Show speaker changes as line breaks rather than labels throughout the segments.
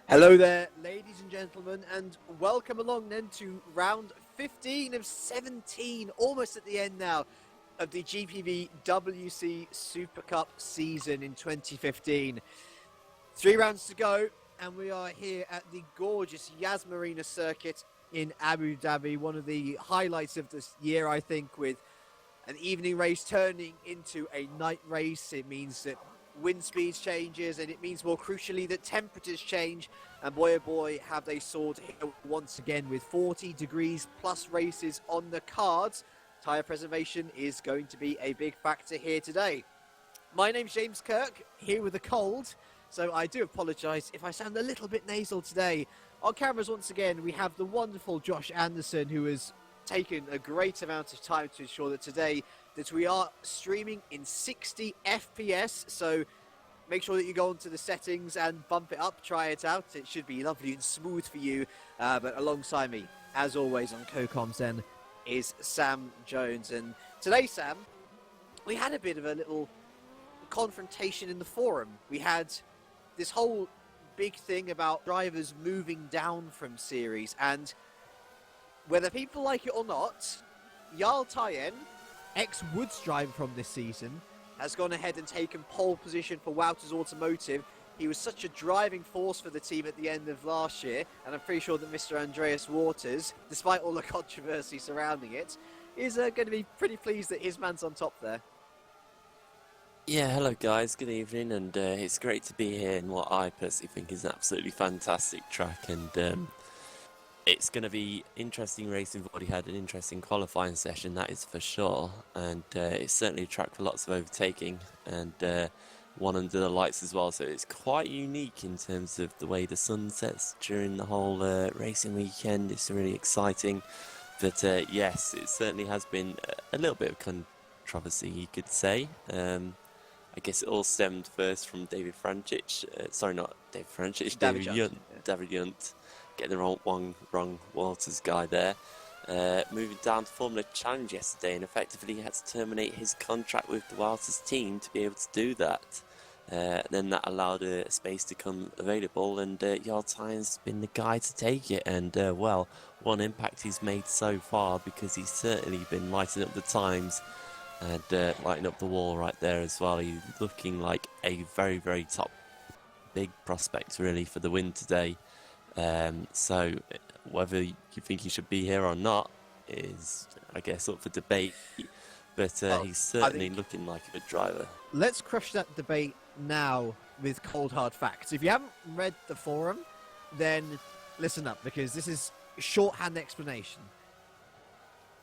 Hello there, ladies and gentlemen, and welcome along then to round 15 of 17, almost at the end now, of the GPVWC Supercup season in 2015. 3 rounds to go, and we are here at the gorgeous Yas Marina circuit in Abu Dhabi, one of the highlights of this year, I think, with an evening race turning into a night race. It means that wind speeds changes, and it means more crucially that temperatures change, and boy oh boy have they soared here once again with 40 degrees plus races on the cards. Tyre preservation is going to be a big factor here today. My name's James Kirk, here with a cold, so I do apologise if I sound a little bit nasal today. On cameras once again we have the wonderful Josh Anderson, who has taken a great amount of time to ensure that today that we are streaming in 60 FPS, so make sure that you go onto the settings and bump it up, try it out. It should be lovely and smooth for you. But alongside me, as always on co-coms then, is Sam Jones. And today, Sam, we had a bit of a little confrontation in the forum. We had this whole big thing about drivers moving down from series, and whether people like it or not, Jarl Tyen, ex-Woods driver from this season, has gone ahead and taken pole position for Wouters Automotive. He was such a driving force for the team at the end of last year, and I'm pretty sure that Mr. Andreas Waters, despite all the controversy surrounding it, is going to be pretty pleased that his man's on top there.
Yeah, hello guys, good evening, and it's great to be here in what I personally think is an absolutely fantastic track, and it's going to be interesting racing. We've already had an interesting qualifying session, that is for sure, and it's certainly a track for lots of overtaking, and one under the lights as well, so it's quite unique in terms of the way the sun sets during the whole racing weekend. It's really exciting, but yes, it certainly has been a little bit of controversy, you could say. I guess it all stemmed first from David Frančić, sorry, not David Frančić, David Yunt. Yeah. David Yunt, getting the wrong Waters guy there. Moving down to Formula Challenge yesterday, and effectively he had to terminate his contract with the Waters team to be able to do that. Then that allowed a space to come available, and Jarl Tyen's been the guy to take it, and well, one impact he's made so far, because he's certainly been lighting up the times and lighting up the wall right there as well. He's looking like a very, very top big prospect really for the win today. So whether you think he should be here or not is, I guess, up for debate, but he's certainly looking like a good driver.
Let's crush that debate now with cold hard facts. If you haven't read the forum, then listen up, because this is shorthand explanation.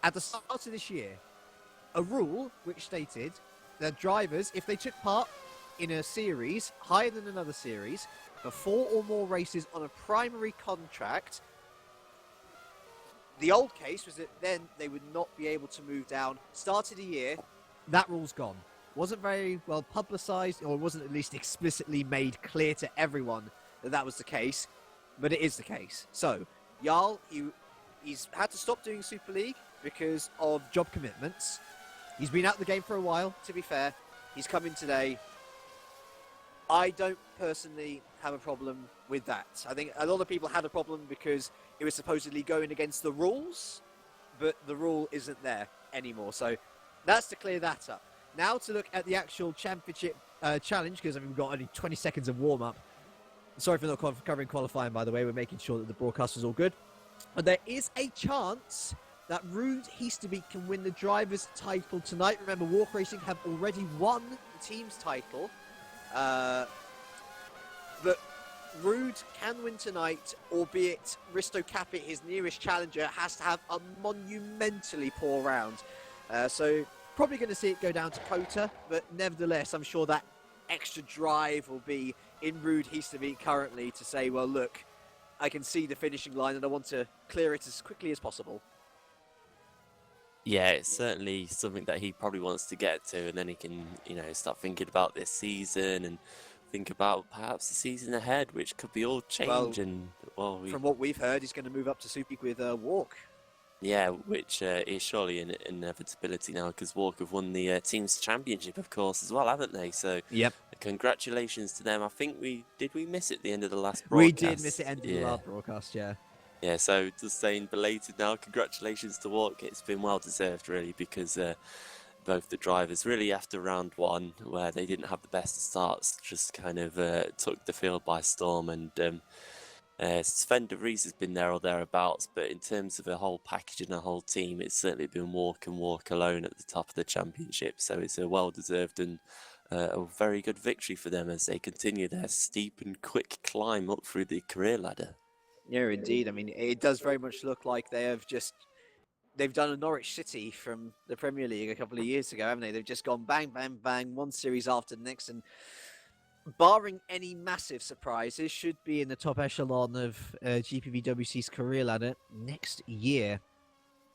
At the start of this year, a rule which stated that drivers, if they took part in a series higher than another series for 4 or more races on a primary contract, the old case was that then they would not be able to move down. Start of the year, that rule's gone. Wasn't very well publicised, or wasn't at least explicitly made clear to everyone that that was the case, but it is the case. So, Jarl, he's had to stop doing Super League because of job commitments. He's been out of the game for a while, to be fair. He's come in today. I don't personally have a problem with that. I think a lot of people had a problem because it was supposedly going against the rules, but the rule isn't there anymore. So that's to clear that up. Now to look at the actual championship challenge, because we've got only 20 seconds of warm-up. Sorry for not covering qualifying, by the way. We're making sure that the broadcast was all good. But there is a chance that Ruud Heasterbeek can win the driver's title tonight. Remember, Walk Racing have already won the team's title. But Ruud can win tonight, albeit Risto Capit, his nearest challenger, has to have a monumentally poor round. So probably going to see it go down to Kota, but nevertheless, I'm sure that extra drive will be in Ruud Heasterbeek currently to say, well, look, I can see the finishing line and I want to clear it as quickly as possible.
Yeah, it's certainly something that he probably wants to get to, and then he can, start thinking about this season and think about perhaps the season ahead, which could be all change.
From what we've heard, he's going to move up to Super League with Walk.
Yeah, which is surely an inevitability now, because Walk have won the Teams Championship, of course, as well, haven't they? So
yep.
congratulations to them. I think we miss it at the end of the last
We
broadcast.
did miss it ending the last broadcast, yeah.
Yeah, so just saying belated now, congratulations to Walk. It's been well deserved, really, because both the drivers, really after round one, where they didn't have the best of starts, just kind of took the field by storm. And Sven de Vries has been there or thereabouts, but in terms of a whole package and a whole team, it's certainly been Walk and Walk alone at the top of the championship. So it's a well-deserved and a very good victory for them as they continue their steep and quick climb up through the career ladder.
Yeah, indeed. I mean, it does very much look like they've done a Norwich City from the Premier League a couple of years ago, haven't they? They've just gone bang, bang, bang, one series after the next, and barring any massive surprises, should be in the top echelon of GPVWC's career ladder next year.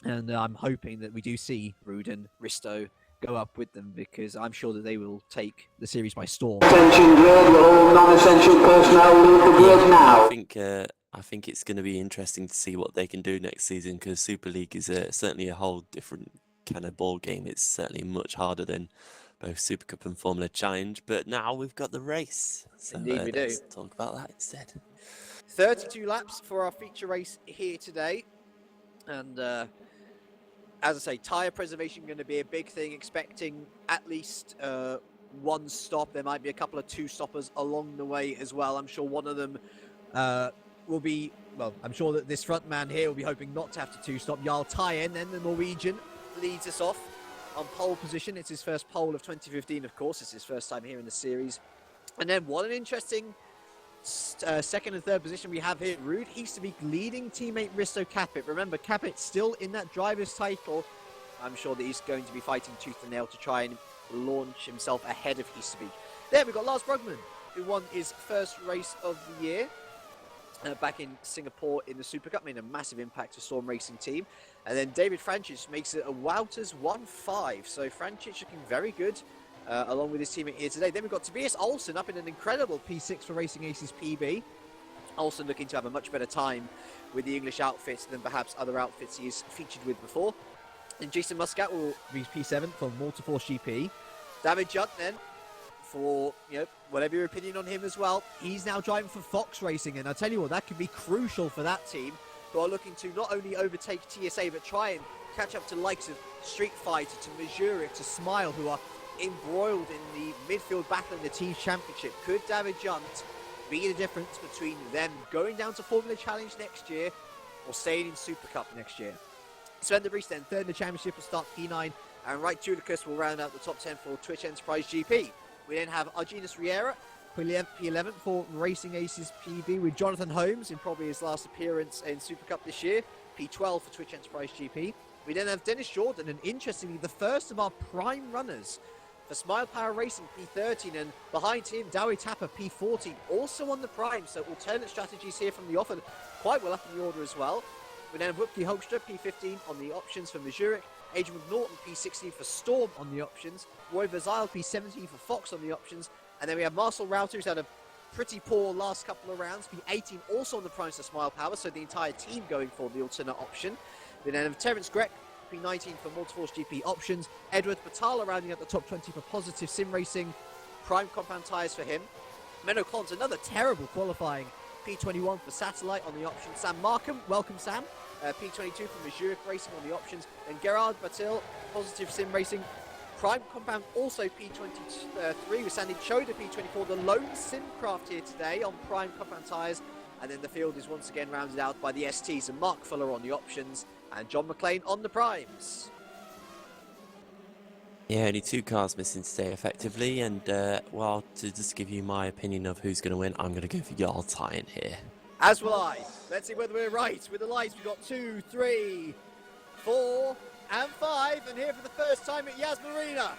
And I'm hoping that we do see Rudin, Risto go up with them, because I'm sure that they will take the series by storm.
Attention grid, all non-essential personnel leave the grid now.
I think it's going to be interesting to see what they can do next season, because Super League is certainly a whole different kind of ball game. It's certainly much harder than both Super Cup and Formula Challenge. But now we've got the race, so
Indeed we do.
Let's talk about that instead.
32 laps for our feature race here today, and as I say, tyre preservation going to be a big thing, expecting at least one stop. There might be a couple of two-stoppers along the way as well. I'm sure one of them will be, well, I'm sure that this front man here will be hoping not to have to two-stop. Jarl Tyen, then the Norwegian, leads us off on pole position. It's his first pole of 2015, of course. It's his first time here in the series. And then what an interesting second and third position we have here. Ruud Heesterbeek leading teammate Risto Capit. Remember, Capit still in that driver's title. I'm sure that he's going to be fighting tooth and nail to try and launch himself ahead of Heesterbeek. There we've got Lars Brugman, who won his first race of the year back in Singapore in the Supercup, made a massive impact to Storm Racing team. And then David Francic makes it a Wouters 1-5. So Francic looking very good, along with his teammate here today. Then we've got Tobias Olsen up in an incredible P6 for Racing Aces PB. Olsen looking to have a much better time with the English outfits than perhaps other outfits he's featured with before. And Jason Muscat will be P7 for Multiforce GP. David Junt then, for, you know, whatever your opinion on him as well, he's now driving for Fox Racing, and I tell you what, that could be crucial for that team, who are looking to not only overtake TSA, but try and catch up to the likes of Street Fighter, to Mazurek, to Smile, who are embroiled in the midfield battle in the Team Championship. Could David Junt be the difference between them going down to Formula Challenge next year or staying in Super Cup next year? Sven de Vries then, third in the Championship, will start P9, and Wright Tulicus will round out the top 10 for Twitch Enterprise GP. We then have Argenis Riera, P11 for Racing Aces PB, with Jonathan Holmes in probably his last appearance in Super Cup this year, P12 for Twitch Enterprise GP. We then have Dennis Jordan, and interestingly, the first of our prime runners for Smile Power Racing, P13, and behind him, Dowie Tapper, P14, also on the prime, so alternate strategies here from the offer, quite well up in the order as well. We then have Wupke Hoekstra, P15 on the options for Mazurek, Adrian McNaughton, P16 for Storm on the options, Roy Vazile, P17 for Fox on the options, and then we have Marcel Rauter, who's had a pretty poor last couple of rounds, P18 also on the primes for Smile Power, so the entire team going for the alternate option. We then have Terence Grech, P19 for Multiforce GP options, Edward Patala rounding out the top 20 for Positive Sim Racing, prime compound tyres for him. Menno Collins, another terrible qualifying, P21 for Satellite on the options. Sam Markham, welcome Sam, P22 for Mazurek Racing on the options. And Gerard Batil, Positive Sim Racing, prime compound also P23 with Sandy Choda, P24, the lone Simcraft here today on prime compound tyres. And then the field is once again rounded out by the STs and Mark Fuller on the options and John McLean on the primes.
Yeah, only two cars missing today effectively, and well, to just give you my opinion of who's going to win, I'm going to go for Jarl Tyen here.
As will I. Let's see whether we're right. With the lights, we've got 2, 3, 4 and 5, and here for the first time at Yas Marina.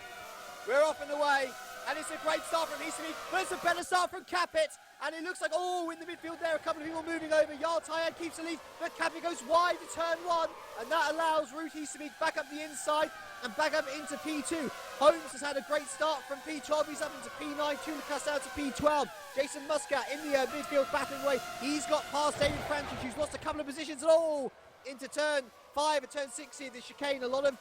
We're off and away, and it's a great start from Heesterbeek, but it's a better start from Capit. And it looks like, oh, in the midfield there, a couple of people moving over. Jarl Tyen keeps the lead, but Capit goes wide to turn 1, and that allows Ruud Heesterbeek back up the inside and back up into P2. Holmes has had a great start from P12. He's up into P9, Tulicus out to P12. Jason Muscat in the midfield battling away. He's got past David Francic, who's lost a couple of positions at all into turn 5 and turn 6 here, the chicane. A lot of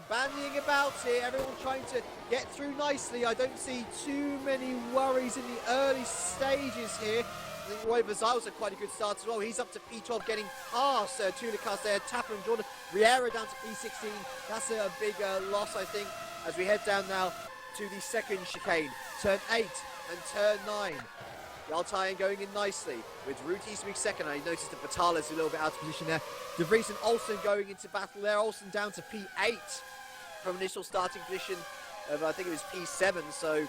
bandying about here. Everyone trying to get through nicely. I don't see too many worries in the early stages here. I think Roy Vazal's had quite a good start as well. He's up to P12, getting past Tulikas there. Tapper and Jordan Riera down to P16. That's a big loss, I think, as we head down now to the second chicane. Turn 8 and turn 9. Yaltayan going in nicely with Root Eastwick second. I noticed that Batala's a little bit out of position there. De Vries and Olsen going into battle there. Olsen down to P8 from initial starting position of, I think it was P7. So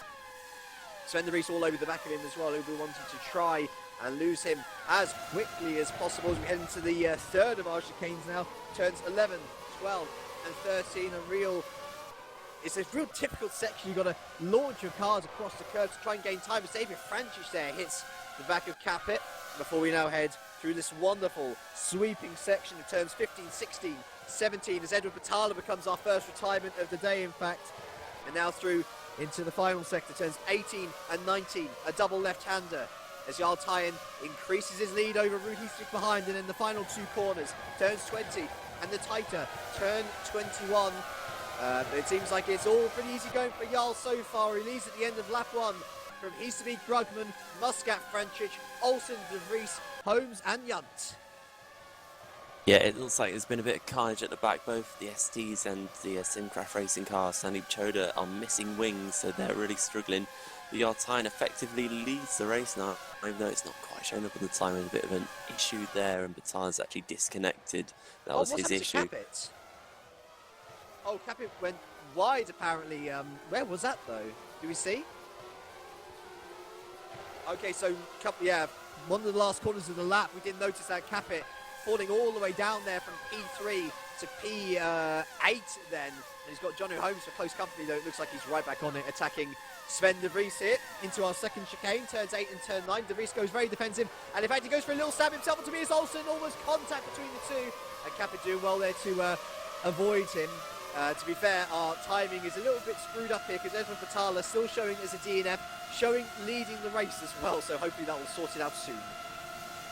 Sven De Vries all over the back of him as well. He'll be wanting to try and lose him as quickly as possible as we head into the third of our chicanes now. Turns 11, 12 and 13. It's a real typical section. You've got to launch your cars across the curb to try and gain time. Xavier Francic there hits the back of Capit before we now head through this wonderful sweeping section of turns 15, 16, 17 as Edward Batala becomes our first retirement of the day, in fact. And now through into the final sector, turns 18 and 19, a double left-hander as Yaltayan increases his lead over Ruhistik behind, and in the final two corners, turns 20 and the tighter turn 21. But it seems like it's all pretty easy going for Jarl so far. He leads at the end of lap 1 from Easterbeek, Brugman, Muscat, Francic, Olsen, De Vries, Holmes and Yunt.
Yeah, it looks like there's been a bit of carnage at the back. Both the STs and the Simcraft racing car, Sandeep Choda, are missing wings, so they're really struggling. The Yaltayan effectively leads the race now, even though it's not quite showing up on the time. There's a bit of an issue there, and Batala's actually disconnected. That was his issue.
Capit? Oh, Capit went wide apparently. Where was that though? Do we see? Okay, so one of the last corners of the lap, we did notice that Capit falling all the way down there from P3 to P8 then. And he's got Johnny Holmes for close company, though it looks like he's right back on it, attacking Sven De Vries here into our second chicane, turns 8 and turn 9. De Vries goes very defensive, and in fact he goes for a little stab himself onto Tobias Olsen, almost contact between the two. And Capit doing well there to avoid him. To be fair, our timing is a little bit screwed up here because Edward Batala still showing as a DNF, showing leading the race as well, so hopefully that will sort it out soon.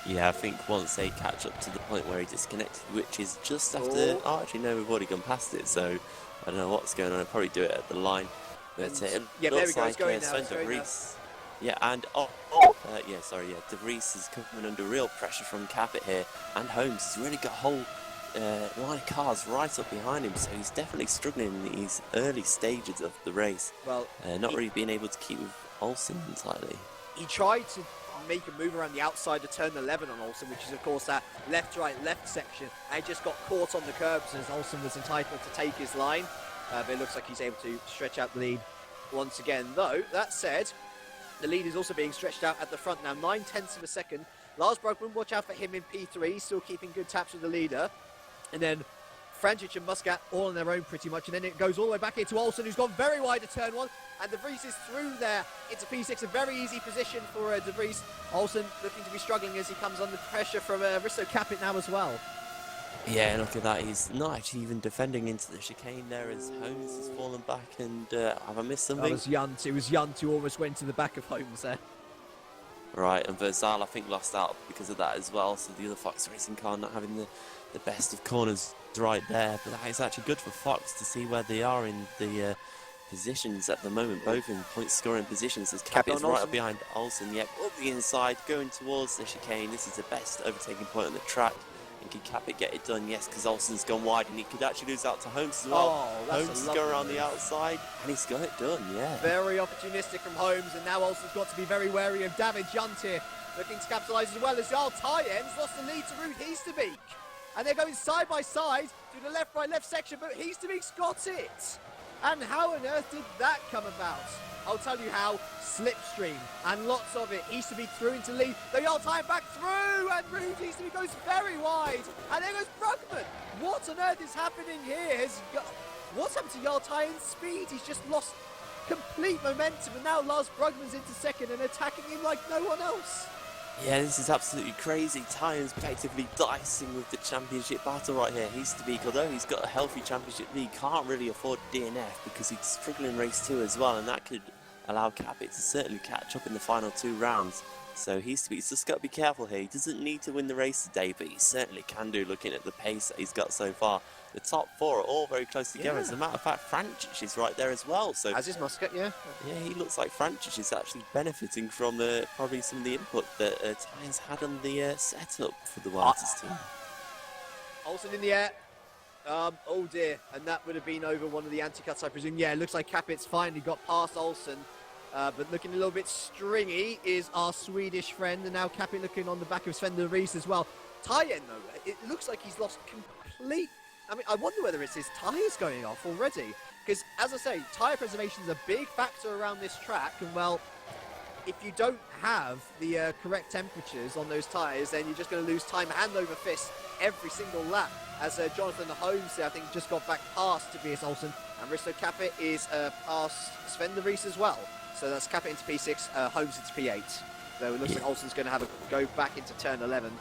Yeah, I think once they catch up to the point where he disconnected, which is just after... Oh, actually, no, we've already gone past it, so I don't know what's going on. I'll probably do it at the line. But it
yeah, there we go,
like
it's going now.
Sven De Vries... Yeah, and De Vries is coming under real pressure from Capit here, and Holmes has really got a whole line of cars right up behind him, so he's definitely struggling in these early stages of the race.
Well,
not really being able to keep with Olsen entirely.
He tried to make a move around the outside of turn 11 on Olsen, which is of course that left section, and he just got caught on the curbs as Olsen was entitled to take his line. But it looks like he's able to stretch out the lead once again. Though, that said, the lead is also being stretched out at the front now, 9/10 of a second. Lars Brugman, watch out for him in P3, he's still keeping good taps with the leader. And then Francic and Muscat all on their own pretty much. And then it goes all the way back here to Olsen, who's gone very wide at turn 1. And De Vries is through there into P6, a very easy position for De Vries. Olsen looking to be struggling as he comes under pressure from Risto Capit now as well.
Yeah, look at that. He's not actually even defending into the chicane there as Holmes has fallen back. And have I missed something?
It was Yunt who almost went to the back of Holmes there.
Right, and Verzal I think lost out because of that as well. So the other Fox racing car not having the best of corners right there. But that is actually good for Fox to see where they are in the positions at the moment, both in point scoring positions as Capit's right up behind Olsen. Yep, up the inside, going towards the chicane. This is the best overtaking point on the track. And can Capit get it done? Yes, because Olsen's gone wide and he could actually lose out to Holmes as well. Holmes is going around the outside and he's got it done, yeah.
Very opportunistic from Holmes, and now Olsen's got to be very wary of David Junt here, looking to capitalise as well as Yaltayan's lost the lead to Ruud Easterbeek. And they're going side by side through the left section, but Easterbeek's got it. And how on earth did that come about? I'll tell you how. Slipstream, and lots of it. Easterbeek through into lead. The Yaltayan back through, and Ruud Easterbeek goes very wide. And there goes Brugman. What on earth is happening here? What's happened to Yaltayan's speed? He's just lost complete momentum, and now Lars Brugman's into second and attacking him like no one else.
Yeah, this is absolutely crazy. Tyron's effectively dicing with the championship battle right here. Easterbeek, although he's got a healthy championship lead, can't really afford DNF because he's struggling in race 2 as well, and that could allow Capit to certainly catch up in the final 2 rounds. So he's just got to be careful here. He doesn't need to win the race today, but he certainly can do, looking at the pace that he's got so far. The top four are all very close together. As a matter of fact, Francic is right there as well. So
as is Muscat, yeah.
Yeah, he looks like Francic is actually benefiting from probably some of the input that Tynes had on the setup for the Waters team.
Olsen in the air. Oh dear, and that would have been over one of the anti-cuts, I presume. Yeah, it looks like Capit's finally got past Olsen. But looking a little bit stringy is our Swedish friend, and now Capit looking on the back of Sven de Vries as well. Tyne, though, it looks like he's lost complete... I mean, I wonder whether it's his tyres going off already. Because, as I say, tyre preservation is a big factor around this track, and, well, if you don't have the correct temperatures on those tyres, then you're just going to lose time hand over fist every single lap. As Jonathan Holmes, I think, just got back past Tobias Olsen, and Risto Capit is past Sven de Vries as well. So that's Capit into P6, Holmes into P8. So it looks like Olsen's going to have a go back into turn 11.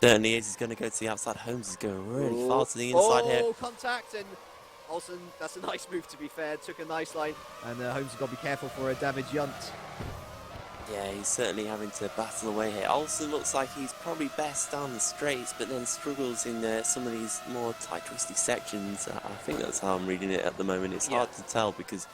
Certainly is. He's going to go to the outside. Holmes is going really far to the inside here.
Oh, contact, and Olsen, that's a nice move to be fair. Took a nice line, and Holmes has got to be careful for David Junt.
Yeah, he's certainly having to battle away here. Olsen looks like he's probably best down the straights, but then struggles in some of these more tight, twisty sections. I think that's how I'm reading it at the moment. It's hard to tell because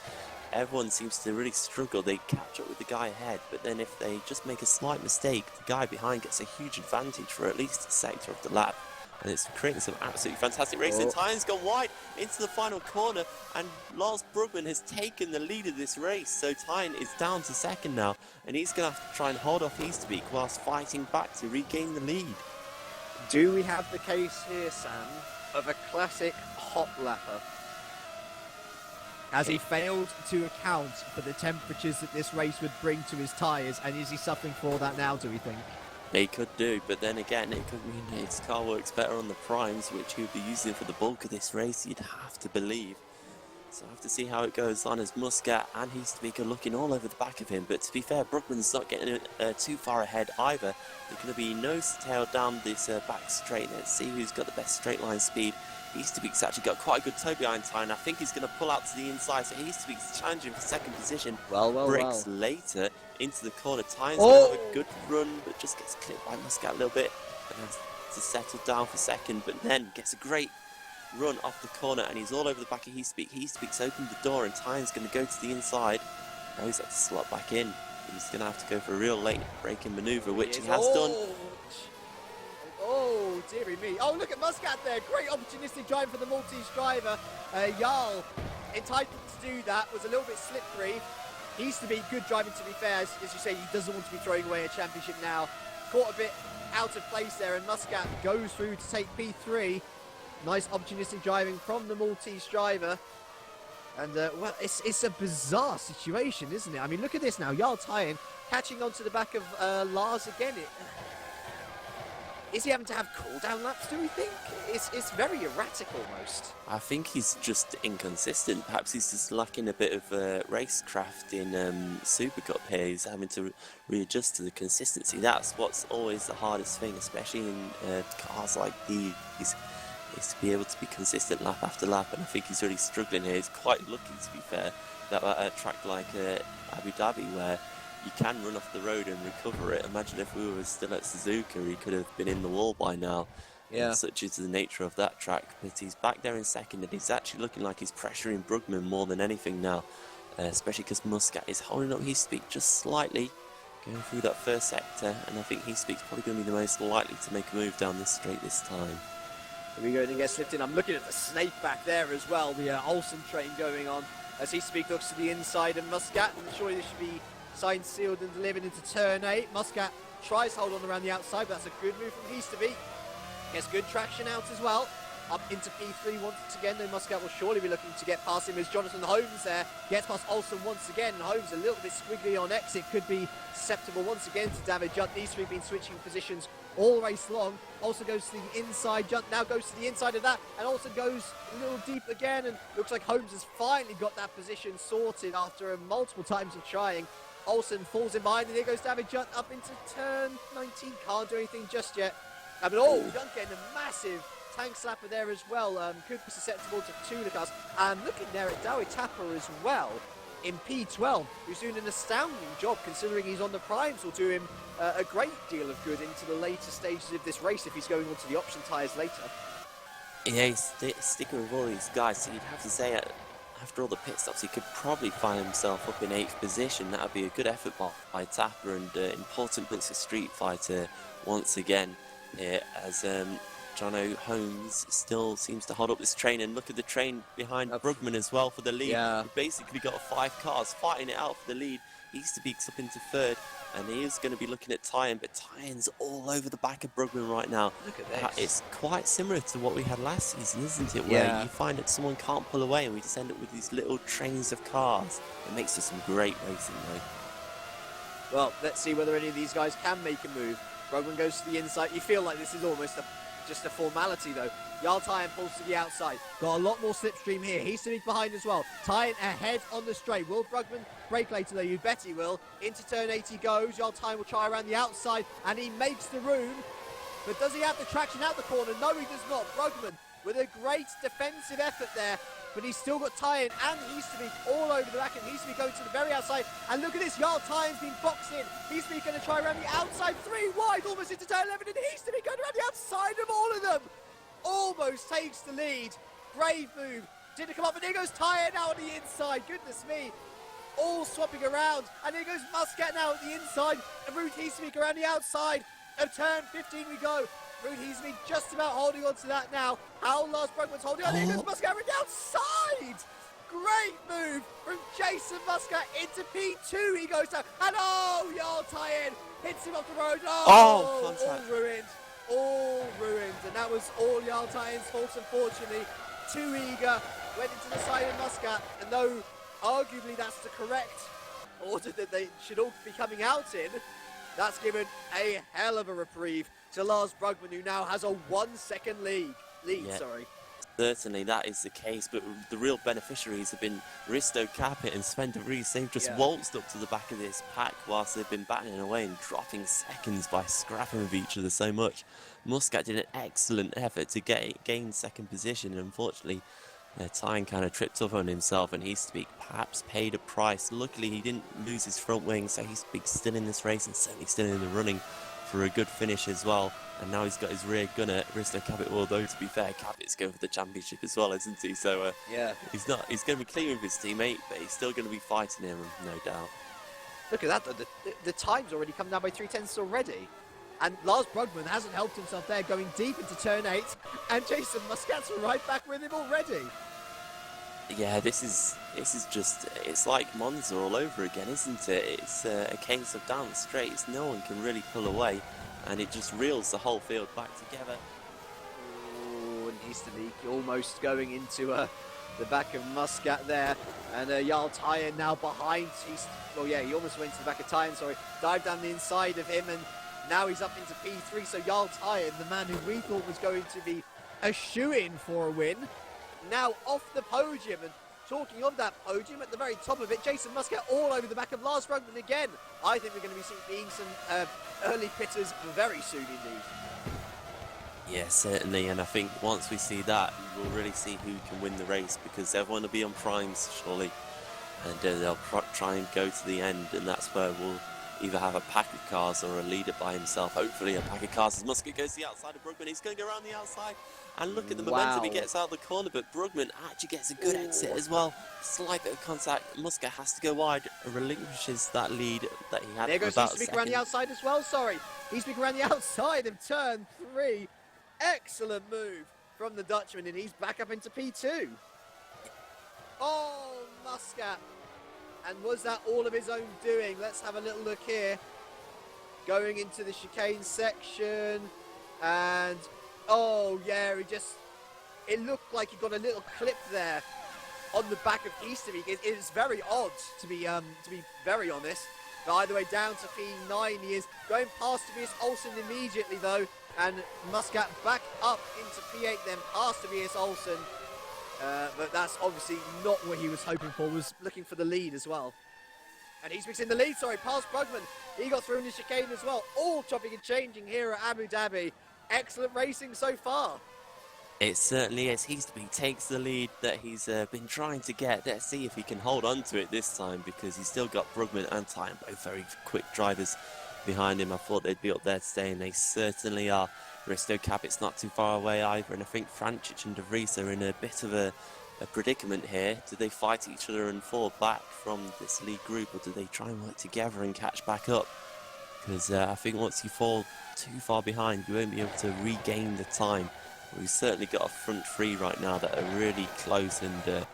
everyone seems to really struggle. They catch up with the guy ahead, but then if they just make a slight mistake, the guy behind gets a huge advantage for at least a sector of the lap. And it's creating some absolutely fantastic racing. Tyne's gone wide into the final corner, and Lars Brugman has taken the lead of this race. So Tyne is down to second now, and he's going to have to try and hold off Easterbeek whilst fighting back to regain the lead.
Do we have the case here, Sam, of a classic hot lapper? Has he failed to account for the temperatures that this race would bring to his tyres, and is he suffering for that now, do we think?
He could do, but then again, it could mean his car works better on the primes, which he'll be using for the bulk of this race, you'd have to believe. So I have to see how it goes on, as Muscat and Easterbeek are looking all over the back of him. But to be fair, Brugman's not getting too far ahead either. They're going to be nose to tail down this back straight. Let's see who's got the best straight line speed. Easterbeek's actually got quite a good toe behind Tyne. I think he's going to pull out to the inside, so Easterbeek's challenging for second position. Breaks later into the corner. Tyne's going to have a good run, but just gets clipped by Muscat a little bit. And has to settle down for second, but then gets a great run off the corner, and he's all over the back of Easterbeek. Easterbeek's opened the door, and Tyne's going to go to the inside. Now he's had to slot back in. He's going to have to go for a real late braking manoeuvre, which he has done.
Oh, dearie me. Oh, look at Muscat there. Great opportunistic drive for the Maltese driver. Jarl, entitled to do that, was a little bit slippery. Easterbeek, good driving to be fair. As you say, he doesn't want to be throwing away a championship now. Caught a bit out of place there, and Muscat goes through to take P3. Nice opportunistic driving from the Maltese driver. And, well, it's a bizarre situation, isn't it? I mean, look at this now. Jarl Tyne catching onto the back of Lars again. Is he having to have cool-down laps, do we think? It's very erratic almost.
I think he's just inconsistent. Perhaps he's just lacking a bit of racecraft in Supercup here. He's having to readjust to the consistency. That's what's always the hardest thing, especially in cars like these, is to be able to be consistent lap after lap. And I think he's really struggling here. He's quite lucky, to be fair, that at a track like Abu Dhabi, where you can run off the road and recover it. Imagine if we were still at Suzuka, he could have been in the wall by now.
Yeah.
Such is the nature of that track. But he's back there in second, and he's actually looking like he's pressuring Brugman more than anything now. Especially because Muscat is holding up Easterbeek just slightly, going through that first sector. And I think Easterbeek's probably going to be the most likely to make a move down this straight this time.
Here we go, and get slipped in. I'm looking at the snake back there as well. The Olsen train going on as Easterbeek looks to the inside of Muscat. And surely this should be signed, sealed and delivered into turn 8. Muscat tries to hold on around the outside, but that's a good move from Easterbeek. Gets good traction out as well. Up into P3 once again, though Muscat will surely be looking to get past him as Jonathan Holmes there gets past Olsen once again. And Holmes a little bit squiggly on exit, could be susceptible once again to David Junt. These three have been switching positions all race long. Olsen goes to the inside, Junt now goes to the inside of that, and Olsen goes a little deep again, and looks like Holmes has finally got that position sorted after multiple times of trying. Olsen falls in behind, and here goes David Junt up into turn 19. Can't do anything just yet. But Junt getting a massive tank slapper there as well. Could be susceptible to two cars. And looking there at Dowie Tapper as well. in P12, who's doing an astounding job considering he's on the primes, will do him a great deal of good into the later stages of this race if he's going on to the option tyres later.
Yeah, he's sticking with all these guys, so you'd have to say after all the pit stops, he could probably find himself up in 8th position. That would be a good effort by Tapper, and important points for Street Fighter once again, as Jono Holmes still seems to hold up this train, and look at the train behind Brugman as well for the lead.
Yeah.
We've basically got 5 cars fighting it out for the lead. Easterbeek's up into 3rd, and he is going to be looking at Tyen, but Tyen's all over the back of Brugman right now.
Look at this.
It's quite similar to what we had last season, isn't it? Where you find that someone can't pull away, and we just end up with these little trains of cars. It makes for some great racing, though.
Well, let's see whether any of these guys can make a move. Brugman goes to the inside. You feel like this is almost just a formality, though. Jarl Tyen pulls to the outside. Got a lot more slipstream here. He's sitting behind as well. Tyen ahead on the straight. Will Brugman brake later, though? You bet he will. Into turn 8 he goes. Jarl Tyen will try around the outside, and he makes the room. But does he have the traction out the corner? No, he does not. Brugman with a great defensive effort there. But he's still got Tyen and Easterbeek all over the back, and Easterbeek going to the very outside. And look at this, Jarl Tyen's been boxed in. Easterbeek going to try around the outside, 3 wide, almost into turn 11, and Easterbeek going around the outside of all of them. Almost takes the lead. Brave move. Didn't come up, and here goes Tyen now on the inside. Goodness me. All swapping around, and here goes Muscat now at the inside, and Ruud Easterbeek around the outside. Of turn 15 we go. Ruud Easterbeek just about holding on to that now. How Lars Brugman's holding on. Here goes Muscat around the outside. Great move from Jason Muscat into P2. He goes down, and Jarl Tyen hits him off the road. All ruined. All ruined, and that was all Jarl Tyen's fault, unfortunately. Too eager, went into the side of Muscat, and though arguably that's the correct order that they should all be coming out in, that's given a hell of a reprieve to Lars Brugman, who now has a 1-second lead.
Certainly that is the case, but the real beneficiaries have been Risto, Capit and Sven de Vries. They've just waltzed up to the back of this pack whilst they've been battling away and dropping seconds by scrapping with each other so much. Muscat did an excellent effort to gain 2nd position, and unfortunately Tyen kind of tripped up on himself, and Easterbeek perhaps paid a price. Luckily he didn't lose his front wing, so Easterbeek's still in this race and certainly still in the running for a good finish as well. And now he's got his rear gunner, Risto Capit, although to be fair, Capit's going for the championship as well, isn't he? So he's going to be clean with his teammate, but he's still going to be fighting him, no doubt.
Look at that, the time's already come down by 3/10 already. And Lars Brugman hasn't helped himself there, going deep into turn 8, and Jason Muscat's right back with him already.
Yeah, this is just, it's like Monza all over again, isn't it? It's a case of down the straights, no one can really pull away, and it just reels the whole field back together.
Oh, and Easterbeek almost going into the back of Muscat there, and Jarl Tyen now behind. He almost went to the back of Tyen, dived down the inside of him, and now he's up into P3, so Jarl Tyen, the man who we thought was going to be a shoo-in for a win, now off the podium. And talking of that podium, at the very top of it, Jason Muscat all over the back of Lars Brugman again. I think we're going to be seeing some early pitters very soon indeed.
Yeah, certainly, and I think once we see that, we'll really see who can win the race, because everyone will be on primes, surely, and they'll try and go to the end, and that's where we'll either have a pack of cars or a leader by himself. Hopefully a pack of cars, as Muscat goes to the outside of Brugman. He's going to go around the outside, and look at the momentum. He gets out of the corner, but Brugman actually gets a good exit as well. Slight bit of contact. Muscat has to go wide, relinquishes that lead that he had.
There goes Easterbeek around the outside as well, Easterbeek around the outside of turn 3. Excellent move from the Dutchman, and he's back up into P2. Oh, Muscat. And was that all of his own doing? Let's have a little look here. Going into the chicane section, and it looked like he got a little clip there on the back of Easterbeek. It is very odd, to be very honest. But either way, down to P9 he is, going past Tobias Olsen immediately though, and Muscat back up into P8, then past Tobias Olsen. But that's obviously not what he was hoping for, was looking for the lead as well. And he's mixing the lead, past Brugman. He got through in the chicane as well. All chopping and changing here at Abu Dhabi. Excellent racing so far.
It certainly is. He takes the lead that he's been trying to get. Let's see if he can hold on to it this time, because he's still got Brugman and Time, both very quick drivers behind him. I thought they'd be up there today, and they certainly are. Risto Capit's not too far away either, and I think Francic and De Vries are in a bit of a predicament here. Do they fight each other and fall back from this lead group, or do they try and work together and catch back up? Because I think once you fall too far behind, you won't be able to regain the time. We've certainly got a front three right now that are really close, and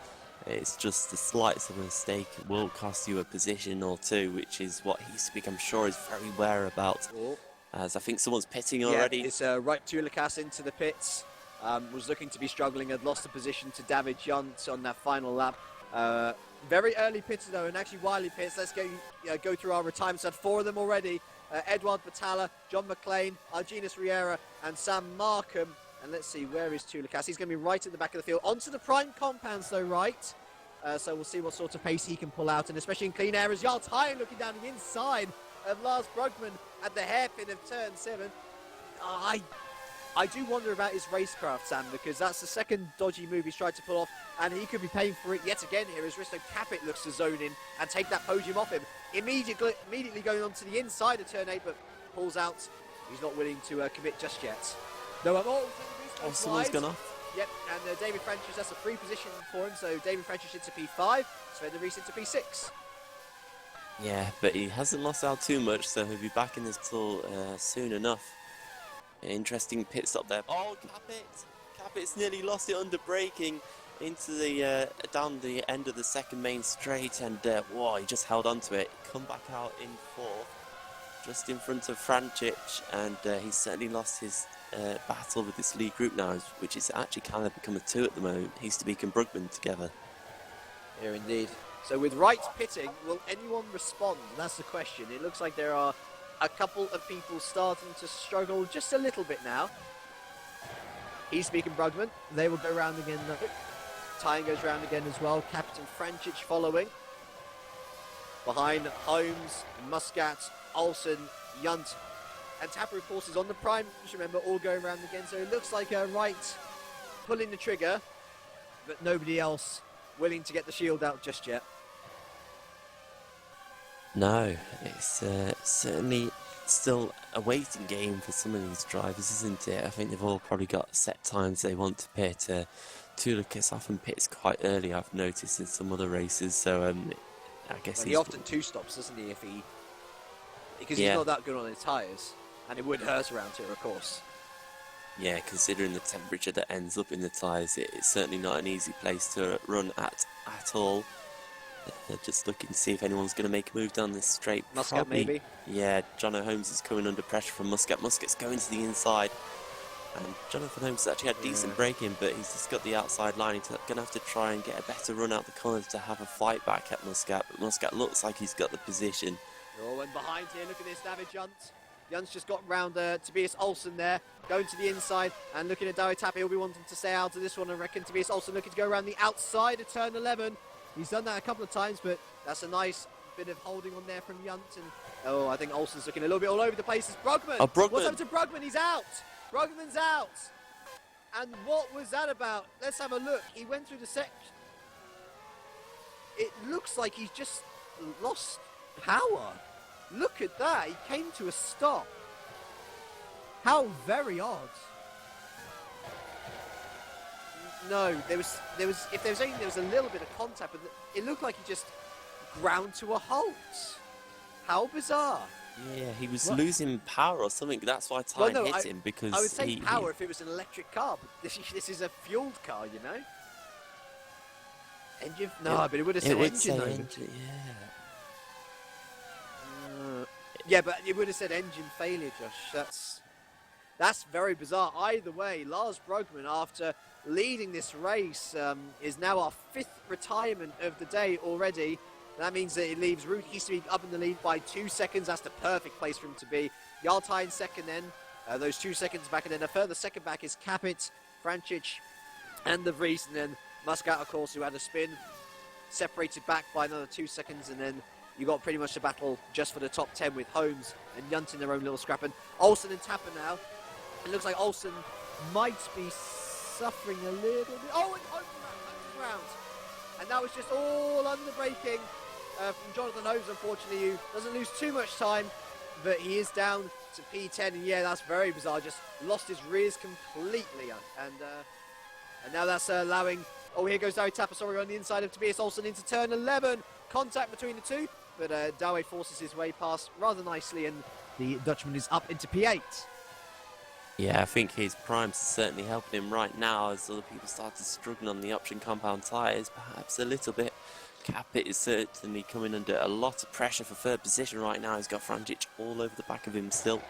it's just the slightest of a mistake will cost you a position or two, which is what Heespeak, I'm sure, is very aware about.
Oh.
As I think someone's pitting already.
It's right Tulikas into the pits. Was looking to be struggling, had lost the position to David Junt on that final lap. Very early pits though, and actually Wiley pits. Let's go through our retirements. Had 4 of them already. Edward Batalla, John McLean, Alginas Riera, and Sam Markham. And let's see, where is Tulikas? He's going to be right at the back of the field. Onto the prime compounds though, right? So we'll see what sort of pace he can pull out, and especially in clean air as Jarl Tyne looking down the inside of Lars Brugman at the hairpin of turn 7. I do wonder about his racecraft, Sam, because that's the second dodgy move he's tried to pull off, and he could be paying for it yet again here as Risto Capit looks to zone in and take that podium off him. Immediately going on to the inside of turn 8, but pulls out. He's not willing to commit just yet. No,
Someone's gone off.
Yep, and David Francis, that's a free position for him, so David Francis into P5, Sven de Vries into P6.
Yeah, but he hasn't lost out too much, so he'll be back in this tool soon enough. Interesting pit stop there. Oh, Capit's nearly lost it under braking into the down the end of the second main straight, and whoa, he just held on to it. Come back out in 4th, just in front of Francic, and he's certainly lost his battle with this lead group now, which is actually kind of become a 2 at the moment. Heespeak and Brugman together.
Here indeed. So with Wright pitting, will anyone respond? That's the question. It looks like there are a couple of people starting to struggle just a little bit now. Heespeak and Brugman, they will go round again though. Tyne goes round again as well. Captain Francic following. Behind Holmes, Muscat, Olsen, Junt, and Tapper, of course, is on the prime. Just remember, all going round again. So it looks like Wright pulling the trigger, but nobody else willing to get the shield out just yet.
No, it's certainly still a waiting game for some of these drivers, isn't it? I think they've all probably got set times they want to pit. Tulikas often pits quite early, I've noticed in some other races, so I guess
he often 2-stops, doesn't he, because he's not that good on his tyres, and it would hurt around here, of course.
Yeah, considering the temperature that ends up in the tyres, it's certainly not an easy place to run at all. Just looking to see if anyone's going to make a move down this straight.
Muscat maybe?
Yeah, Jono Holmes is coming under pressure from Muscat. Muscat's going to the inside. And Jonathan Holmes has actually had decent braking, but he's just got the outside line. He's going to have to try and get a better run out the corners to have a fight back at Muscat. But Muscat looks like he's got the position.
Oh, and behind here, look at this, David Junt. Junt's just got round Tobias Olsen there, going to the inside and looking at David Tapper. He'll be wanting to stay out of this one, I reckon. Tobias Olsen looking to go around the outside of turn 11. He's done that a couple of times, but that's a nice bit of holding on there from Junt. And I think Olsen's looking a little bit all over the place. It's Brugman.
Oh, Brugman.
What's up to Brugman? He's out. Brugman's out. And what was that about? Let's have a look. He went through the section. It looks like he's just lost power. Look at that. He came to a stop. How very odd. No, there was a little bit of contact, but it looked like he just ground to a halt. How bizarre.
Yeah, he was losing power or something. That's why Tyne hit him, because
I would say power if it was an electric car, but this is a fueled car, you know? Engine? No, but it would have said engine. Yeah, but it would have said engine failure, Josh. That's very bizarre. Either way, Lars Brugman, after leading this race, is now our 5th retirement of the day already. That means that it leaves Ruud Heespeak up in the lead by 2 seconds. That's the perfect place for him to be. Jarl Tyne second then. Those 2 seconds back, and then a further second back is Capit, Francic, and De Vries. And then Muscat, of course, who had a spin, separated back by another 2 seconds. And then you got pretty much a battle just for the top 10 with Holmes and Junt in their own little scrap. And Olsen and Tapper now. It looks like Olsen might be suffering a little bit. Oh, and Holmes round. And that was just all underbraking from Jonathan Holmes, unfortunately, who doesn't lose too much time, but he is down to P10, and yeah, that's very bizarre. Just lost his rears completely, and now that's allowing. Oh, here goes Dawe Tapasori on the inside of Tobias Olsen into turn 11. Contact between the two, but Dawe forces his way past rather nicely, and the Dutchman is up into P8.
Yeah, I think his prime's certainly helping him right now as other people start to struggle on the option compound tyres, perhaps a little bit. Capit is certainly coming under a lot of pressure for third position right now. He's got Frančić all over the back of him still,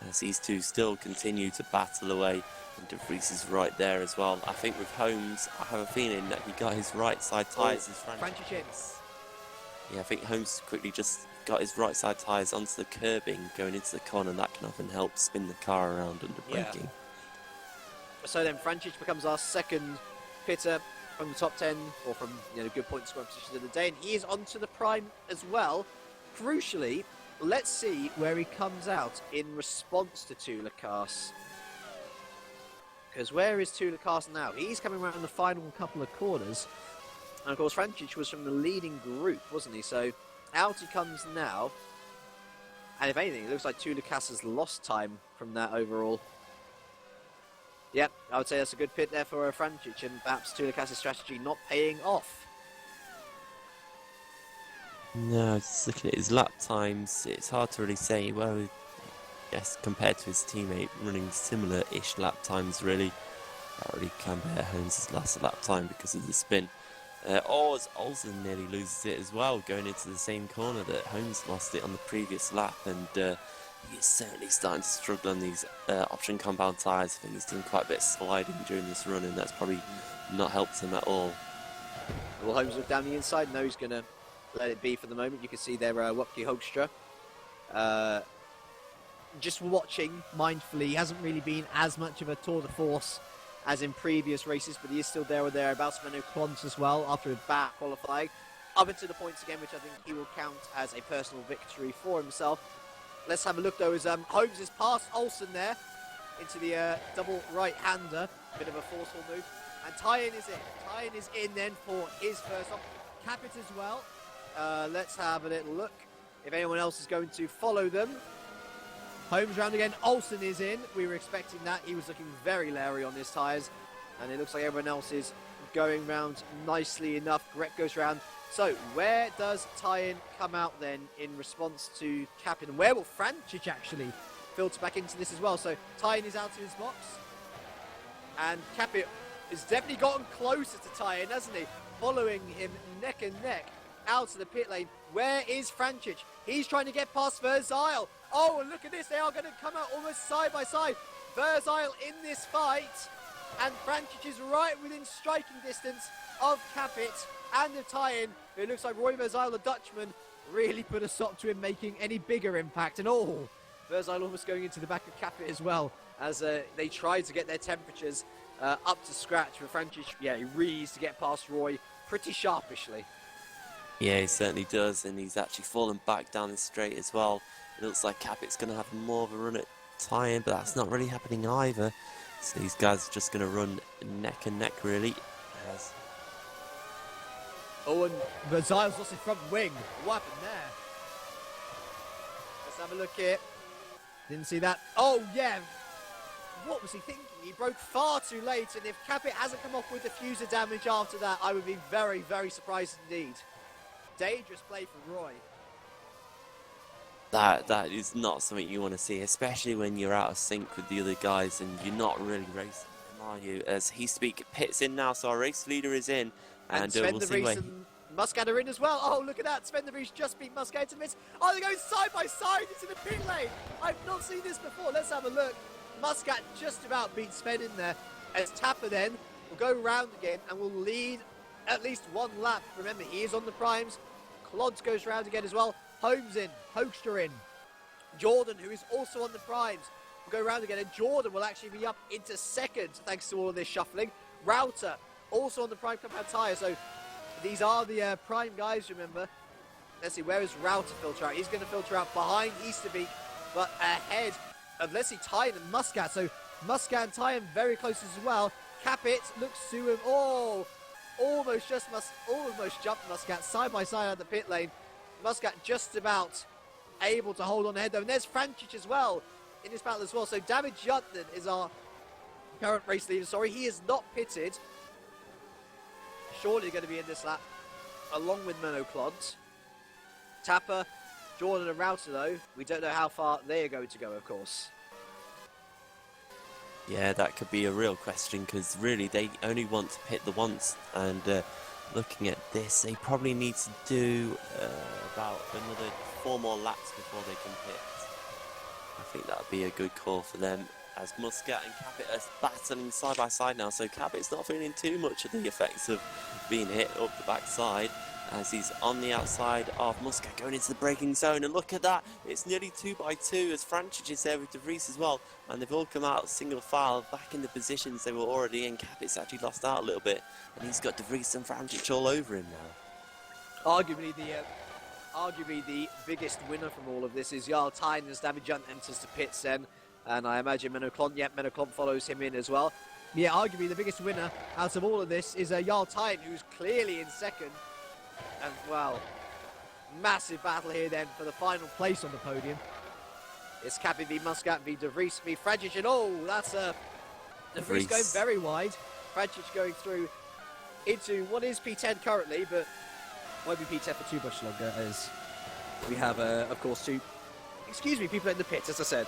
as these two still continue to battle away, and De Vries is right there as well. I think with Holmes, I have a feeling that he got his right side tyres as
Frančić in.
Yeah, I think Holmes quickly just got his right side tyres onto the curbing going into the corner, and that can often help spin the car around under braking.
Yeah. So then Frančić becomes our second pitter from the top 10, or from good point scoring positions of the day, and he is onto the prime as well. Crucially, let's see where he comes out in response to Tulikas. Because where is Tulikas now? He's coming around the final couple of corners. And of course, Frančić was from the leading group, wasn't he? So out he comes now. And if anything, it looks like Tulikas has lost time from that overall. Yep, I would say that's a good pit there for Frančić, and perhaps Tulikas' strategy not paying off.
No, just looking at his lap times, it's hard to really say. Well, yes, compared to his teammate running similar-ish lap times, really. Can't really compare Holmes' last lap time because of the spin. Olsen nearly loses it as well, going into the same corner that Holmes lost it on the previous lap, and he is certainly starting to struggle on these option compound tyres. I think he's done quite a bit of sliding during this run, and that's probably not helped him at all.
Will Holmes look down the inside? No, he's going to let it be for the moment. You can see there Wopke Hoekstra. Just watching mindfully, he hasn't really been as much of a tour de force as in previous races, but he is still there or thereabouts. Menno Klons as well after a bad qualifying. Up into the points again, which I think he will count as a personal victory for himself. Let's have a look though as Holmes is past Olsen there into the double right-hander. Bit of a forceful move. And Tyen is in. Tyen is in then for his first op. Capit as well. Let's have a little look if anyone else is going to follow them. Holmes round again. Olsen is in. We were expecting that. He was looking very leery on his tyres. And it looks like everyone else is going round nicely enough. Greg goes round. So, where does Tyen come out then in response to Capit? And where will Frančić actually filter back into this as well? So, Tyen is out to his box. And Capit has definitely gotten closer to Tyen, hasn't he? Following him neck and neck out to the pit lane. Where is Frančić? He's trying to get past Verzile. Oh, and look at this. They are going to come out almost side by side. Verzile in this fight. And Frančić is right within striking distance of Capit and of Tyen. It looks like Roy Verzile, the Dutchman, really put a stop to him making any bigger impact. And Verzile almost going into the back of Capit as well, as they tried to get their temperatures up to scratch. But Frančić, he really needs to get past Roy pretty sharpishly.
Yeah, he certainly does, and he's actually fallen back down the straight as well. It looks like Capit's going to have more of a run at Tyen, but that's not really happening either. So these guys are just going to run neck and neck, really.
And Verzile's lost his front wing. What happened there? Let's have a look here. Didn't see that. Oh, yeah. What was he thinking? He broke far too late, and if Capit hasn't come off with diffuser damage after that, I would be very, very surprised indeed. Dangerous play for Roy.
That is not something you want to see, especially when you're out of sync with the other guys and you're not really racing them, are you? As he pits in now, so our race leader is in.
And Sven de Vries and Muscat are in as well. Oh, look at that. Sven de Vries just beat Muscat into the midst. Oh, they're going side by side into the pit lane. I've not seen this before. Let's have a look. Muscat just about beat Sven in there. As Tapper then will go round again and will lead at least one lap. Remember, he is on the primes. Clods goes round again as well. Holmes in. Hoekstra in. Jordan, who is also on the primes, will go round again. And Jordan will actually be up into second thanks to all of this shuffling. Router also on the prime compound tyre. So these are the prime guys, remember. Let's see, where is Router filter out? He's going to filter out behind Easterbeek, but ahead of, let's see, Tyen and Muscat. So Muscat and Tyen very close as well. Capit looks to him. Oh, almost jumped Muscat side by side out the pit lane. Muscat just about able to hold on ahead though. And there's Francic as well in this battle as well. So David Jutland is our current race leader. Sorry, he is not pitted. Surely going to be in this lap along with Monoclont. Tapper, Jordan and Router though, we don't know how far they are going to go, of course.
Yeah, that could be a real question, because really they only want to pit the once, and looking at this, they probably need to do about another 4 more laps before they can pit. I think that would be a good call for them, as Muscat and Capit are battling side by side now, so Capit's not feeling too much of the effects of being hit up the backside, as he's on the outside of Muscat going into the braking zone. And look at that, it's nearly 2 by 2 as Francic is there with De Vries as well, and they've all come out single file back in the positions they were already in. Capit's actually lost out a little bit, and he's got De Vries and Francic all over him now.
Arguably the biggest winner from all of this is Jarl Tyne as David Junt enters the pits then, and I imagine Monoclont follows him in as well. Yeah, arguably the biggest winner out of all of this is Jarl Tyne, who's clearly in second. And, well, massive battle here then for the final place on the podium. It's Capit v Muscat v De Vries v Francic, and oh, that's De Vries going very wide. Francic going through into what is P10 currently, but won't be P10 for too much longer, as we have, of course, people in the pits, as I said.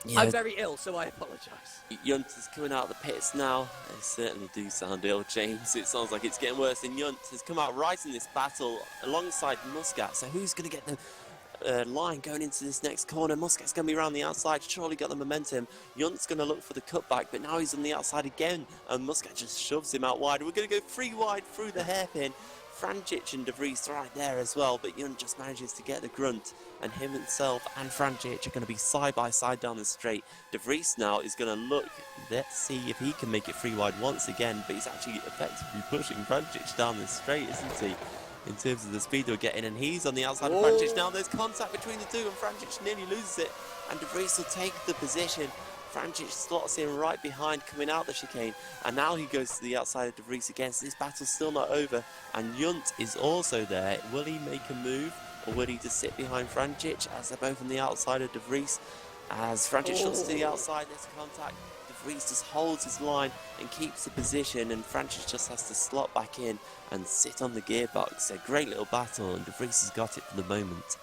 Yeah. I'm very ill, so I apologise.
Yunt is coming out of the pits now. They certainly do sound ill, James. It sounds like it's getting worse. And Yunt has come out right in this battle alongside Muscat. So who's going to get the line going into this next corner? Muscat's going to be around the outside. Surely got the momentum. Yunt's going to look for the cutback, but now he's on the outside again. And Muscat just shoves him out wide. We're going to go 3 wide through the hairpin. Francic and De Vries right there as well, but Yunt just manages to get the grunt, and him himself and Francic are going to be side by side down the straight. De Vries now is going to look, let's see if he can make it 3 wide once again, but he's actually effectively pushing Francic down the straight, isn't he, in terms of the speed they're getting, and he's on the outside of Francic now. There's contact between the two, and Francic nearly loses it, and De Vries will take the position. Francic slots in right behind coming out the chicane, and now he goes to the outside of De Vries again, so this battle's still not over, and Yunt is also there. Will he make a move, or will he just sit behind Francic as they're both on the outside of De Vries? As Francic shots to the outside, there's contact. De Vries just holds his line and keeps the position, and Francic just has to slot back in and sit on the gearbox. A great little battle, and De Vries has got it for the moment.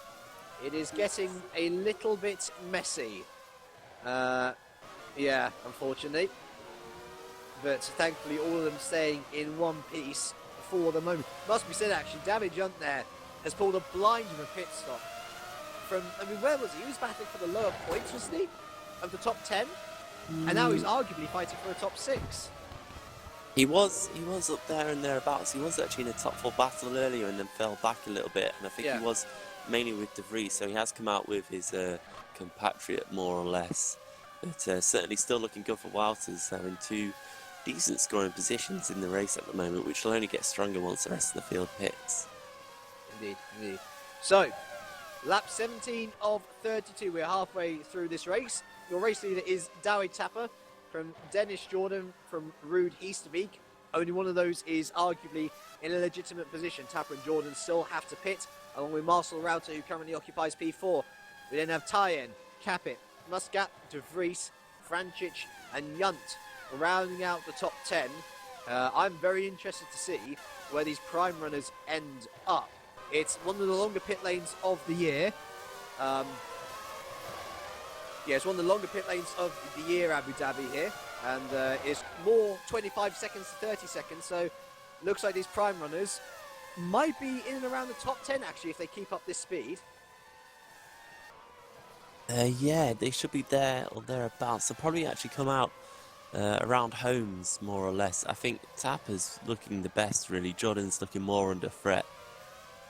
It is getting a little bit messy. Yeah, unfortunately. But thankfully all of them staying in one piece for the moment. Must be said actually, David Junt there has pulled a blind of a pit stop. Where was he? He was battling for the lower points, wasn't he? Of the top 10? And now he's arguably fighting for a top 6.
He was up there and thereabouts. He was actually in a top 4 battle earlier and then fell back a little bit. And I think he was mainly with De Vries, so he has come out with his compatriot more or less. But certainly still looking good for Wouters, having 2 decent scoring positions in the race at the moment, which will only get stronger once the rest of the field pits.
Indeed. So, lap 17 of 32. We're halfway through this race. Your race leader is Dowie Tapper from Dennis Jordan from Rude Easterbeek. Only one of those is arguably in a legitimate position. Tapper and Jordan still have to pit, along with Marcel Router, who currently occupies P4. We then have Tyen, Capit, Muscat, De Vries, Francic and Yunt rounding out the top 10. I'm very interested to see where these prime runners end up. It's one of the longer pit lanes of the year. It's one of the longer pit lanes of the year, Abu Dhabi here. And it's more 25 seconds to 30 seconds. So looks like these prime runners might be in and around the top 10 actually if they keep up this speed.
Yeah, they should be there or thereabouts. They'll probably actually come out around Holmes, more or less. I think Tapper's looking the best, really. Jordan's looking more under threat.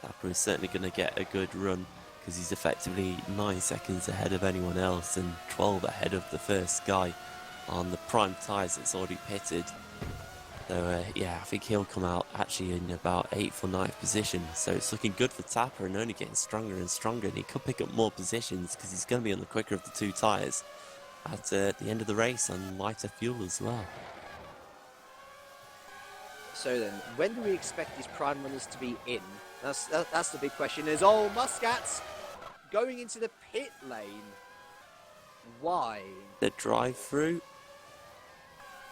Tapper is certainly going to get a good run because he's effectively 9 seconds ahead of anyone else and 12 ahead of the first guy on the prime tyres that's already pitted. So, yeah, I think he'll come out actually in about 8th or 9th position. So it's looking good for Tapper and only getting stronger and stronger. And he could pick up more positions because he's going to be on the quicker of the 2 tyres at the end of the race on lighter fuel as well.
So then, when do we expect these prime runners to be in? That's the big question. Is Muscat's going into the pit lane? Why?
The drive-through.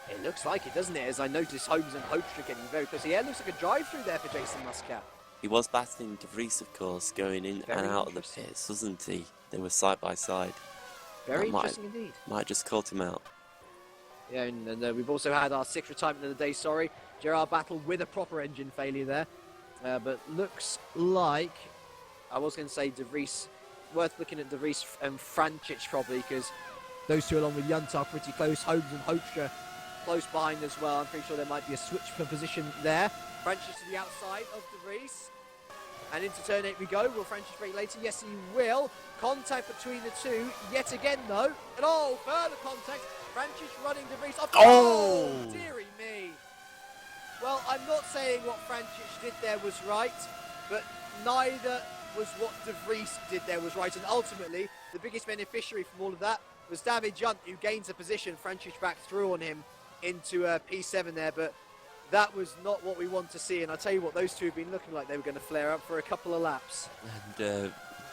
It looks like it, doesn't it? As I notice Holmes and Hoekstra getting very close. Yeah, it looks like a drive-through there for Jason Muscat.
He was battling De Vries, of course, going in
Very
and out of the
interesting.
pits, wasn't he? They were side by side.
Very
That
interesting indeed.
Might just caught him out.
Yeah, and we've also had our sixth retirement of the day, sorry. Gerard battled with a proper engine failure there. But looks like, I was going to say De Vries, worth looking at De Vries and Francic probably, because those two along with Junt are pretty close. Holmes and Hoekstra close behind as well. I'm pretty sure there might be a switch for position there. Francic to the outside of De Vries. And into turn 8 we go. Will Francic brake later? Yes, he will. Contact between the two. Yet again, though. And further contact. Francic running De Vries off.
Oh!
Dearie me. Well, I'm not saying what Francic did there was right, but neither was what De Vries did there was right. And ultimately, the biggest beneficiary from all of that was David Junt, who gains a position. Francic back through on him into P7 there, but that was not what we want to see. And I'll tell you what, those two have been looking like they were going to flare up for a couple of laps.
And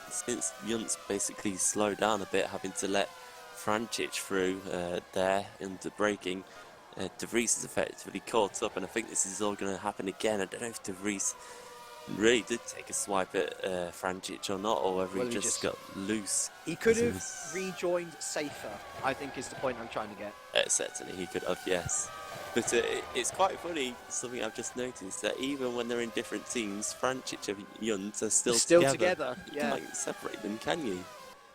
since Junt's basically slowed down a bit, having to let Francic through there into braking, De Vries is effectively caught up, and I think this is all going to happen again. I don't know if De Vries really did take a swipe at Francic or not, or whether he just got loose.
He could have rejoined safer, I think is the point I'm trying to get.
Certainly he could have, yes. But it's quite funny, something I've just noticed, that even when they're in different teams, Francic and Junt are still
together.
You can't separate them, can you?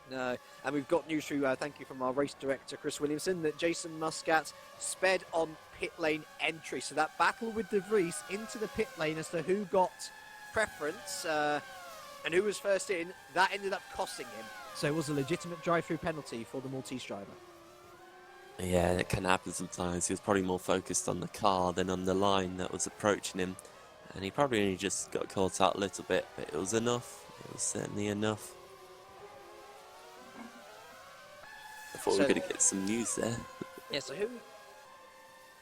No, and we've got news through, thank you from our race director, Chris Williamson, that Jason Muscat sped on pit lane entry. So that battle with De Vries into the pit lane as to who got preference and who was first in, that ended up costing him. So it was a legitimate drive-through penalty for the Maltese driver.
Yeah, it can happen sometimes. He was probably more focused on the car than on the line that was approaching him. And he probably only just got caught out a little bit, but it was enough. It was certainly enough. I thought we were going to get some news there.
Yeah, so who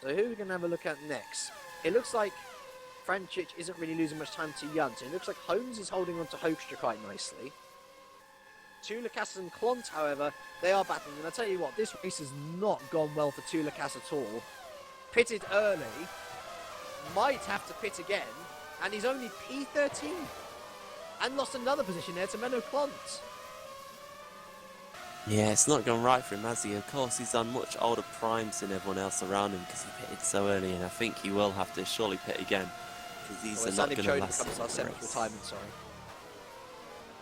are we going to have a look at next? It looks like Francic isn't really losing much time to Junt. It looks like Holmes is holding on to Hoekstra quite nicely. Tulikas and Klont, however, they are battling. And I tell you what, this race has not gone well for Tulikas at all. Pitted early, might have to pit again, and he's only P13. And lost another position there to Menno Klont.
Yeah, it's not gone right for him, has he? Of course, he's on much older primes than everyone else around him because he pitted so early, and I think he will have to surely pit again because these are not going to last.
Becomes our seventh retirement, sorry.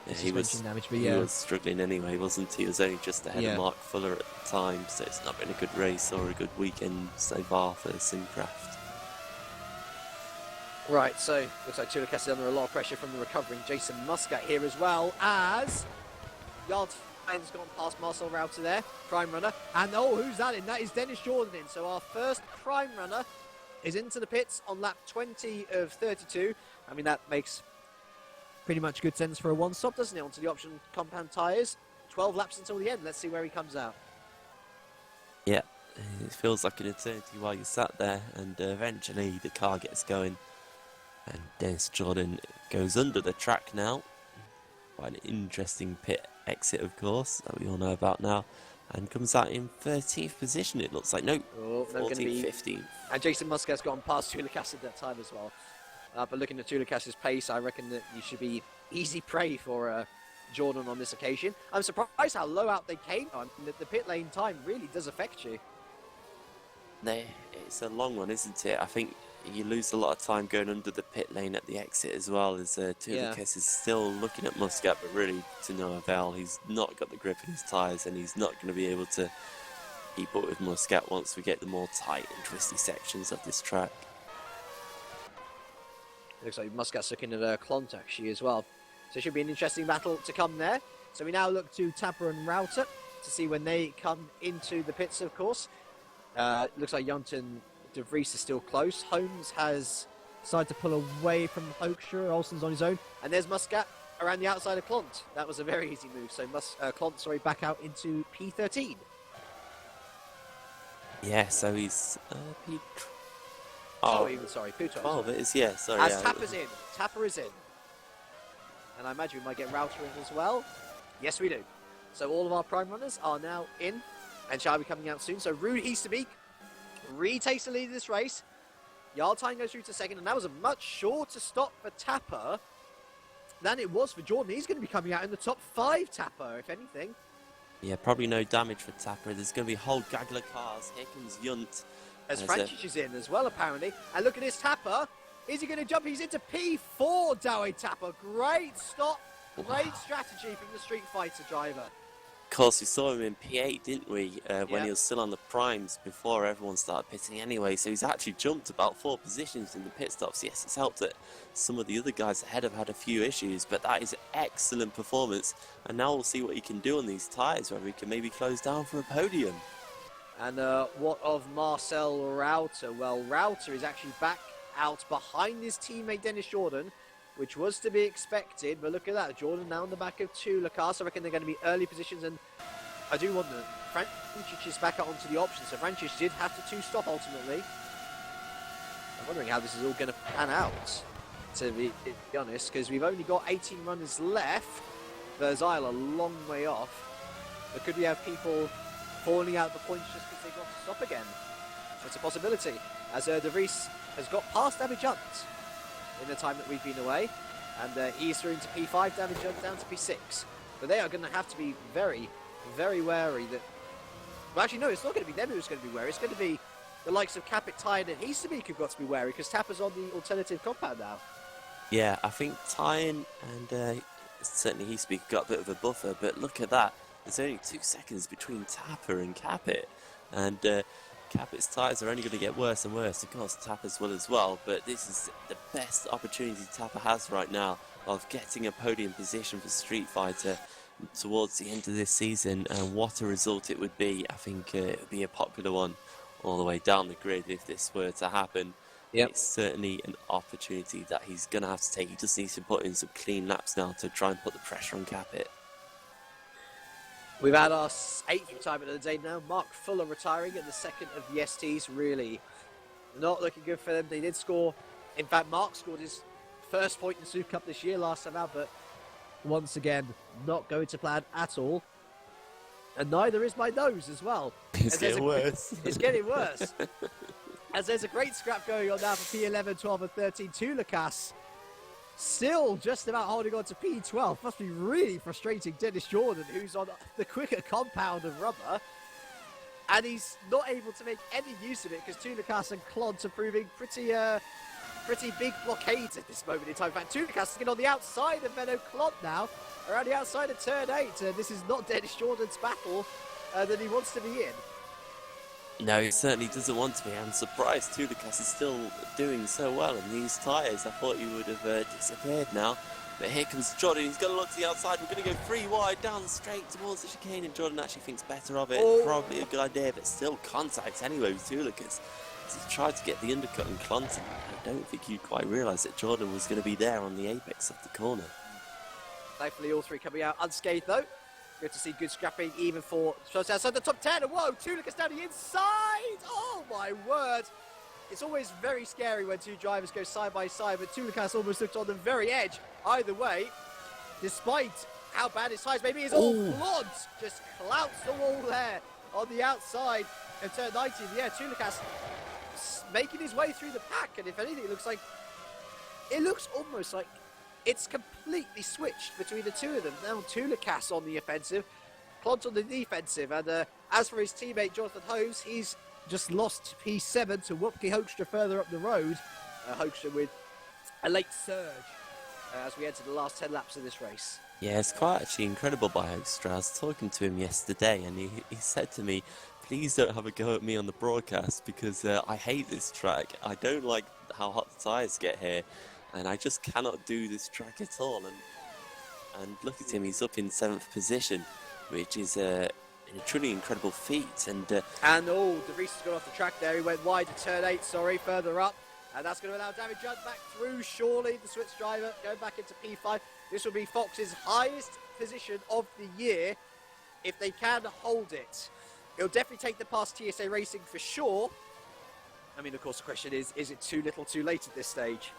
Yeah, he was struggling anyway, wasn't he? He was only just ahead of Mark Fuller at the time, so it's not been a good race or a good weekend so far for Simcraft.
Right, so looks like Tulikas is under a lot of pressure from the recovering Jason Muscat here, as well as Yard has gone past Marcel Rauter there, prime runner, and who's that in? That is Dennis Jordan in. So our first prime runner is into the pits on lap 20 of 32. I mean, that makes pretty much good sense for a one-stop, doesn't it? Onto the option compound tyres. 12 laps until the end. Let's see where he comes out.
Yeah, it feels like an eternity while you sat there, and eventually the car gets going. And Dennis Jordan goes under the track now. Quite an interesting pit exit, of course, that we all know about now. And comes out in 13th position, it looks like. No, 14th, 15th.
And Jason Muscat's gone past Tulikas at that time as well. But looking at Tulikas's pace, I reckon that you should be easy prey for Jordan on this occasion. I'm surprised how low out they came on. The pit lane time really does affect you.
It's a long one, isn't it? I think you lose a lot of time going under the pit lane at the exit as well, as Tulikas is still looking at Muscat, but really to no avail. He's not got the grip in his tyres, and he's not going to be able to keep up with Muscat once we get the more tight and twisty sections of this track.
Looks like Muscat's looking at Klont actually as well. So it should be an interesting battle to come there. So we now look to Tapper and Rauter to see when they come into the pits, of course. Looks like Junt and De Vries is still close. Holmes has decided to pull away from Hoekstra. Olsen's on his own. And there's Muscat around the outside of Klont. That was a very easy move. So Klont, back out into P13.
Yeah, so he's
Oh, even, sorry, Puto.
12
sorry.
it is, yeah, sorry.
As
yeah.
Tapper's in. Tapper is in. And I imagine we might get Router in as well. Yes, we do. So all of our prime runners are now in and shall be coming out soon. So Rude Easterbeek retakes the lead of this race. Yarltine goes through to second, and that was a much shorter stop for Tapper than it was for Jordan. He's going to be coming out in the top 5, Tapper, if anything.
Yeah, probably no damage for Tapper. There's going to be a whole gaggle of cars. Here comes Yunt.
As Francis is in as well, apparently. And look at this Tapper. Is he going to jump? He's into P4, Dowie Tapper. Great stop. Great strategy from the Street Fighter driver.
Of course, we saw him in P8, didn't we? When
Yeah.
he was still on the primes before everyone started pitting anyway. So he's actually jumped about 4 positions in the pit stops. Yes, it's helped that some of the other guys ahead have had a few issues, but that is excellent performance. And now we'll see what he can do on these tyres, whether he can maybe close down for a podium.
And what of Marcel Router? Well, Router is actually back out behind his teammate Dennis Jordan, which was to be expected. But look at that, Jordan now on the back of Tulaka. So I reckon they're going to be early positions. And I do wonder, Frančić is back out onto the option. So Frančić did have to 2-stop ultimately. I'm wondering how this is all going to pan out, to be honest, because we've only got 18 runners left. Versailles a long way off. But could we have people falling out the points just because they got to stop again? It's a possibility, as De Vries has got past Damage Hunt in the time that we've been away, and he's through into P5, Damage Hunt down to P6. But they are going to have to be very, very wary that... Well, actually, no, it's not going to be them who's going to be wary. It's going to be the likes of Capit, Tyne and Easterbeek who've got to be wary, because Tapper's on the alternative compound now.
Yeah, I think Tyne and certainly Easterbeek got a bit of a buffer, but look at that. There's only 2 seconds between Tapper and Capit, and Capit's tyres are only going to get worse and worse. Of course, Tapper's will as well, but this is the best opportunity Tapper has right now of getting a podium position for Street Fighter towards the end of this season, and what a result it would be. I think it would be a popular one all the way down the grid if this were to happen.
Yep.
It's certainly an opportunity that he's going to have to take. He just needs to put in some clean laps now to try and put the pressure on Capit.
We've had our 8th retirement of the day now. Mark Fuller retiring at the second of the STs. Really not looking good for them. They did score. In fact, Mark scored his first point in the Super Cup this year last time out, but once again, not going to plan at all. And neither is my nose as well.
It's getting worse.
It's getting worse. As there's a great scrap going on now for P11, 12 and 13. Tulacas still just about holding on to P12. Must be really frustrating Dennis Jordan, who's on the quicker compound of rubber. And he's not able to make any use of it because Tulacas and Clont are proving pretty big blockades at this moment in time. In fact, Tulacas is getting on the outside of Menno Clont now, around the outside of turn 8. This is not Dennis Jordan's battle that he wants to be in.
No, he certainly doesn't want to be. I'm surprised Tulacas is still doing so well in these tyres. I thought he would have disappeared now. But here comes Jordan. He's going to look to the outside. We're going to go 3 wide down the straight towards the chicane. And Jordan actually thinks better of it.
Oh.
Probably a good idea, but still contact anyway with Tulacas. He tried to get the undercut and Clonton. I don't think he'd quite realise that Jordan was going to be there on the apex of the corner.
Thankfully, all 3 coming out unscathed, though. Good to see good scrapping, even for shots outside the top 10. And whoa, Tulacas down the inside! Oh, my word. It's always very scary when 2 drivers go side by side, but Tulacas almost looked on the very edge. Either way, despite how bad his tyres may be, is all Clont just clouts the wall there on the outside of turn 19. Yeah, Tulacas making his way through the pack, and if anything, it looks almost like it's completely switched between the 2 of them. Now Tulacas on the offensive, Clont on the defensive, and as for his teammate Jonathan Hoves, he's just lost P7 to Wupke Hoekstra further up the road. Hoekstra with a late surge as we enter the last 10 laps of this race.
Yeah, it's quite actually incredible by Hoekstra. I was talking to him yesterday and he said to me, please don't have a go at me on the broadcast because I hate this track. I don't like how hot the tyres get here and I just cannot do this track at all. And look at him, he's up in 7th position, which is a truly incredible feat. And De Vries has gone off the track there. He went wide to turn 8, further up. And that's going to allow David Judd back through, surely, the Swiss driver, going back into P5. This will be Fox's highest position of the year if they can hold it. It'll definitely take them past TSA Racing for sure.
I mean, of course, the question is it too little too late at this stage?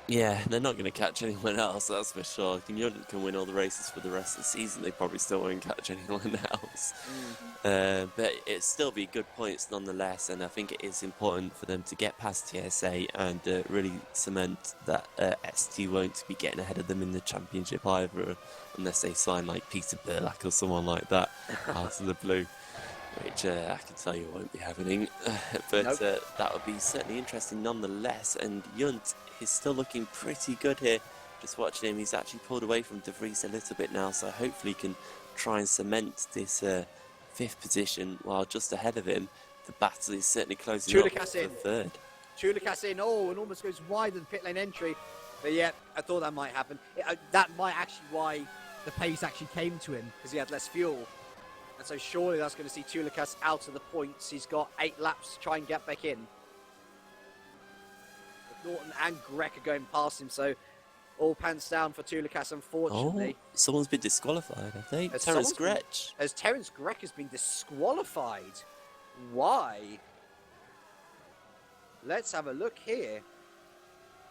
Yeah, they're not going to catch anyone else, that's for sure. Yunt can win all the races for the rest of the season. They probably still won't catch anyone else. But it'd still be good points nonetheless, and I think it is important for them to get past TSA and really cement that ST won't be getting ahead of them in the championship either, unless they sign like Peter Burlack or someone like that out of the blue, which I can tell you won't be happening. But
Nope.
that would be certainly interesting nonetheless, and Yunt is still looking pretty good here. Just watching him, he's actually pulled away from De Vries a little bit now, so hopefully he can try and cement this 5th position while just ahead of him. The battle is certainly closing up for third.
Chulikas in, and almost goes wide of the pit lane entry. But yeah, I thought that might happen. That might actually why the pace actually came to him, because he had less fuel. And so surely that's going to see Chulikas out of the points. He's got 8 laps to try and get back in. Norton and Grech are going past him, so all pants down for Chulikas, unfortunately.
Oh, someone's been disqualified, I think. Terence Grech.
As Terence Grech has been disqualified. Why? Let's have a look here.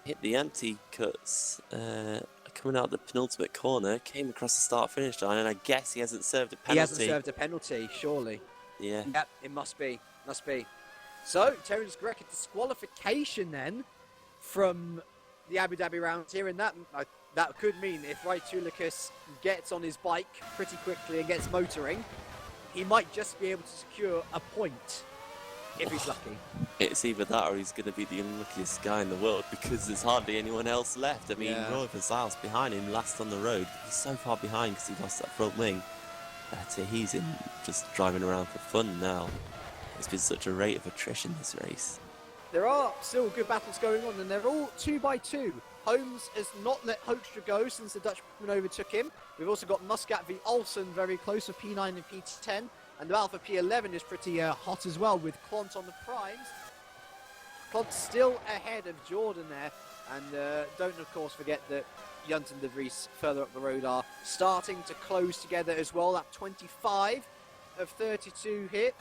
Hit the anti-cuts coming out the penultimate corner, came across the start-finish line, and I guess he hasn't served a penalty.
He hasn't served a penalty, surely.
Yeah.
Yep, it must be. So, Terence Grech, a disqualification then from the Abu Dhabi round here, and that could mean if Chulikas gets on his bike pretty quickly and gets motoring, he might just be able to secure a point if he's lucky.
It's either that or he's going to be the unluckiest guy in the world, because there's hardly anyone else left. I mean, Roy Vasal's behind him, last on the road. He's so far behind because he lost that front wing that he's in just driving around for fun now. It's been such a rate of attrition this race.
There are still good battles going on, and they're all 2x2. Holmes has not let Hoekstra go since the Dutchman overtook him. We've also got Muscat v Olsen very close for P9 and P10. And the Alpha P11 is pretty hot as well, with Clont on the primes. Clont still ahead of Jordan there. And don't, of course, forget that Yunt and De Vries further up the road are starting to close together as well. Lap 25 of 32 here.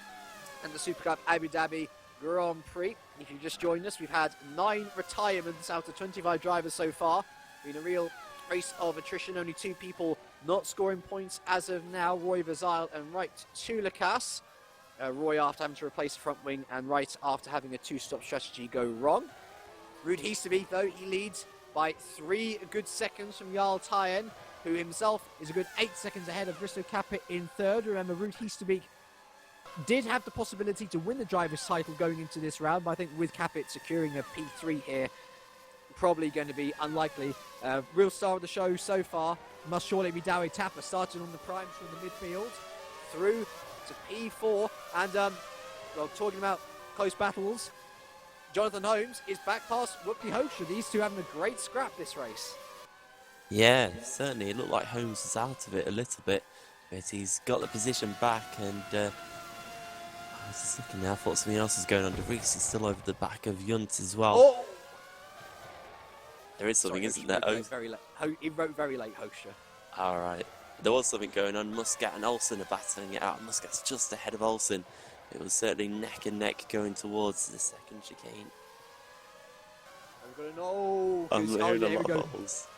And the Supercup Abu Dhabi Grand Prix. If you've just joined us, we've had 9 retirements out of 25 drivers so far. Been a real race of attrition. Only 2 people not scoring points as of now. Roy Vasil and Wright Chulikas. Roy after having to replace the front wing, and Wright after having a 2-stop strategy go wrong. Ruud Hiesterbeek, though, he leads by 3 good seconds from Jarl Tyen, who himself is a good 8 seconds ahead of Risto Capit in third. Remember, Ruud Hiesterbeek did have the possibility to win the driver's title going into this round, but I think with Capit securing a P3 here, probably going to be unlikely. Real star of the show so far must surely be Dowie Tapper, starting on the primes from the midfield through to P4. And, well, talking about close battles, Jonathan Holmes is back past Whoopie Hoekstra. These two having a great scrap this race.
Yeah, certainly. It looked like Holmes was out of it a little bit, but he's got the position back, and I was just looking there, I thought something else was going on. De Vries is still over the back of Yunt as well.
Oh!
There is something, isn't there?
He wrote very late, Hoekstra.
Alright. There was something going on. Muscat and Olsen are battling it out. Muscat's just ahead of Olsen. It was certainly neck and neck going towards the second chicane.
We've got to know.
I'm hearing a lot
go.
of holes.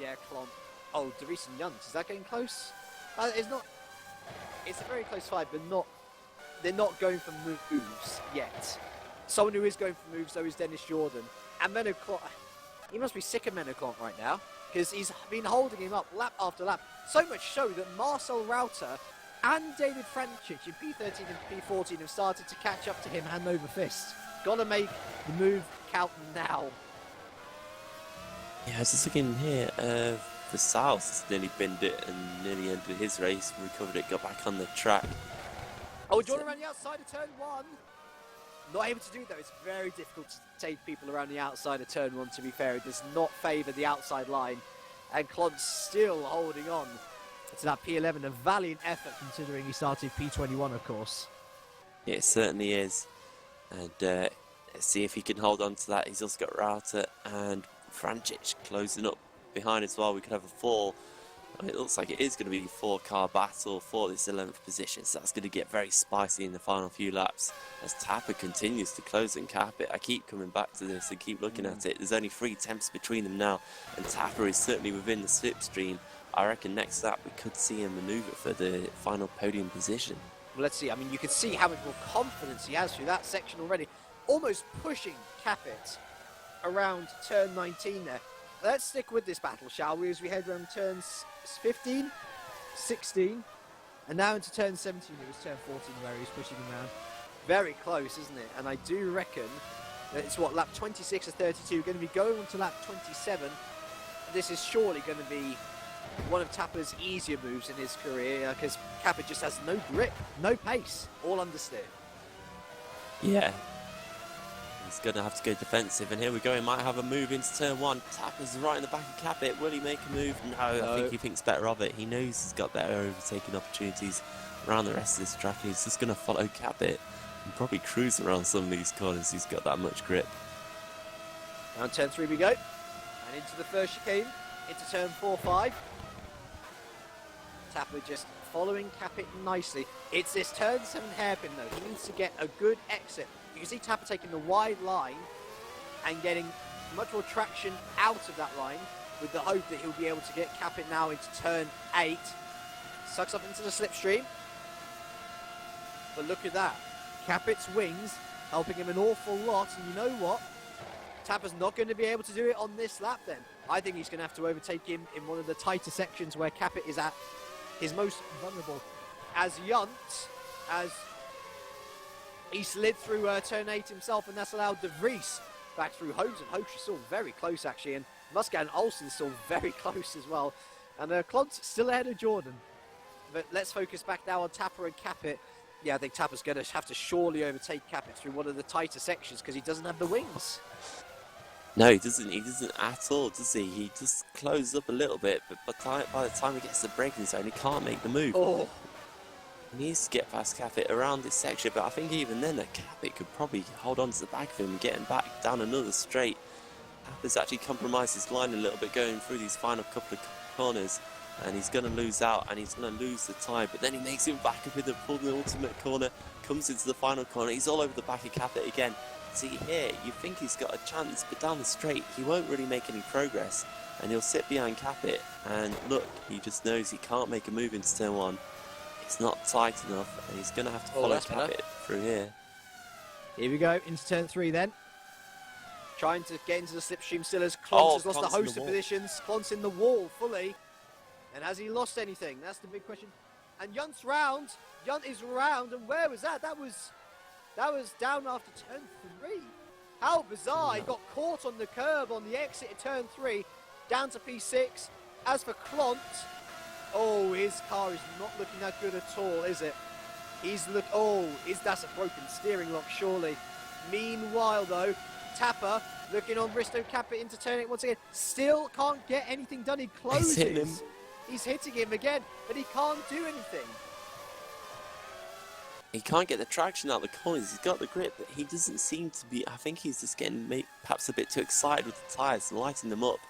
Yeah, Clont. Oh, De Vries and Yunt. Is that getting close? It's not. It's a very close fight, but not. They're not going for moves yet. Someone who is going for moves, though, is Dennis Jordan. And Menno Clont, he must be sick of Menno Clont right now, because he's been holding him up lap after lap. So much so that Marcel Rauter and David Franchich in P13 and P14 have started to catch up to him hand over fist. Gotta make the move count now.
Yeah, I was just looking here. The South has nearly binned it and nearly ended his race, recovered it, got back on the track.
Oh, Jordan around the outside of turn 1. Not able to do that. It's very difficult to take people around the outside of turn 1, to be fair. It does not favour the outside line. And Clont's still holding on to that P11. A valiant effort considering he started P21, of course.
Yeah, it certainly is. And let's see if he can hold on to that. He's also got Rauter and Franchich closing up behind as well. We could have a 4 And it looks like it is going to be a 4-car battle for this 11th position, so that's going to get very spicy in the final few laps as Tapper continues to close and cap it. I keep coming back to this and keep looking at it. There's only 3 temps between them now, and Tapper is certainly within the slipstream. I reckon next lap we could see him manoeuvre for the final podium position.
Well, let's see. I mean, you can see how much more confidence he has through that section already. Almost pushing Capit around turn 19 there. Let's stick with this battle, shall we, as we head around turns 15, 16, and now into turn 17. It was turn 14 where he was pushing him around. Very close, isn't it? And I do reckon that it's what, lap 26 or 32, going to be going on to lap 27. This is surely going to be one of Tapper's easier moves in his career, because Capit just has no grip, no pace, all understeer.
Yeah. He's going to have to go defensive, and here we go. He might have a move into turn 1. Tapper's right in the back of Capit. Will he make a move? No, I think he thinks better of it. He knows he's got better overtaking opportunities around the rest of this track, and he's just going to follow Capit and probably cruise around some of these corners. He's got that much grip.
Down turn 3 we go, and into the first chicane, into turn 4-5. Tapper just following Capit nicely. It's this turn 7 hairpin though. He needs to get a good exit. You can see Tapper taking the wide line and getting much more traction out of that line with the hope that he'll be able to get Capit now into turn 8. Sucks up into the slipstream. But look at that. Capit's wings helping him an awful lot, and you know what? Tapper's not going to be able to do it on this lap then. I think he's going to have to overtake him in one of the tighter sections where Capit is at his most vulnerable. As Yunt, as he slid through turn 8 himself, and that's allowed De Vries back through Hoes, and Hoes is still very close actually, and Muscat and Olsen still very close as well. And Klontz still ahead of Jordan. But let's focus back now on Tapper and Capit. Yeah, I think Tapper's going to have to surely overtake Capit through one of the tighter sections because he doesn't have the wings.
No, he doesn't at all, does he? He just closes up a little bit, but by the time he gets to the braking zone, he can't make the move.
Oh.
He needs to get past Capit around this section, but I think even then, Capit could probably hold on to the back of him and get him back down another straight. Tapper's actually compromised his line a little bit going through these final couple of corners, and he's going to lose out, and he's going to lose the time, but then he makes him back up in the ultimate corner, comes into the final corner, he's all over the back of Capit again. See here, you think he's got a chance, but down the straight, he won't really make any progress, and he'll sit behind Capit, and look, he just knows he can't make a move into turn 1. It's not tight enough, and he's going to have to follow Capit through here.
Here we go, into turn 3 then. Trying to get into the slipstream still as Klontz has lost a host of positions. Klontz in the wall fully. And has he lost anything? That's the big question. And Yunt's round. Yunt is round, and where was that? That was down after turn 3. How bizarre. He got caught on the curb on the exit of turn 3, down to P6. As for Klontz, oh, his car is not looking that good at all, is it? That's a broken steering lock, surely. Meanwhile, though, Tapper looking on Risto Capit into turn 8 once again. Still can't get anything done. He closes. He's hitting him again, but he can't do anything.
He can't get the traction out of the corners. He's got the grip, but he doesn't seem to be. I think he's just getting perhaps a bit too excited with the tyres and lighting them up.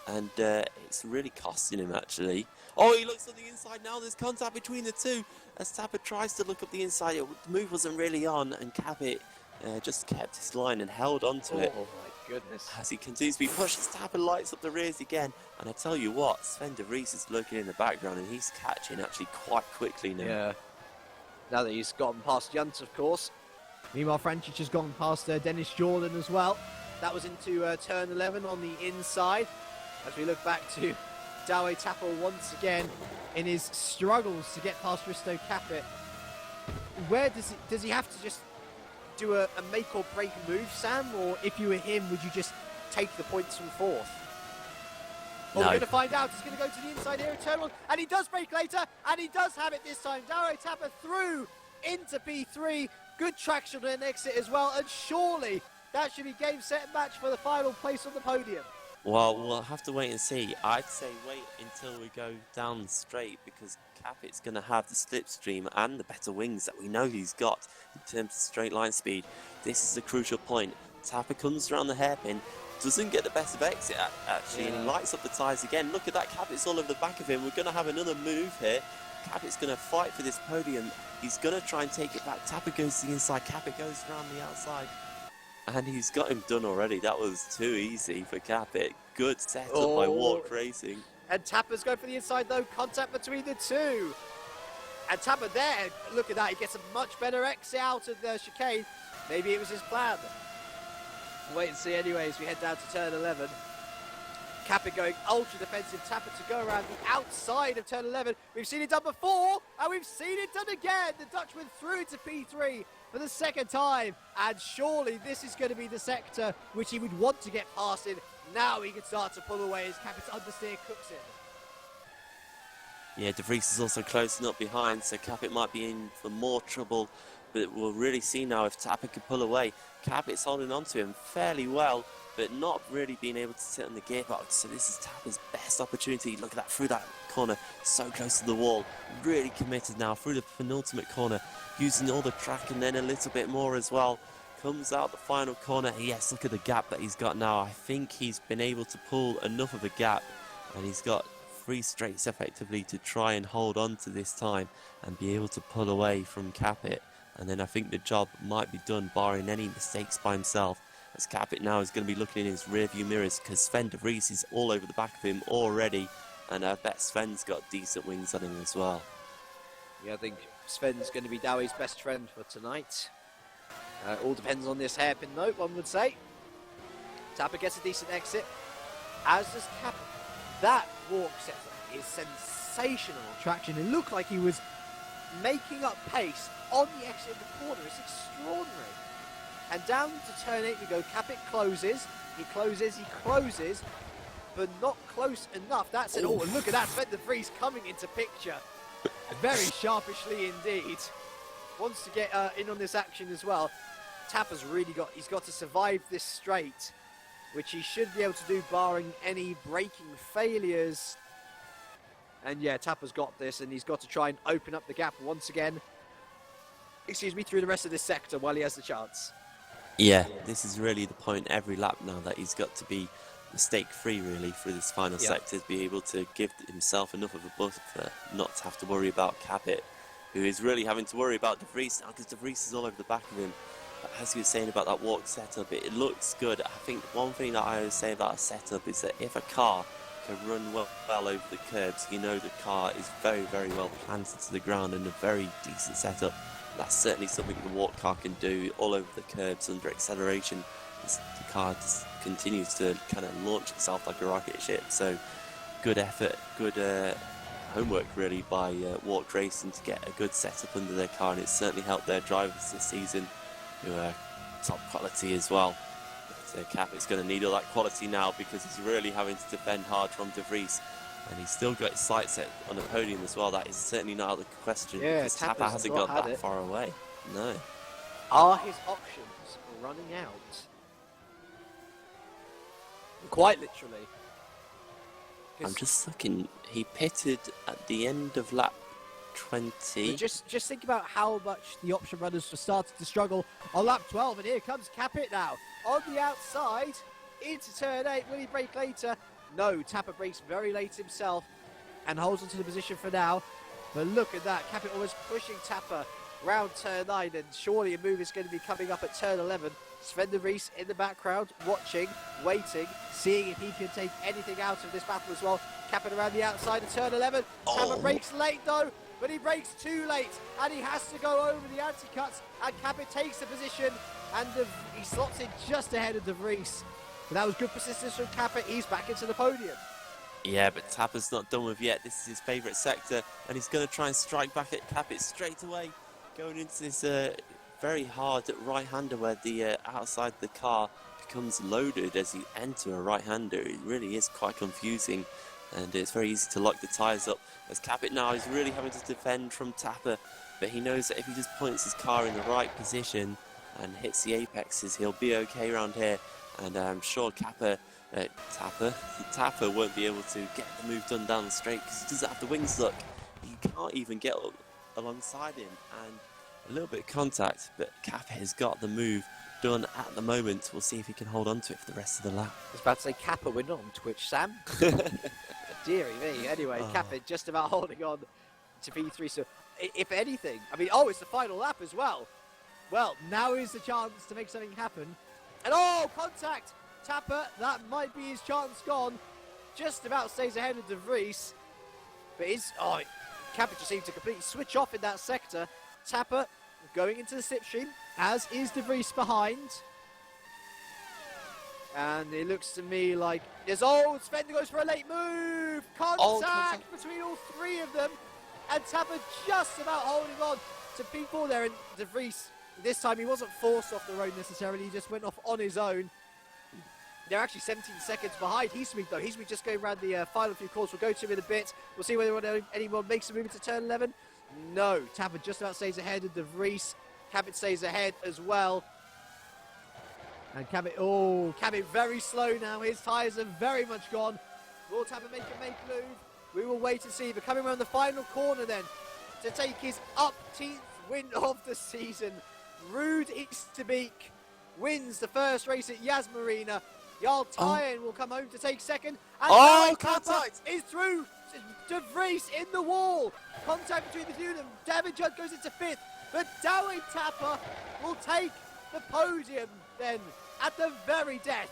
And it's really costing him, actually. Oh, he looks on the inside now. There's contact between the two. As Tapper tries to look up the inside, the move wasn't really on, and Capit just kept his line and held on to it.
Oh, my goodness.
As he continues to be pushed, Tapper lights up the rears again. And I tell you what, Sven de Vries is looking in the background, and he's catching actually quite quickly now.
Yeah. Now that he's gotten past Yunt, of course. Meanwhile, Francic has gone past Dennis Jordan as well. That was into turn 11 on the inside. As we look back to Dawe Tapper once again in his struggles to get past Risto Capit. Where does he have to just do a make or break move, Sam? Or if you were him, would you just take the points from fourth? Well, we're going to find out. He's going to go to the inside here at turn 1, and he does break later, and he does have it this time. Dawe Tapper through into P3. Good traction on an exit as well, and surely that should be game, set, and match for the final place on the podium.
Well, we'll have to wait and see. I'd say wait until we go down straight, because Capit's going to have the slipstream and the better wings that we know he's got in terms of straight line speed. This is the crucial point. Tapper comes around the hairpin. doesn't get the best of exit actually, and he lights up the tyres again. Look at that, Capit's all over the back of him. We're going to have another move here. Capit's going to fight for this podium. He's going to try and take it back. Tapper goes to the inside, Capit goes around the outside. And he's got him done already. That was too easy for Capit. Good setup by Walk Racing.
And Tapper's going for the inside though. Contact between the two. And Tapper there, look at that. He gets a much better exit out of the chicane. Maybe it was his plan. Wait and see anyways. We head down to turn 11. Capit going ultra defensive. Tapper to go around the outside of turn 11. We've seen it done before, and we've seen it done again. The Dutchman through to P3 for the second time, and surely this is going to be the sector which he would want to get past in. Now he can start to pull away as Capit's understeer cooks it.
Yeah, De Vries is also closing up behind, so Capit might be in for more trouble, but we'll really see now if Tapper can pull away. Capit's holding on to him fairly well, but not really being able to sit on the gearbox, so this is Tapper's best opportunity. Look at that, through that corner, so close to the wall, really committed now through the penultimate corner, using all the track and then a little bit more as well. Comes out the final corner. Yes, look at the gap that he's got now. I think he's been able to pull enough of a gap, and he's got 3 straights effectively to try and hold on to this time and be able to pull away from Capit. And then I think the job might be done, barring any mistakes by himself, as Capit now is going to be looking in his rear view mirrors, because Sven De Vries is all over the back of him already, and I bet Sven's got decent wings on him as well.
Yeah, I think Sven's going to be Dowie's best friend for tonight. All depends on this hairpin note, one would say. Tapper gets a decent exit, as does Capit. That walk setup is sensational traction. It looked like he was making up pace on the exit of the corner. It's extraordinary. And down to turn 8 we go. Capit closes, he closes, but not close enough. That's it. Oh, and look at that, Sven De Vries coming into picture. Very sharpishly indeed. Wants to get in on this action as well. Tapper's really he's got to survive this straight, which he should be able to do barring any braking failures. And yeah, Tapper's got this, and he's got to try and open up the gap once again. Excuse me, through the rest of this sector while he has the chance.
Yeah, this is really the point every lap now, that he's got to be mistake-free really through this final sector, to be able to give himself enough of a buffer not to have to worry about Capit, who is really having to worry about De Vries now, because De Vries is all over the back of him. But as you were saying about that walk setup, it looks good. I think one thing that I always say about a setup is that if a car can run well over the curbs, you know the car is very, very well planted to the ground and a very decent setup. That's certainly something the walk car can do all over the curbs under acceleration. The car just continues to kind of launch itself like a rocket ship. So good effort, good homework really by Walk Racing to get a good setup under their car, and it's certainly helped their drivers this season, who are top quality as well. But Capit's going to need all that quality now, because he's really having to defend hard from De Vries, and he's still got his sights set on the podium as well. That is certainly not out of the question, because Tapper hasn't got that far away. No.
Are his options running out? Quite literally.
I'm just looking. He pitted at the end of lap 20.
Just think about how much the option runners have started to struggle on lap 12, and here comes Capit now on the outside into turn 8. Will he brake later? No, Tapper brakes very late himself and holds onto the position for now. But look at that, Capit almost pushing Tapper round turn 9, and surely a move is going to be coming up at turn 11. Sven De Vries in the background, watching, waiting, seeing if he can take anything out of this battle as well. Capit around the outside of turn 11. Tapper brakes late though, but he brakes too late, and he has to go over the anti-cuts, and Capit takes the position, and he slots in just ahead of De Vries. But that was good persistence from Capit. He's back into the podium.
Yeah, but Tapper's not done with yet. This is his favourite sector, and he's going to try and strike back at Capit straight away, going into this very hard right-hander where the outside the car becomes loaded as you enter a right-hander. It really is quite confusing, and it's very easy to lock the tyres up, as Capit now is really having to defend from Tapper, but he knows that if he just points his car in the right position and hits the apexes, he'll be okay around here. And I'm sure Tapper won't be able to get the move done down the straight, because he doesn't have the wings. Look, he can't even get alongside him, and a little bit of contact, but Capper has got the move done at the moment. We'll see if he can hold on to it for the rest of the lap.
I was about to say Kappa, we're not on Twitch, Sam. Deary me. Anyway, Kappa just about holding on to P3. So, if anything, I mean, it's the final lap as well. Well, now is the chance to make something happen. And contact! Tapper, that might be his chance gone. Just about stays ahead of De Vries. But Kappa just seemed to completely switch off in that sector. Tapper going into the slipstream, as is De Vries behind. And it looks to me like Svender goes for a late move. Contact between all three of them. And Tapper just about holding on to P4 there. And De Vries, this time he wasn't forced off the road necessarily. He just went off on his own. They're actually 17 seconds behind Heesmeek though. Heesmeek just going around the final few calls. We'll go to him in a bit. We'll see whether anyone makes a move into turn 11. No, Tapper just about stays ahead of De Vries. Cabot stays ahead as well. And Cabot very slow now. His tyres are very much gone. Will Tapper make a move? We will wait and see. But coming around the final corner then to take his upteenth win of the season. Ruud Easterbeek wins the first race at Yas Marina. Jarl Tyen will come home to take second. And contact is through. De Vries in the wall. Contact between the two of them. David Judd goes into fifth. But Douwe Tapper will take the podium then at the very death.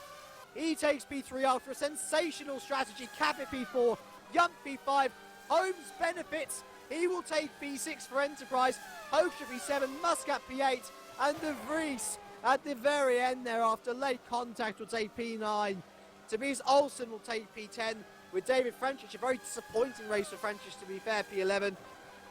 He takes P3 after a sensational strategy. Capit P4, Jump P5, Holmes benefits. He will take P6 for Enterprise. Hoekstra P7, Muscat P8, and De Vries at the very end there after late contact will take P9. Tobias Olsen will take P10 with David Franchich, a very disappointing race for Franchich to be fair, P11.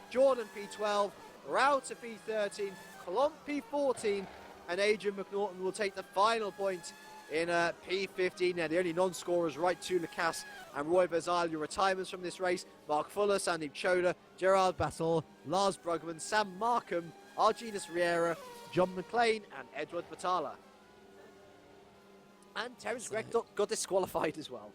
Jordan P12, Router P13, Klomp P14, and Adrian McNaughton will take the final point in P15. Now, the only non-scorers, right to Lacasse and Roy Bazal, your retirements from this race. Mark Fuller, Sandeep Choda, Gerard Battle, Lars Brugman, Sam Markham, Arginus Riera, John McLean, and Edward Batala. And Terence Gregg got disqualified as well.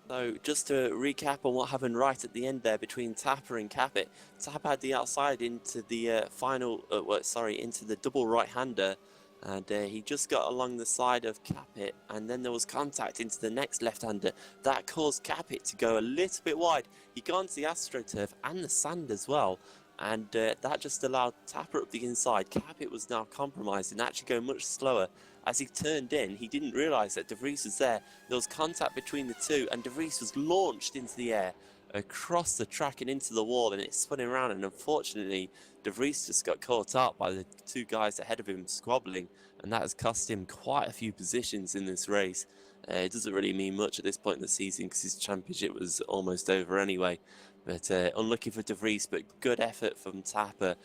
So just to recap on what happened right at the end there between Tapper and Capit. Tapper had the outside into the into the double right-hander, and he just got along the side of Capit, and then there was contact into the next left-hander. That caused Capit to go a little bit wide. He got onto the AstroTurf and the sand as well, and that just allowed Tapper up the inside. Capit was now compromised and actually going much slower. As he turned in, he didn't realise that De Vries was there. There was contact between the two, and De Vries was launched into the air, across the track and into the wall, and it spun him around. And unfortunately, De Vries just got caught up by the two guys ahead of him squabbling, and that has cost him quite a few positions in this race. It doesn't really mean much at this point in the season because his championship was almost over anyway. But unlucky for De Vries, but good effort from Tapper.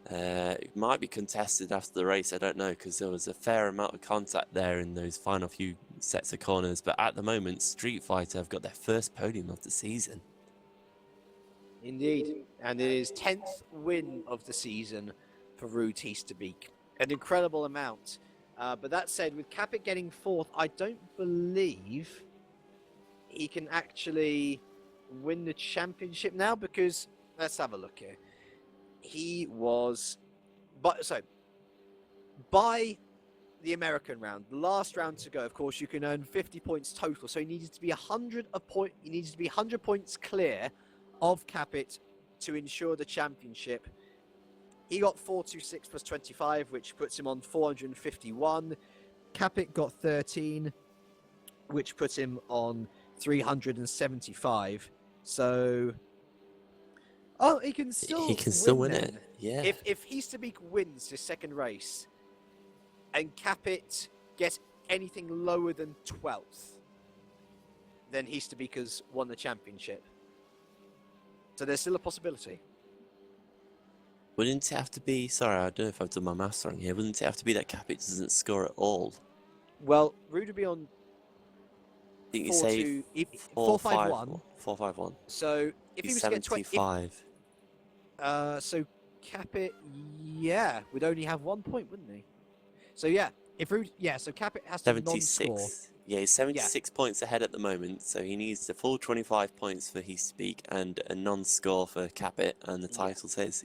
It might be contested after the race, I don't know, because there was a fair amount of contact there in those final few sets of corners. But at the moment, Street Fighter have got their first podium of the season.
Indeed, and it is 10th win of the season for Ruud Easterbeek. An incredible amount. But that said, with Capit getting fourth, I don't believe he can actually win the championship now, because let's have a look here. He was, by the American round, the last round to go, of course, you can earn 50 points total. So he needed to be 100 points clear of Capit to ensure the championship. He got 426 plus 25, which puts him on 451. Capit got 13, which puts him on 375. So he can still
win it. Yeah.
If Easterbeek wins his second race and Capit gets anything lower than 12th, then Easterbeek has won the championship. So there's still a possibility.
Wouldn't it have to be, sorry, I don't know if I've done my maths wrong here, wouldn't it have to be that Capit doesn't score at all?
Well, Ruud would be on 4-5-1.
4-5-1.
So if he was to get 25. So Capit, would only have 1 point, wouldn't he? So so Capit has to non-score.
Yeah, he's 76 points ahead at the moment, so he needs the full 25 points for Easterbeek and a non-score for Capit, and the title says,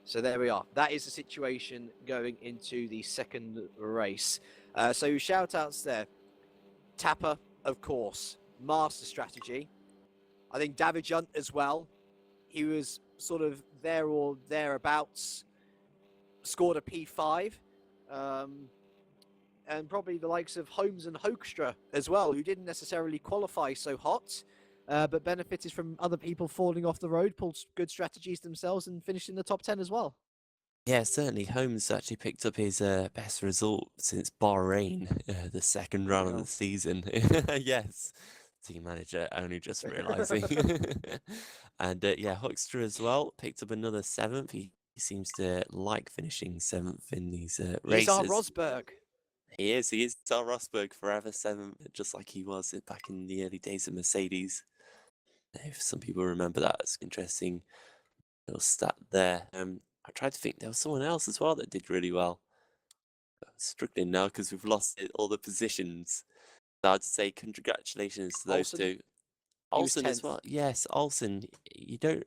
So there we are. That is the situation going into the second race. So shout outs there. Tapper, of course, master strategy. I think David Junt as well. He was sort of there or thereabouts, scored a P5. And probably the likes of Holmes and Hoekstra as well, who didn't necessarily qualify so hot, but benefited from other people falling off the road, pulled good strategies themselves, and finished in the top 10 as well.
Yeah, certainly. Holmes actually picked up his best result since Bahrain, the second round of the season. Yes, team manager only just realising. And yeah, Hoekstra as well picked up another 7th. He seems to like finishing 7th in these races.
He's our Rosberg.
He is our Rosberg, forever 7th, just like he was back in the early days of Mercedes. If some people remember that, it's interesting little stat there. I tried to think there was someone else as well that did really well. I'm struggling now because we've lost all the positions. So I'd say congratulations to those two. Olsen as well. Yes, Olsen. You don't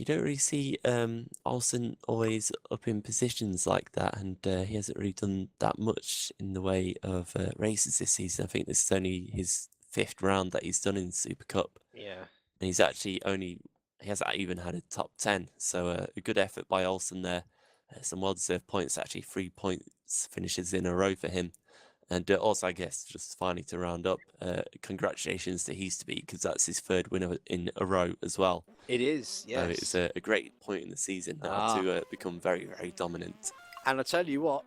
really see Olsen always up in positions like that, and he hasn't really done that much in the way of races this season. I think this is only his 5th round that he's done in Super Cup.
Yeah.
And he's actually he hasn't even had a top 10, so a good effort by Olsen there. Some well-deserved points, actually 3 points finishes in a row for him. And also, I guess, just finally to round up, congratulations to Easterby, because that's his 3rd win in a row as well.
It is, yes.
So it's a great point in the season now to become very, very dominant.
And I tell you what,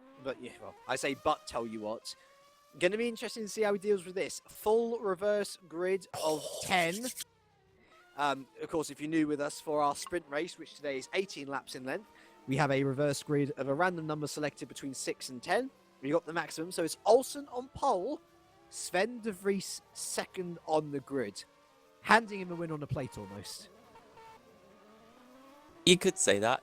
tell you what, going to be interesting to see how he deals with this. Full reverse grid of 10. Of course, if you're new with us for our sprint race, which today is 18 laps in length, we have a reverse grid of a random number selected between 6 and 10. We got the maximum, so it's Olsen on pole, Sven de Vries 2nd on the grid, handing him a win on the plate almost.
You could say that,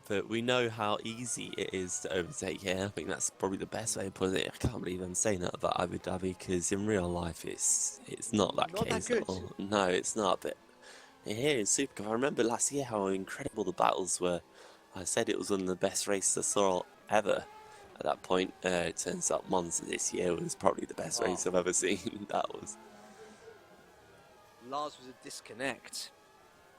but we know how easy it is to overtake here. I think that's probably the best way to put it. I can't believe I'm saying that about Abu Dhabi, because in real life it's not that case at all. No, it's not, but here in Supercup, I remember last year how incredible the battles were. I said it was one of the best races I saw ever at that point. It turns out Monza this year was probably the best race I've ever seen. Lars
was a disconnect.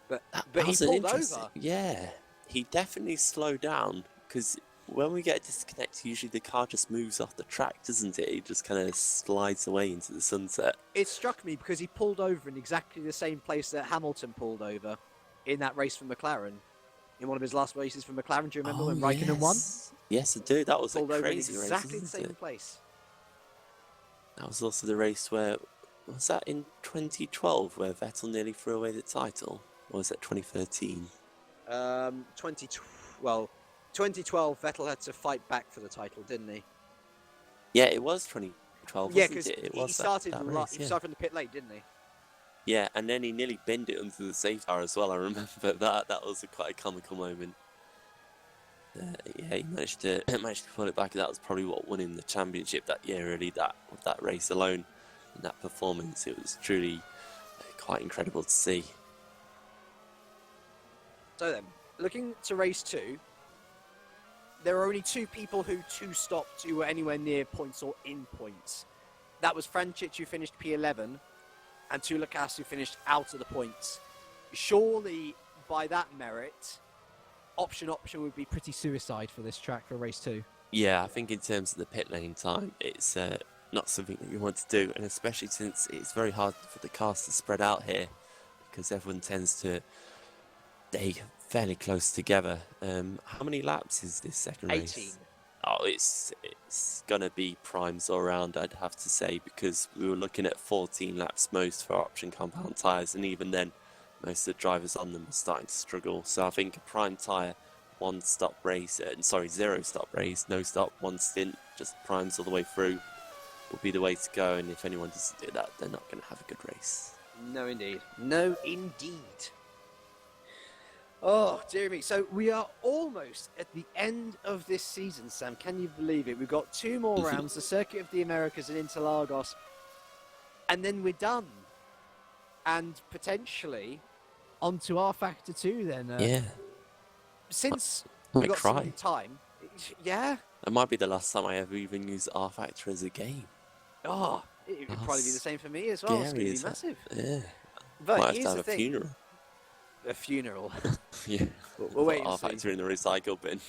But
he
pulled over.
Yeah, he definitely slowed down, because when we get a disconnect, usually the car just moves off the track, doesn't it? It just kind of slides away into the sunset.
It struck me because he pulled over in exactly the same place that Hamilton pulled over in that race for McLaren. In one of his last races for McLaren, do you remember when Raikkonen won?
Yes, I do. That was
pulled
a
over
crazy
in
race,
exactly the same place.
That was also the race where, was that in 2012, where Vettel nearly threw away the title? Or was that 2013?
2012, Vettel had to fight back for the title, didn't he?
Yeah, it was 2012,
yeah,
wasn't it?
He started from the pit late, didn't he?
Yeah, and then he nearly binned it under the safety car as well, I remember that. That was quite a comical moment. Yeah, he managed to pull it back. That was probably what won him the championship that year, really, that race alone. And that performance, it was truly quite incredible to see.
So then, looking to race 2, there are only 2 people who stopped who were anywhere near points or in points. That was Francic, who finished P11, and Tulakas, who finished out of the points. Surely, by that merit, option would be pretty suicide for this track for race 2.
Yeah, I think in terms of the pit lane time, it's not something that you want to do, and especially since it's very hard for the cars to spread out here, because everyone tends to stay fairly close together. How many laps is this second race?
18.
Oh, it's gonna be primes all around, I'd have to say, because we were looking at 14 laps most for option compound tyres, and even then, most of the drivers on them are starting to struggle. So I think a prime tyre, 1-stop race, 0-stop race, no stop, 1 stint, just primes all the way through, will be the way to go. And if anyone doesn't do that, they're not going to have a good race.
No, indeed. No, indeed. Oh, dear me. So we are almost at the end of this season, Sam. Can you believe it? We've got 2 more rounds, the Circuit of the Americas and Interlagos, and then we're done. And potentially onto our Factor 2 then.
Yeah.
since
I
we
might
got
cry.
some time, yeah.
It might be the last time I ever even use R Factor as a game.
Oh, it'd probably be the same for me as well. It's going to be massive.
Yeah.
But
Might have
here's
to have
the
a
thing.
funeral.
A funeral.
Yeah.
We'll wait and
R
see.
Factor in the recycle bin.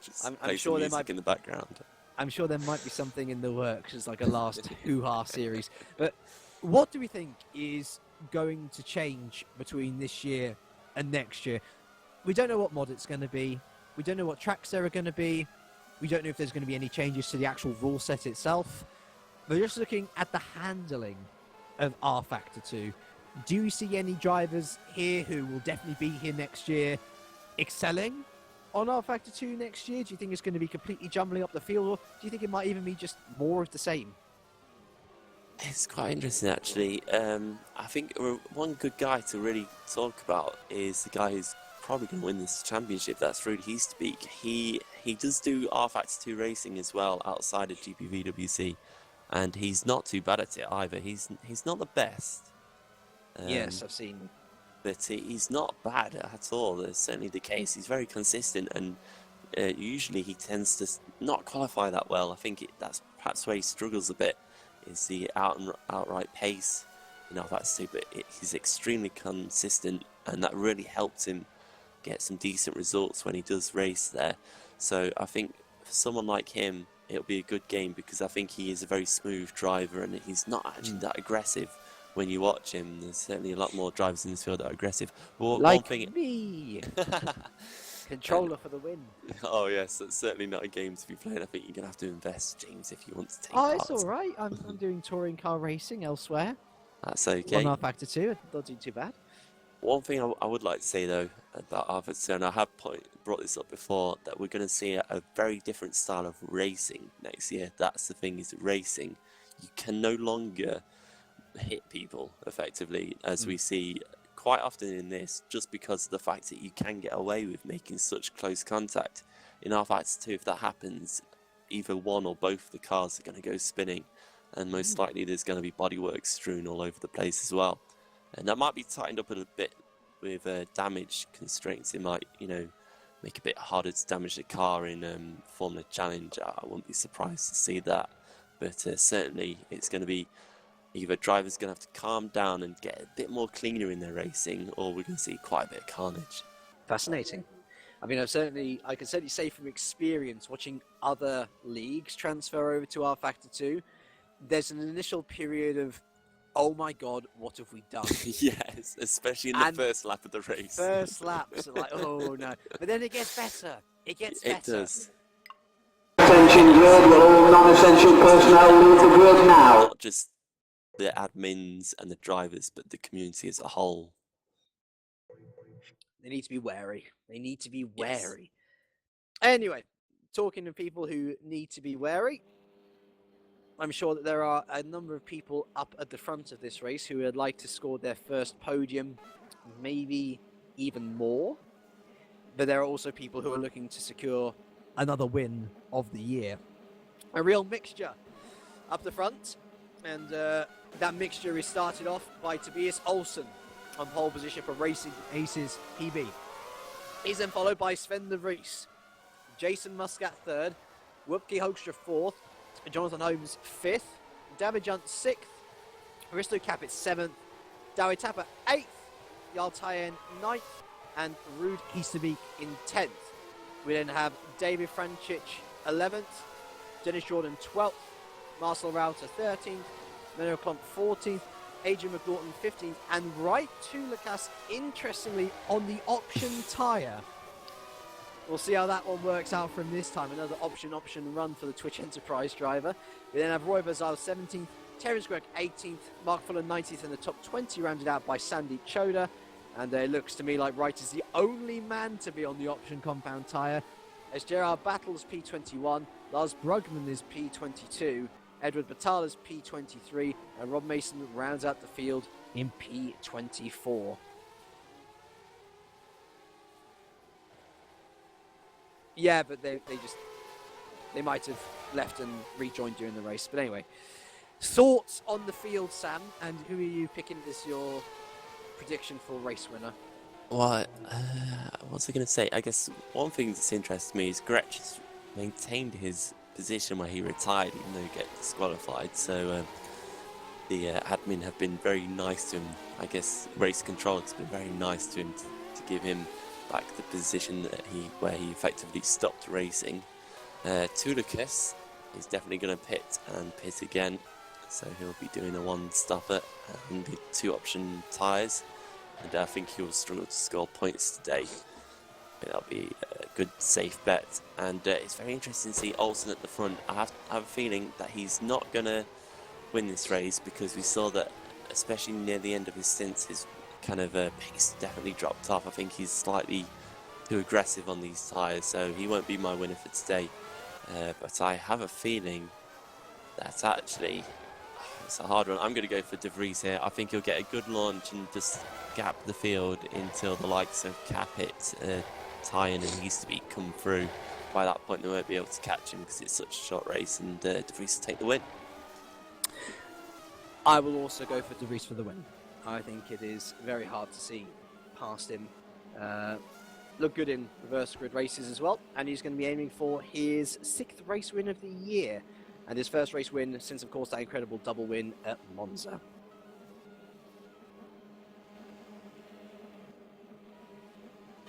Just
I'm
play
sure
some
there
music in the background.
I'm sure there might be something in the works as like a last hoo-ha series. But what do we think is going to change between this year and next year? We don't know what mod it's going to be. We don't know what tracks there are going to be. We don't know if there's going to be any changes to the actual rule set itself. But just looking at the handling of R Factor 2, do you see any drivers here who will definitely be here next year excelling on R Factor 2 next year? Do you think it's going to be completely jumbling up the field, or do you think it might even be just more of the same?
It's quite interesting, actually. I think one good guy to really talk about is the guy who's probably going to win this championship. That's Ruud Heestebeek. He does do R Factor 2 racing as well outside of GPVWC, and he's not too bad at it either. He's not the best.
Yes, I've seen.
But he's not bad at all. That's certainly the case. He's very consistent, and usually he tends to not qualify that well. I think that's perhaps where he struggles a bit, is the outright pace in R Factor 2. But he's extremely consistent, and that really helps him get some decent results when he does race there. So I think for someone like him, it'll be a good game, because I think he is a very smooth driver, and he's not actually that aggressive. When you watch him, there's certainly a lot more drivers in this field that are aggressive. Well,
like
one thing...
me! Controller for the win.
Oh yes, that's certainly not a game to be playing. I think you're going to have to invest, James, if you want to take
Oh,
part.
it's all right. I'm doing touring car racing elsewhere.
That's okay.
On R Factor 2, not doing too bad.
One thing I would like to say, though, about R Factor 2, and I have brought this up before, that we're going to see a very different style of racing next year. That's the thing, is racing. You can no longer hit people effectively, as we see quite often in this, just because of the fact that you can get away with making such close contact. In R Factor 2, if that happens, either one or both of the cars are going to go spinning, and most likely there's going to be bodywork strewn all over the place as well. And that might be tightened up a little bit with damage constraints. It might, make it a bit harder to damage the car in Formula Challenge. I wouldn't be surprised to see that. But certainly it's going to be either drivers going to have to calm down and get a bit more cleaner in their racing, or we're going to see quite a bit of carnage.
Fascinating. I mean, I can certainly say from experience, watching other leagues transfer over to R Factor 2, there's an initial period of, oh my god, what have we done?
Yes, especially in the first lap of the race.
First laps are like, oh no. But then it gets better. It gets better.
It does.
Attention grid, will all non-essential personnel leave the grid now.
Not just the admins and the drivers, but the community as a whole.
They need to be wary. They need to be wary. Anyway, talking to people who need to be wary, I'm sure that there are a number of people up at the front of this race who would like to score their first podium, maybe even more. But there are also people who are looking to secure another win of the year. A real mixture up the front. And that mixture is started off by Tobias Olsen on pole position for Racing Aces PB. He's then followed by Sven de Vries, Jason Muscat third, Wupke Hoekstra fourth, Jonathan Holmes fifth, David Junt sixth, Risto Capit seventh, Dawi Tapper eighth, Jarl Tyen ninth, and Ruud Heestebeek in 10th. We then have David Francic 11th, Dennis Jordan 12th, Marcel Rauter 13th, Menno Klomp 14th, Adrian McNaughton 15th, and right to Lacasse, interestingly, on the option tyre. We'll see how that one works out from this time. Another option run for the Twitch Enterprise driver. We then have Roy Bazal 17th, Terence Gregg 18th, Mark Fuller 90th, and the top 20 rounded out by Sandeep Choda. And it looks to me like Wright is the only man to be on the option compound tyre, as Gerard Battles P21, Lars Brugman is P22, Edward Battal is P23, and Rob Mason rounds out the field in P24. Yeah, but they might have left and rejoined during the race. But anyway, thoughts on the field, Sam, and who are you picking as your prediction for race winner?
What was I going to say? I guess one thing that's interested me is Gretsch has maintained his position where he retired, even though he got disqualified. So the admin have been very nice to him. I guess race control has been very nice to him to give him back the position that where he effectively stopped racing. Tulikas is definitely going to pit again, so he'll be doing a one-stopper and the two-option tyres. And I think he'll struggle to score points today. That'll be a good, safe bet. And it's very interesting to see Olsen at the front. I have a feeling that he's not going to win this race, because we saw that, especially near the end of his stints, his kind of pace definitely dropped off. I think he's slightly too aggressive on these tyres, so he won't be my winner for today. But I have a feeling that actually it's a hard one. I'm going to go for De Vries here. I think he'll get a good launch and just gap the field until the likes of Capit, Tyen and Easterby come through. By that point they won't be able to catch him because it's such a short race, and De Vries will take the win.
I will also go for De Vries for the win. I think it is very hard to see past him. Look good in reverse grid races as well, and he's going to be aiming for his 6th race win of the year, and his first race win since, of course, that incredible double win at Monza.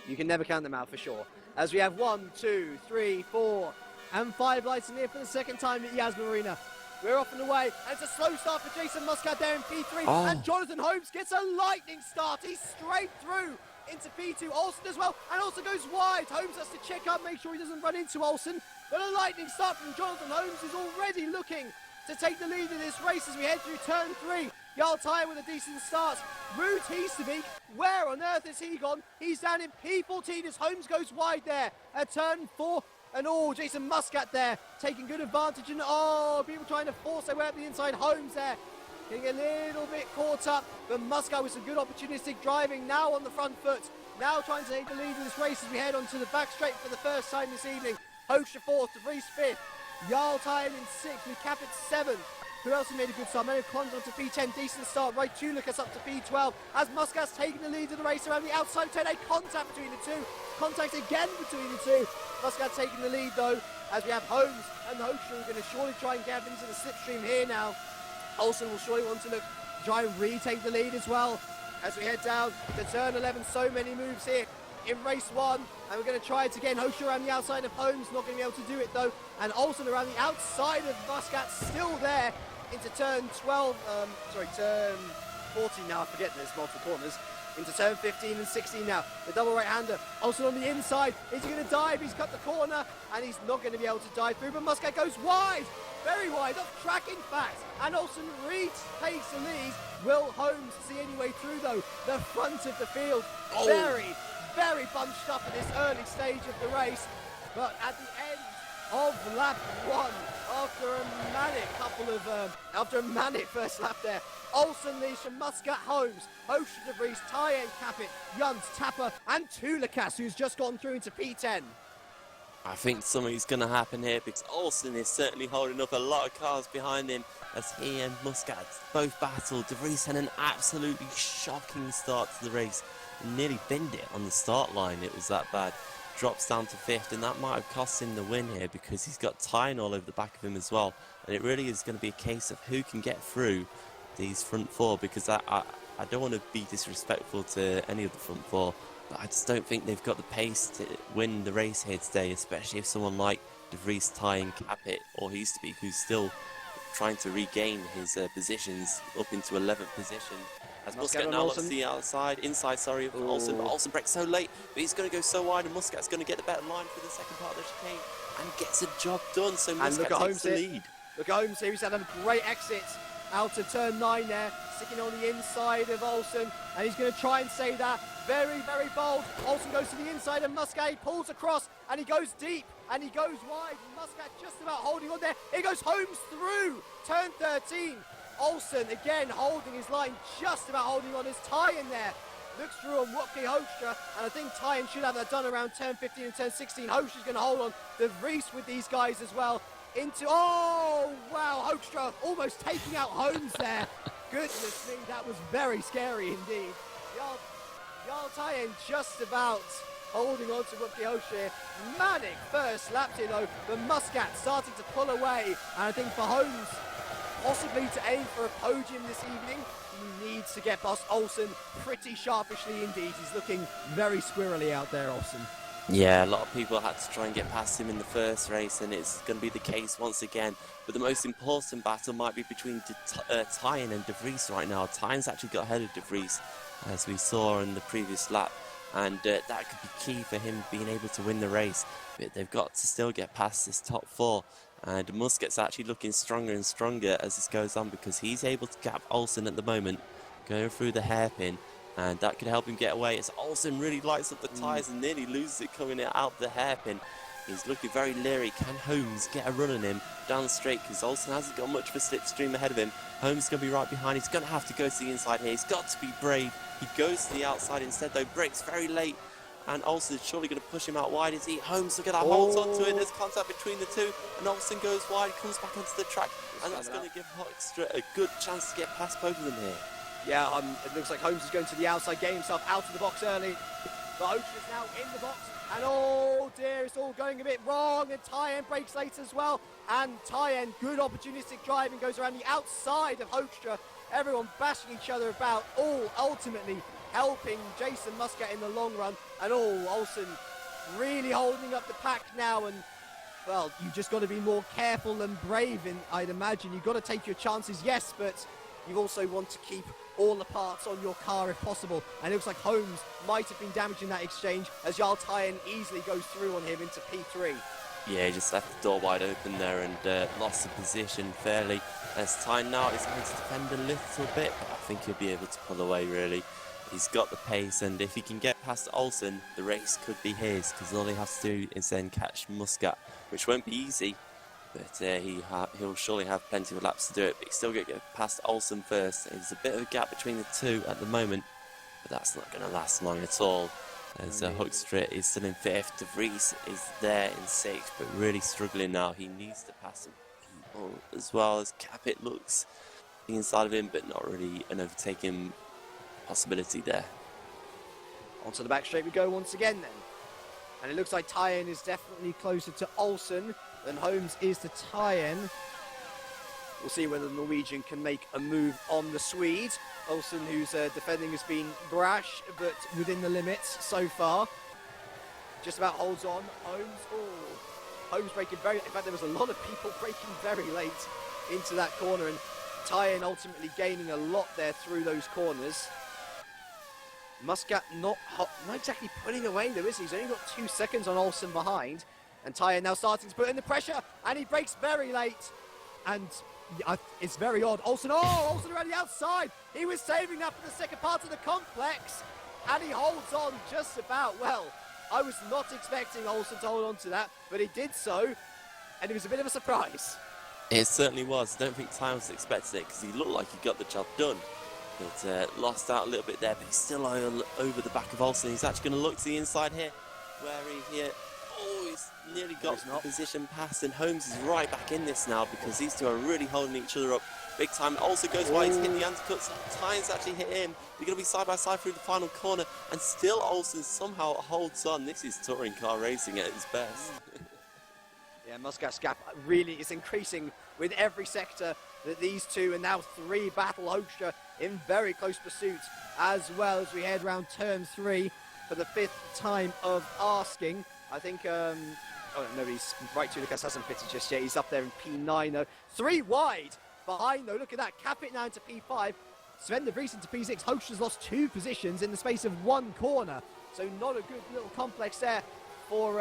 You can never count them out for sure. As we have 1, 2, 3, 4, and 5 lights in here for the second time at Yas Marina. We're off and away, and it's a slow start for Jason Muscat there in P3, and Jonathan Holmes gets a lightning start. He's straight through into P2. Olsen as well, and also goes wide. Holmes has to check up, make sure he doesn't run into Olsen, but a lightning start from Jonathan Holmes, is already looking to take the lead in this race as we head through turn 3. Jarl Tyen with a decent start. Ruud Heesterbeek, where on earth is he gone? He's down in P14 as Holmes goes wide there at turn 4. And Jason Muscat there taking good advantage, and people trying to force their way up the inside. Holmes there getting a little bit caught up, but Muscat with some good opportunistic driving now on the front foot. Now trying to take the lead in this race as we head onto the back straight for the first time this evening. Hoekstra 4th, De Vries 5th, Jarl Tyen in 6th, with Capit 7th. Who else has made a good start? Manu Klons up to P10, decent start. Right, Tulikas up to P12 as Muscat's taking the lead of the race around the outside turn. A contact between the two. Contact again between the two. Muscat taking the lead though, as we have Holmes and Hoekstra who are going to surely try and get into the slipstream here now. Olsen will surely want to try and retake the lead as well as we head down to turn 11. So many moves here in race 1, and we're going to try it again. Hoekstra around the outside of Holmes, not going to be able to do it though, and Olsen around the outside of Muscat, still there into turn 12, turn 14 now, I forget there's multiple corners, into turn 15 and 16 now. The double right-hander, Olsen on the inside, is he going to dive? He's cut the corner, and he's not going to be able to dive through, but Muscat goes wide, very wide, off track in fact, and Olsen retakes the lead. Will Holmes see any way through though? The front of the field, very, very bunched up at this early stage of the race, but at the end of lap 1, after a manic first lap there, Olsen leads from Muscat, Holmes, Hoekstra, De Vries, Tyen, Capit, Juns, Tapper, and Tulikas, who's just gone through into P10.
I think something's going to happen here, because Olsen is certainly holding up a lot of cars behind him as he and Muscat both battle. De Vries had an absolutely shocking start to the race and nearly binned it on the start line. It was that bad. Drops down to 5th, and that might have cost him the win here because he's got Tyen all over the back of him as well, and it really is going to be a case of who can get through these front 4, because I don't want to be disrespectful to any of the front 4, but I just don't think they've got the pace to win the race here today, especially if someone like De Vries, Tyen, Capit or Easterby, who's still trying to regain his positions up into 11th position. As Muscat now looks to the inside of Olsen, but Olsen breaks so late, but he's going to go so wide, and Muscat's going to get the better line for the second part of the chicane, and gets a job done, so Muscat takes the lead.
Look at Holmes here, he's had a great exit out of turn 9 there, sticking on the inside of Olsen, and he's going to try and save that. Very, very bold. Olsen goes to the inside of Muscat, he pulls across, and he goes deep, and he goes wide. Muscat just about holding on there. Here goes Holmes through turn 13. Olsen again holding his line, just about holding on. His Tyen there looks through on Wopke Hoekstra, and I think Tyen should have that done around turn 15 and turn 16. Hoekstra's going to hold on. De Vries with these guys as well. Wow, Hoekstra almost taking out Holmes there. Goodness me, that was very scary indeed. Jarl Tyen just about holding on to Rookie Hoshire. Manic first lapped in though, but Muscat starting to pull away. And I think for Holmes, possibly to aim for a podium this evening, he needs to get past Olsen pretty sharpishly indeed. He's looking very squirrely out there, Olsen.
Yeah, a lot of people had to try and get past him in the first race, and it's going to be the case once again. But the most important battle might be between Tyen and De Vries right now. Tyen's actually got ahead of De Vries, as we saw in the previous lap, and that could be key for him being able to win the race. But they've got to still get past this top four, and Muscat's actually looking stronger and stronger as this goes on, because he's able to gap Olsen at the moment, going through the hairpin. And that could help him get away as Olsen really lights up the tyres and nearly loses it coming out the hairpin. He's looking very leery. Can Holmes get a run on him down straight? Because Olsen hasn't got much of a slipstream ahead of him. Holmes is going to be right behind. He's going to have to go to the inside here. He's got to be brave. He goes to the outside instead, though. Brakes very late. And Olsen's surely going to push him out wide. Is he? Holmes, look at that, holds onto it. There's contact between the two. And Olsen goes wide, comes back onto the track. And that's going to give Hoekstra a good chance to get past both of them here.
Yeah, it looks like Holmes is going to the outside, getting himself out of the box early. But Hoekstra is now in the box, and oh dear, it's all going a bit wrong, and Tyen breaks late as well. And Tyen, good opportunistic driving, goes around the outside of Hoekstra. Everyone bashing each other about, all ultimately helping Jason Muscat in the long run. And Olsen really holding up the pack now, and well, you've just got to be more careful and brave, I'd imagine. You've got to take your chances, yes, but you also want to keep all the parts on your car if possible. And it looks like Holmes might have been damaging that exchange as Jarl Tyen easily goes through on him into P3.
Yeah, he just left the door wide open there and lost the position fairly. As Tyen now is going to defend a little bit, but I think he'll be able to pull away really. He's got the pace, and if he can get past Olsen, the race could be his, because all he has to do is then catch Muscat, which won't be easy. But he'll surely have plenty of laps to do it. But he's still going to get past Olsen first. There's a bit of a gap between the two at the moment, but that's not going to last long at all. As Hoekstra is still in 5th. De Vries is there in 6th, but really struggling now. He needs to pass some people as well, as Capit looks inside of him, but not really an overtaking possibility there.
Onto the back straight we go once again then. And it looks like Tyen is definitely closer to Olsen than Holmes is to Tyen. We'll see whether the Norwegian can make a move on the Swede. Olsen, who's defending, has been brash, but within the limits so far. Just about holds on. Holmes breaking very... In fact, there was a lot of people breaking very late into that corner, and Tyen ultimately gaining a lot there through those corners. Muscat not exactly putting away though, is he? He's only got 2 seconds on Olsen behind. And Tyen now starting to put in the pressure, and he breaks very late. And it's very odd. Olsen around the outside. He was saving that for the second part of the complex, and he holds on just about. Well, I was not expecting Olsen to hold on to that, but he did so, and it was a bit of a surprise.
It certainly was. I don't think Tyen was expecting it, because he looked like he got the job done. But lost out a little bit there, but he's still over the back of Olsen. He's actually going to look to the inside here, where he's nearly got the position pass, and Holmes is right back in this now, because these two are really holding each other up big time. Also goes wide, he's hit the undercuts. Tyen's actually hit him. They're going to be side by side through the final corner, and still Olsen somehow holds on. This is touring car racing at its best.
Yeah, Muscat's gap really is increasing with every sector that these two, and now 3 battle. Hoekstra in very close pursuit, as well as we head round turn 3 for the 5th time of asking. I think, oh no, he's right to Lucas hasn't pitted just yet. He's up there in P9 though. 3 wide behind though. Look at that. Capit now into P5. Sven De Vries into P6. Hoekstra's lost 2 positions in the space of 1 corner. So not a good little complex there for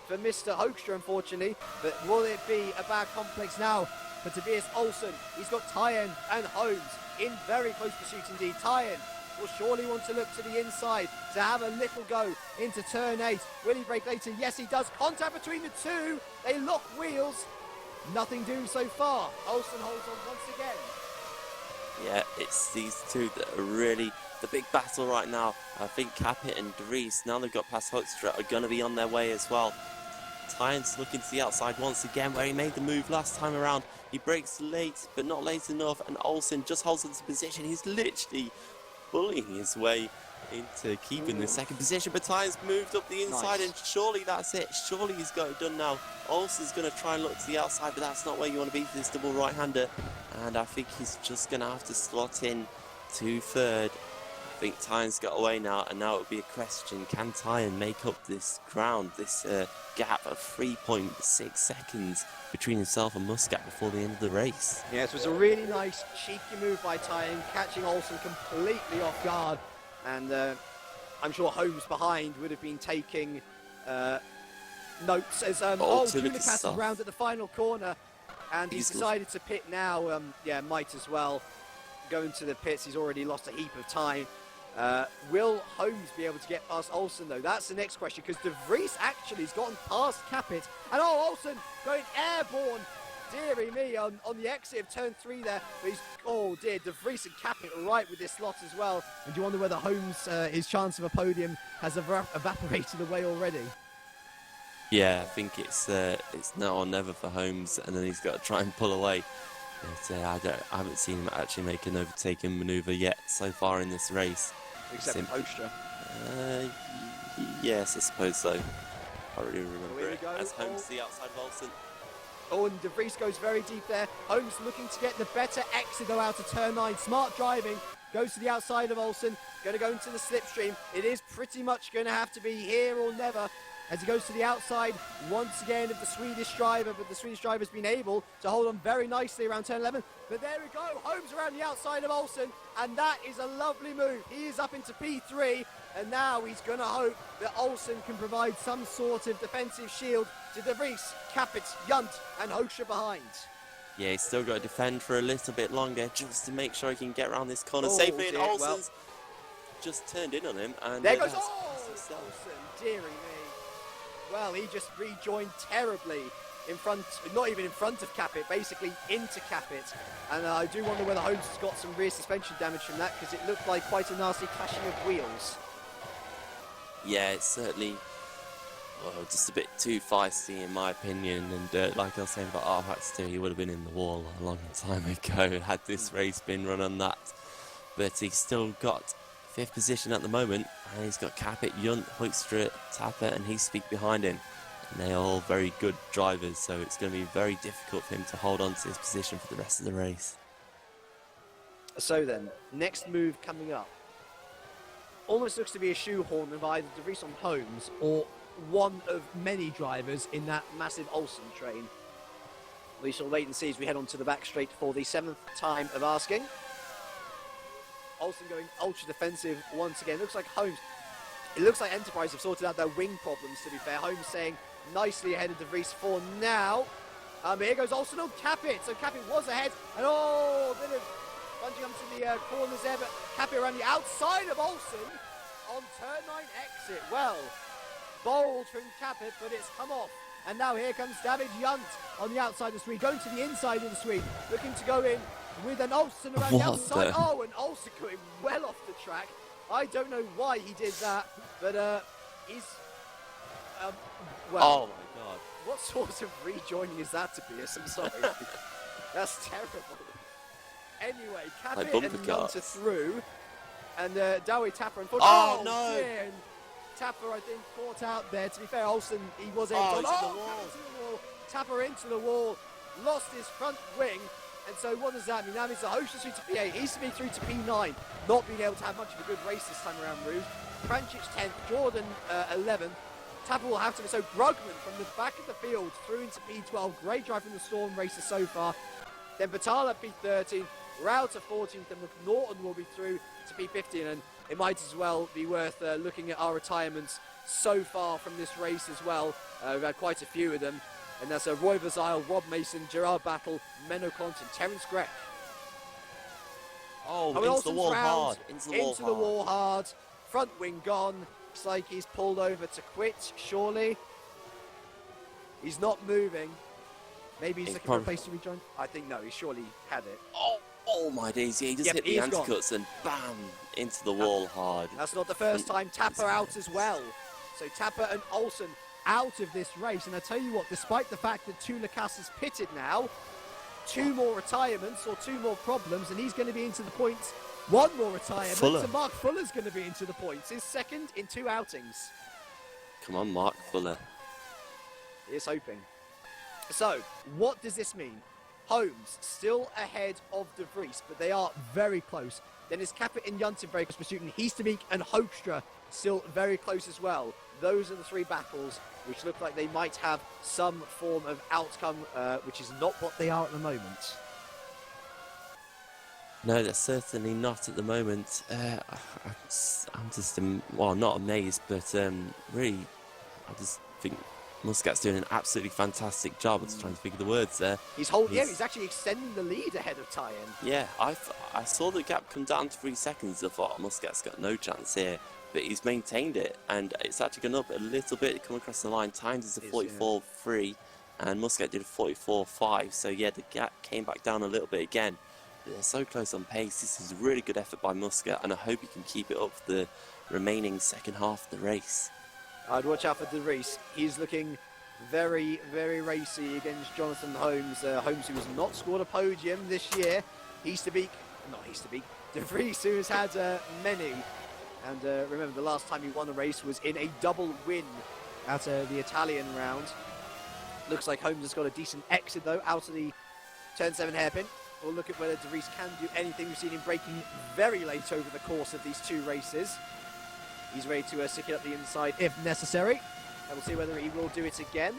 Mr. Hoekstra, unfortunately. But will it be a bad complex now for Tobias Olsen? He's got Tyen and Holmes in very close pursuit indeed. Tyen will surely want to look to the inside to have a little go into turn 8. Will he break later? Yes, he does. Contact between the two. They lock wheels. Nothing doing so far. Olsen holds on once again.
Yeah, it's these two that are really the big battle right now. I think Capit and De Vries, now they've got past Hoekstra, are going to be on their way as well. Tyen's looking to the outside once again, where he made the move last time around. He breaks late, but not late enough, and Olsen just holds on to position. He's literally bullying his way into keeping the second position, but Tyne's moved up the inside, and surely that's it. Surely he's got it done now. Olsen's going to try and look to the outside, but that's not where you want to be for this double right-hander. And I think he's just going to have to slot in to third. I think Tyne's got away now, and now it will be a question. Can Tyne make up this ground, this gap of 3.6 seconds between himself and Muscat before the end of the race?
Yes, it was a really nice, cheeky move by Tyne, catching Olsen completely off guard. And I'm sure Holmes behind would have been taking notes as Tulikas is round at the final corner, and he's decided to pit now. Yeah, might as well go into the pits. He's already lost a heap of time. Will Holmes be able to get past Olsen, though? That's the next question, because De Vries actually has gotten past Capit. And Olsen going airborne, dearie me, on the exit of turn 3 there. But he's, oh dear, De Vries and Capit right with this lot as well. And do you wonder whether Holmes, his chance of a podium has evaporated away already?
Yeah, I think it's now or never for Holmes, and then he's got to try and pull away. But, I haven't seen him actually make an overtaking manoeuvre yet so far in this race.
Except with Ostra.
Yes, I suppose so. I really remember it. As Holmes to the outside of Olsen.
Oh, and De Vries goes very deep there. Holmes looking to get the better exit though out of turn 9. Smart driving. Goes to the outside of Olsen. Going to go into the slipstream. It is pretty much going to have to be here or never, as he goes to the outside once again of the Swedish driver, but the Swedish driver's been able to hold on very nicely around turn 11. But there we go, Holmes around the outside of Olsen, and that is a lovely move. He is up into P3, and now he's going to hope that Olsen can provide some sort of defensive shield to De Vries, Capit, Junt, and Hoscher behind.
Yeah, he's still got to defend for a little bit longer just to make sure he can get around this corner safely. And Olsen's just turned in on him, and
there goes Olsen, dearie me. Well, he just rejoined terribly in front, not even in front of Capit, basically into Capit. And I do wonder whether Holmes has got some rear suspension damage from that, because it looked like quite a nasty clashing of wheels.
Yeah, it's certainly just a bit too feisty in my opinion. And like I was saying about R15, he would have been in the wall a long time ago had this race been run on that. But he's still got 5th position at the moment, and he's got Capit, Junt, Hoekstra, Tapper and Heespeak behind him, and they're all very good drivers, so it's going to be very difficult for him to hold on to his position for the rest of the race.
So then, next move coming up almost looks to be a shoehorn of either De Vries on Holmes or one of many drivers in that massive Olsen train. We shall wait and see as we head on to the back straight for the 7th time of asking. Olsen going ultra defensive once again. Looks like Holmes, it looks like Enterprise have sorted out their wing problems, to be fair. Holmes saying nicely ahead of De Vries for now. Here goes Olsen on Capit. So Capit was ahead, and a bit of bunching up to the corners there, but Capit around the outside of Olsen on turn 9 exit. Well, bold from Capit, but it's come off. And now here comes David Junt on the outside of the Swede, going to the inside of the Swede, looking to go in with an Olsen around the outside. Oh, and Olsen going well off the track. I don't know why he did that, but he's... well,
oh my God.
What sort of rejoining is that to be? I'm sorry. That's terrible. Anyway, Capit and Junt are through, and Dowie Tapper and...
Oh, no!
Dear. And Tapper, I think, caught out there. To be fair, Olsen, he was able to...
into the wall.
Tapper into the wall, lost his front wing. And so what does that mean? That means the Hoscher through to P8, Heespeak through to P9, not being able to have much of a good race this time around, Rouge. Franchich 10th, Jordan 11th. Tapper will have to... So Brugman from the back of the field through into P12. Great drive from the Storm racer so far. Then Batala P13, Router 14th, and McNaughton will be through to P15. And it might as well be worth looking at our retirements so far from this race as well. We've had quite a few of them. And that's Roy Bazile, Rob Mason, Gerard Battle, Menno Cont, and Terence Grech.
Into the wall hard.
Into the wall hard. Front wing gone. Looks like he's pulled over to quit, surely. He's not moving. Maybe he's looking for a place to rejoin. I think no, he surely had it.
Oh my days, yeah, he just hit the anti-cuts and bam, into the wall hard.
That's not the first time. Tapper out as well. So Tapper and Olsen out of this race, and I tell you what, despite the fact that Tulikas is pitted now, 2 more retirements or 2 more problems, and he's going to be into the points One more retirement,
Fuller.
so Mark Fuller's going to be into the points. His second in 2 outings.
Come on, Mark Fuller.
Here's hoping. So, what does this mean? Holmes still ahead of De Vries, but they are very close. Then is Capit and Janssen very close pursuit, Heesterbeek and Hoekstra still very close as well. Those are the 3 battles which look like they might have some form of outcome, which is not what they are at the moment.
No, that's certainly not at the moment. I'm just, well, not amazed, but really, I just think Muscat's doing an absolutely fantastic job. I was trying to figure the words there.
He's actually extending the lead ahead of Tyen.
Yeah, I saw the gap come down to 3 seconds. I thought Muscat's got no chance here, but he's maintained it, and it's actually gone up a little bit. Come across the line. Tynes is a 44.3, and Muscat did a 44.5. So yeah, the gap came back down a little bit again. But they're so close on pace. This is a really good effort by Muscat, and I hope he can keep it up for the remaining second half of the race.
I'd watch out for De Vries. He's looking very, very racy against Jonathan Holmes. Holmes, who has not scored a podium this year. De Vries, who has had many. And remember, the last time he won a race was in a double win at the Italian round. Looks like Holmes has got a decent exit, though, out of the turn 7 hairpin. We'll look at whether De Vries can do anything. We've seen him braking very late over the course of these 2 races. He's ready to stick it up the inside if necessary. And we'll see whether he will do it again.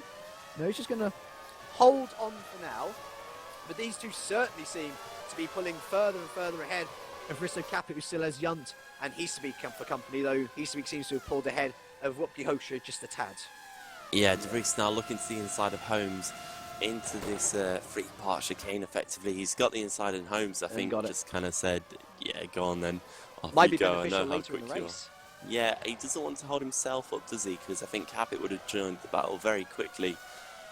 No, he's just going to hold on for now. But these 2 certainly seem to be pulling further and further ahead of Risto Capit, who still has Junt and Heesterbeek for company, though Heesterbeek seems to have pulled ahead of Wupke Hoekstra just a tad.
Yeah, De Vries now looking to the inside of Holmes into this 3-part chicane effectively. He's got the inside in Holmes, I think, just kind of said, yeah, go on then. Off
Might
you
be
go. I
beneficial
know how
later in
quick
the
you are.
race.
Yeah, he doesn't want to hold himself up, does he? Because I think Capit would have joined the battle very quickly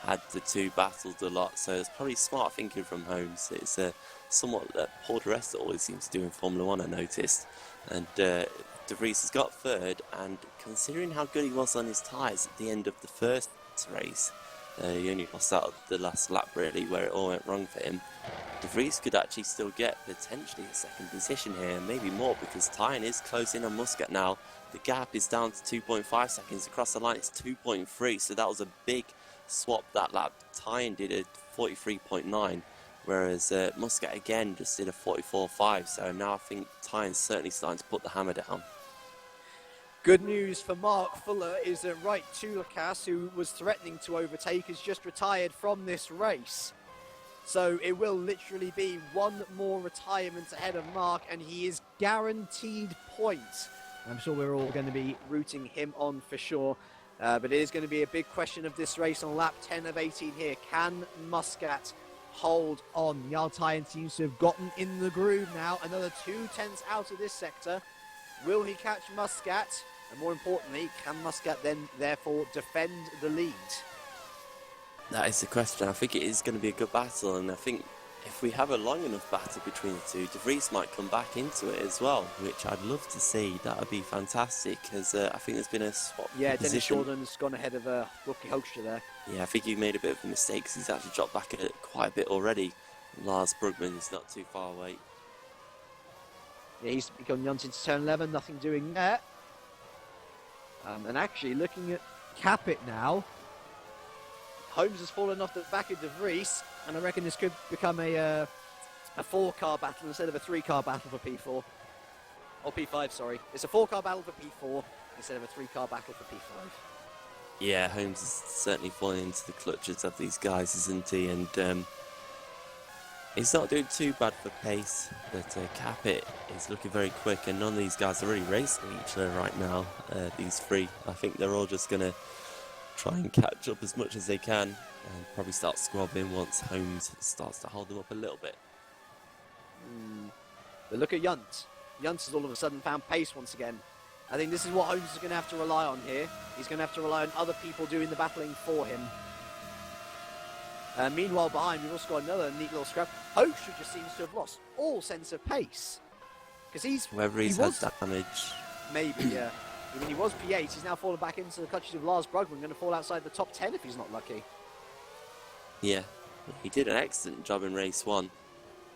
had the 2 battled a lot. So it's probably smart thinking from Holmes. It's somewhat that Paul di Resta always seems to do in Formula 1, I noticed. And De Vries has got 3rd, and considering how good he was on his tyres at the end of the first race, he only lost out the last lap really, where it all went wrong for him. De Vries could actually still get potentially a 2nd position here, maybe more, because Tyen is close in on Muscat now. The gap is down to 2.5 seconds. Across the line it's 2.3, so that was a big swap that lap. Tyen did a 43.9, whereas Muscat again just did a 44.5, so now I think Tyen's certainly starting to put the hammer down.
Good news for Mark Fuller is that Wright Tulakas, who was threatening to overtake, has just retired from this race. So it will literally be 1 more retirement ahead of Mark, and he is guaranteed points. I'm sure we're all going to be rooting him on for sure. But it is going to be a big question of this race on lap 10 of 18 here. Can Muscat hold on? Jarl Tyen seems to have gotten in the groove now. Another 2 tenths out of this sector. Will he catch Muscat? And more importantly, can Muscat then therefore defend the lead?
That is the question. I think it is going to be a good battle, and I think if we have a long enough battle between the 2, De Vries might come back into it as well, which I'd love to see. That would be fantastic, because I think there's been a swap
Dennis
position.
Jordan's gone ahead of Wupke Hoekstra there.
Yeah, I think he made a bit of a mistake, because he's actually dropped back quite a bit already. Lars Brugman is not too far away.
Yeah, he's gone Janssen to turn 11, nothing doing there. And actually, looking at Capit now, Holmes has fallen off the back of De Vries, and I reckon this could become a 4-car battle instead of a 3-car battle for P4. Or P5, sorry. It's a 4-car battle for P4 instead of a 3-car battle for P5.
Yeah, Holmes is certainly falling into the clutches of these guys, isn't he? And he's not doing too bad for pace, but Capit is looking very quick, and none of these guys are really racing each other right now, these 3. I think they're all just going to try and catch up as much as they can, and probably start squabbling once Holmes starts to hold them up a little bit.
But look at Junt. Junt has all of a sudden found pace once again. I think this is what Holmes is going to have to rely on here. He's going to have to rely on other people doing the battling for him. Meanwhile, behind, we've also got another neat little scrap. Hoekstra just seems to have lost all sense of pace. Because
whether he's had damage.
Maybe, yeah. I mean, he was P8. He's now fallen back into the clutches of Lars Brugman. Going to fall outside the top 10 if he's not lucky.
Yeah, he did an excellent job in race 1.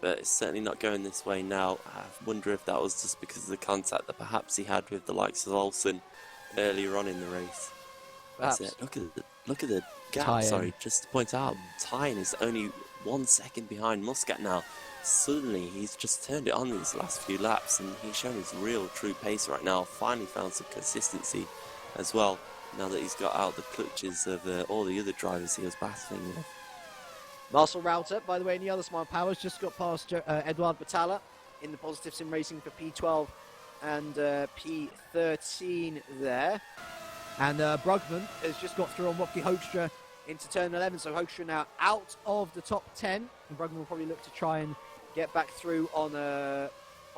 but it's certainly not going this way now. I wonder if that was just because of the contact that perhaps he had with the likes of Olsen earlier on in the race.
Perhaps.
Look at the gap.
Tyen.
Sorry, just to point out, Tyen is only 1 second behind Muscat now. Suddenly, he's just turned it on these last few laps, and he's shown his real true pace right now. Finally found some consistency as well, now that he's got out the clutches of all the other drivers he was battling with.
Marcel Rauter, by the way, in the other Smart Powers, just got past Edouard Batalla in the Positive Sim Racing for P12 and P13 there. And Brugman has just got through on Rocky Hoekstra into turn 11, so Hoekstra now out of the top 10. And Brugman will probably look to try and get back through on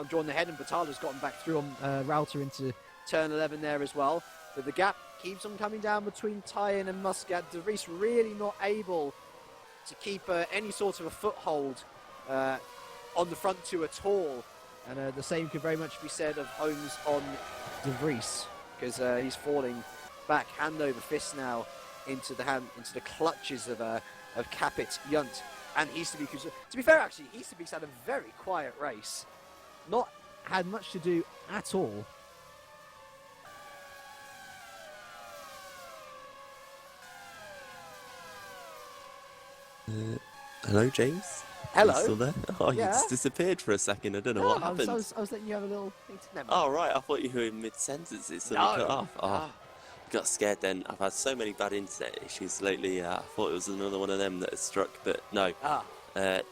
Drawn Ahead, and Batalla's gotten back through on Rauter into turn 11 there as well. But the gap keeps on coming down between Tyen and Muscat. De Vries really not able to keep any sort of a foothold on the front two at all. And the same could very much be said of Holmes on De Vries, because he's falling back hand over fist now into the clutches of Capit, Yunt, and Easterbeek. To be fair, actually, Easterbeek's had a very quiet race, not had much to do at all.
Hello, James.
Hello.
Are you still there? Oh,
Yeah.
you just disappeared for a second. I don't know what happened.
I was letting you have a little thing to never.
Oh, right. I thought you were in mid-sentence. It suddenly cut off. Oh, got scared then. I've had so many bad internet issues lately. I thought it was another one of them that had struck, but no. Yeah,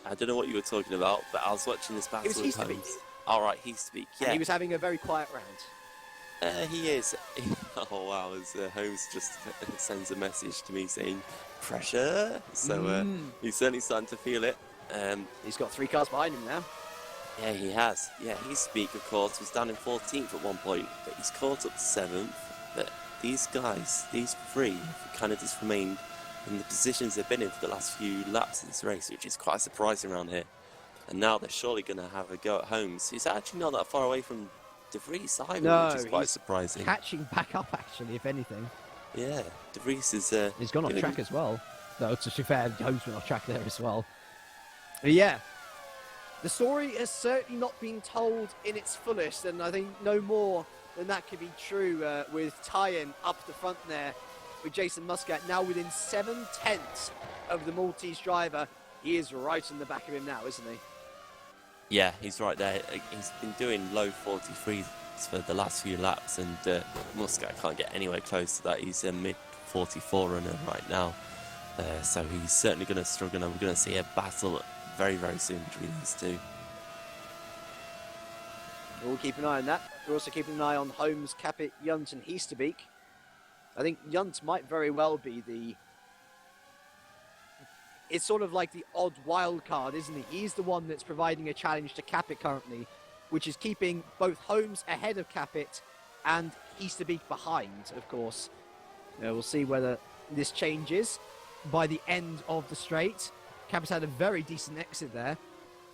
I don't know what you were talking about, but I was watching this battle with Holmes. All right, Easterbeek. Yeah.
And he was having a very quiet round.
He is. Oh, wow. As Holmes just sends a message to me saying, pressure. So he's certainly starting to feel it.
He's got 3 cars behind him now.
Yeah, he has. Yeah, Easterbeek, of course, was down in 14th at one point, but he's caught up to 7th. But these guys, these 3, have kind of just remained in the positions they've been in for the last few laps of this race, which is quite surprising around here. And now they're surely going to have a go at Holmes. He's actually not that far away from De Vries either, which is quite surprising.
Catching back up, actually, if anything.
Yeah, De Vries is...
he's gone off track as well. No, to be fair, Holmes went off track there as well. But yeah, the story has certainly not been told in its fullest, and I think no more than that could be true with Tyen up the front there with Jason Muscat now within 7/10 of the Maltese driver. He is right in the back of him now, isn't he?
Yeah, he's right there. He's been doing low 43s for the last few laps, and Muscat can't get anywhere close to that. He's a mid-44 runner right now, so he's certainly going to struggle, and we're going to see a battle very, very soon between these two.
We'll keep an eye on that. We're also keeping an eye on Holmes, Capit, Yunt and Easterbeek. I think Yunt might very well be it's sort of like the odd wild card, isn't he? He's the one that's providing a challenge to Capit currently, which is keeping both Holmes ahead of Capit and Easterbeek behind, of course. We'll see whether this changes by the end of the straight. Capit's had a very decent exit there.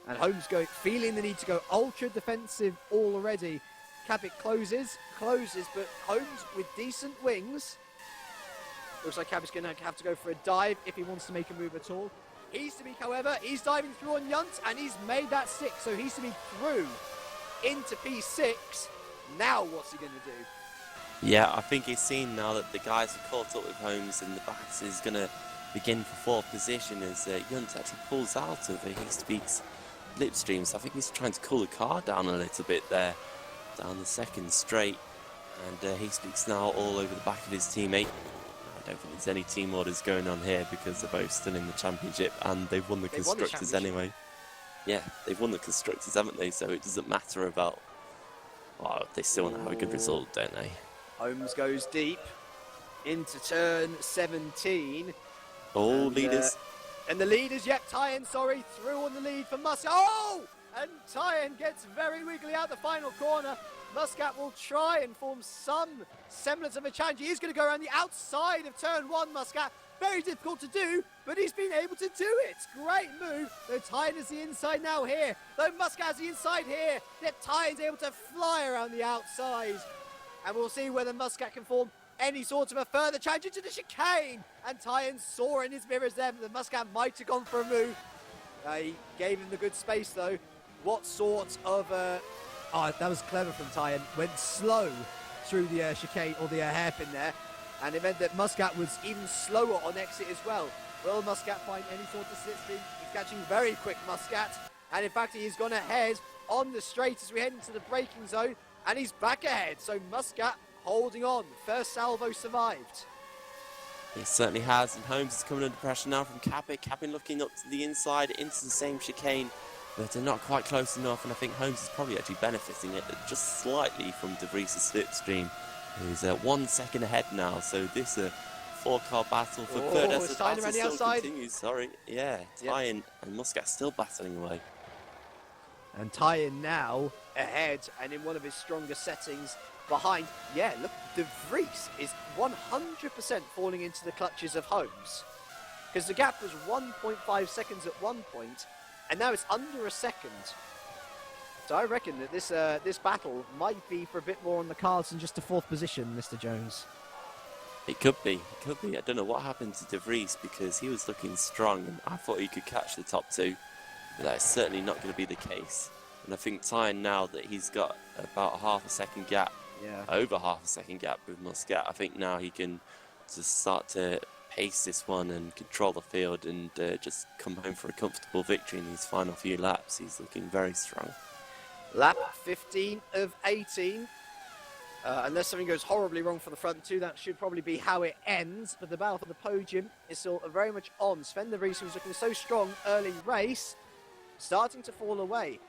And Holmes feeling the need to go ultra defensive already. Capit closes, but Holmes with decent wings. Looks like Capit's going to have to go for a dive if he wants to make a move at all. Easterbeek, however, he's diving through on Yunt, and he's made that 6, so Easterbeek through into P6. Now what's he going to do?
Yeah, I think he's seen now that the guys have caught up with Holmes, and the backs is going to begin for 4th position as Yunt actually pulls out of Easterbeek's slipstream. So I think he's trying to cool the car down a little bit there, down the 2nd straight. And Easterbeek's now all over the back of his teammate. I don't think there's any team orders going on here because they're both still in the championship, and they've won the constructors anyway. Yeah, they've won the constructors, haven't they? So it doesn't matter about... Oh, they still want to have a good result, don't they?
Holmes goes deep into turn 17.
Oh, leaders.
And the leaders, Tyen, through on the lead for Muscat. Oh! And Tyen gets very wiggly out the final corner. Muscat will try and form some semblance of a challenge. He is going to go around the outside of turn 1, Muscat. Very difficult to do, but he's been able to do it. Great move. Though Tyen is the inside now here. Though Muscat has the inside here. Yet Tyen's able to fly around the outside. And we'll see whether Muscat can form any sort of a further challenge into the chicane. And Tyen saw in his mirrors there that Muscat might have gone for a move. He gave him the good space, though. What sort of... Oh, that was clever from Tyan. Went slow through the chicane, or the hairpin there. And it meant that Muscat was even slower on exit as well. Will Muscat find any sort of slipstream? He's catching very quick, Muscat. And in fact, he's gone ahead on the straight as we head into the braking zone. And he's back ahead. So Muscat holding on. First salvo survived.
It certainly has. And Holmes is coming under pressure now from Capit. Capit looking up to the inside into the same chicane. But they're not quite close enough. And I think Holmes is probably actually benefiting it just slightly from De Vries' slipstream. He's 1 second ahead now. So this 4-car battle for third as the battle still continues. Sorry. Yeah, Tyan and Muscat still battling away.
And Tyan now ahead and in one of his stronger settings behind. Yeah, look, De Vries is 100% falling into the clutches of Holmes. Because the gap was 1.5 seconds at one point, and now it's under a second. So I reckon that this battle might be for a bit more on the cards than just a 4th position, Mr. Jones.
It could be. It could be. I don't know what happened to De Vries because he was looking strong and I thought he could catch the top 2. But that's certainly not going to be the case. And I think Tyan now that he's got about half a second gap, over half a second gap with Muscat, I think now he can just start to pace this one and control the field and just come home for a comfortable victory in these final few laps. He's looking very strong.
Lap 15 of 18. Unless something goes horribly wrong for the front 2, that should probably be how it ends. But the battle for the podium is still very much on. Sven De Vries, who was looking so strong early race, starting to fall away.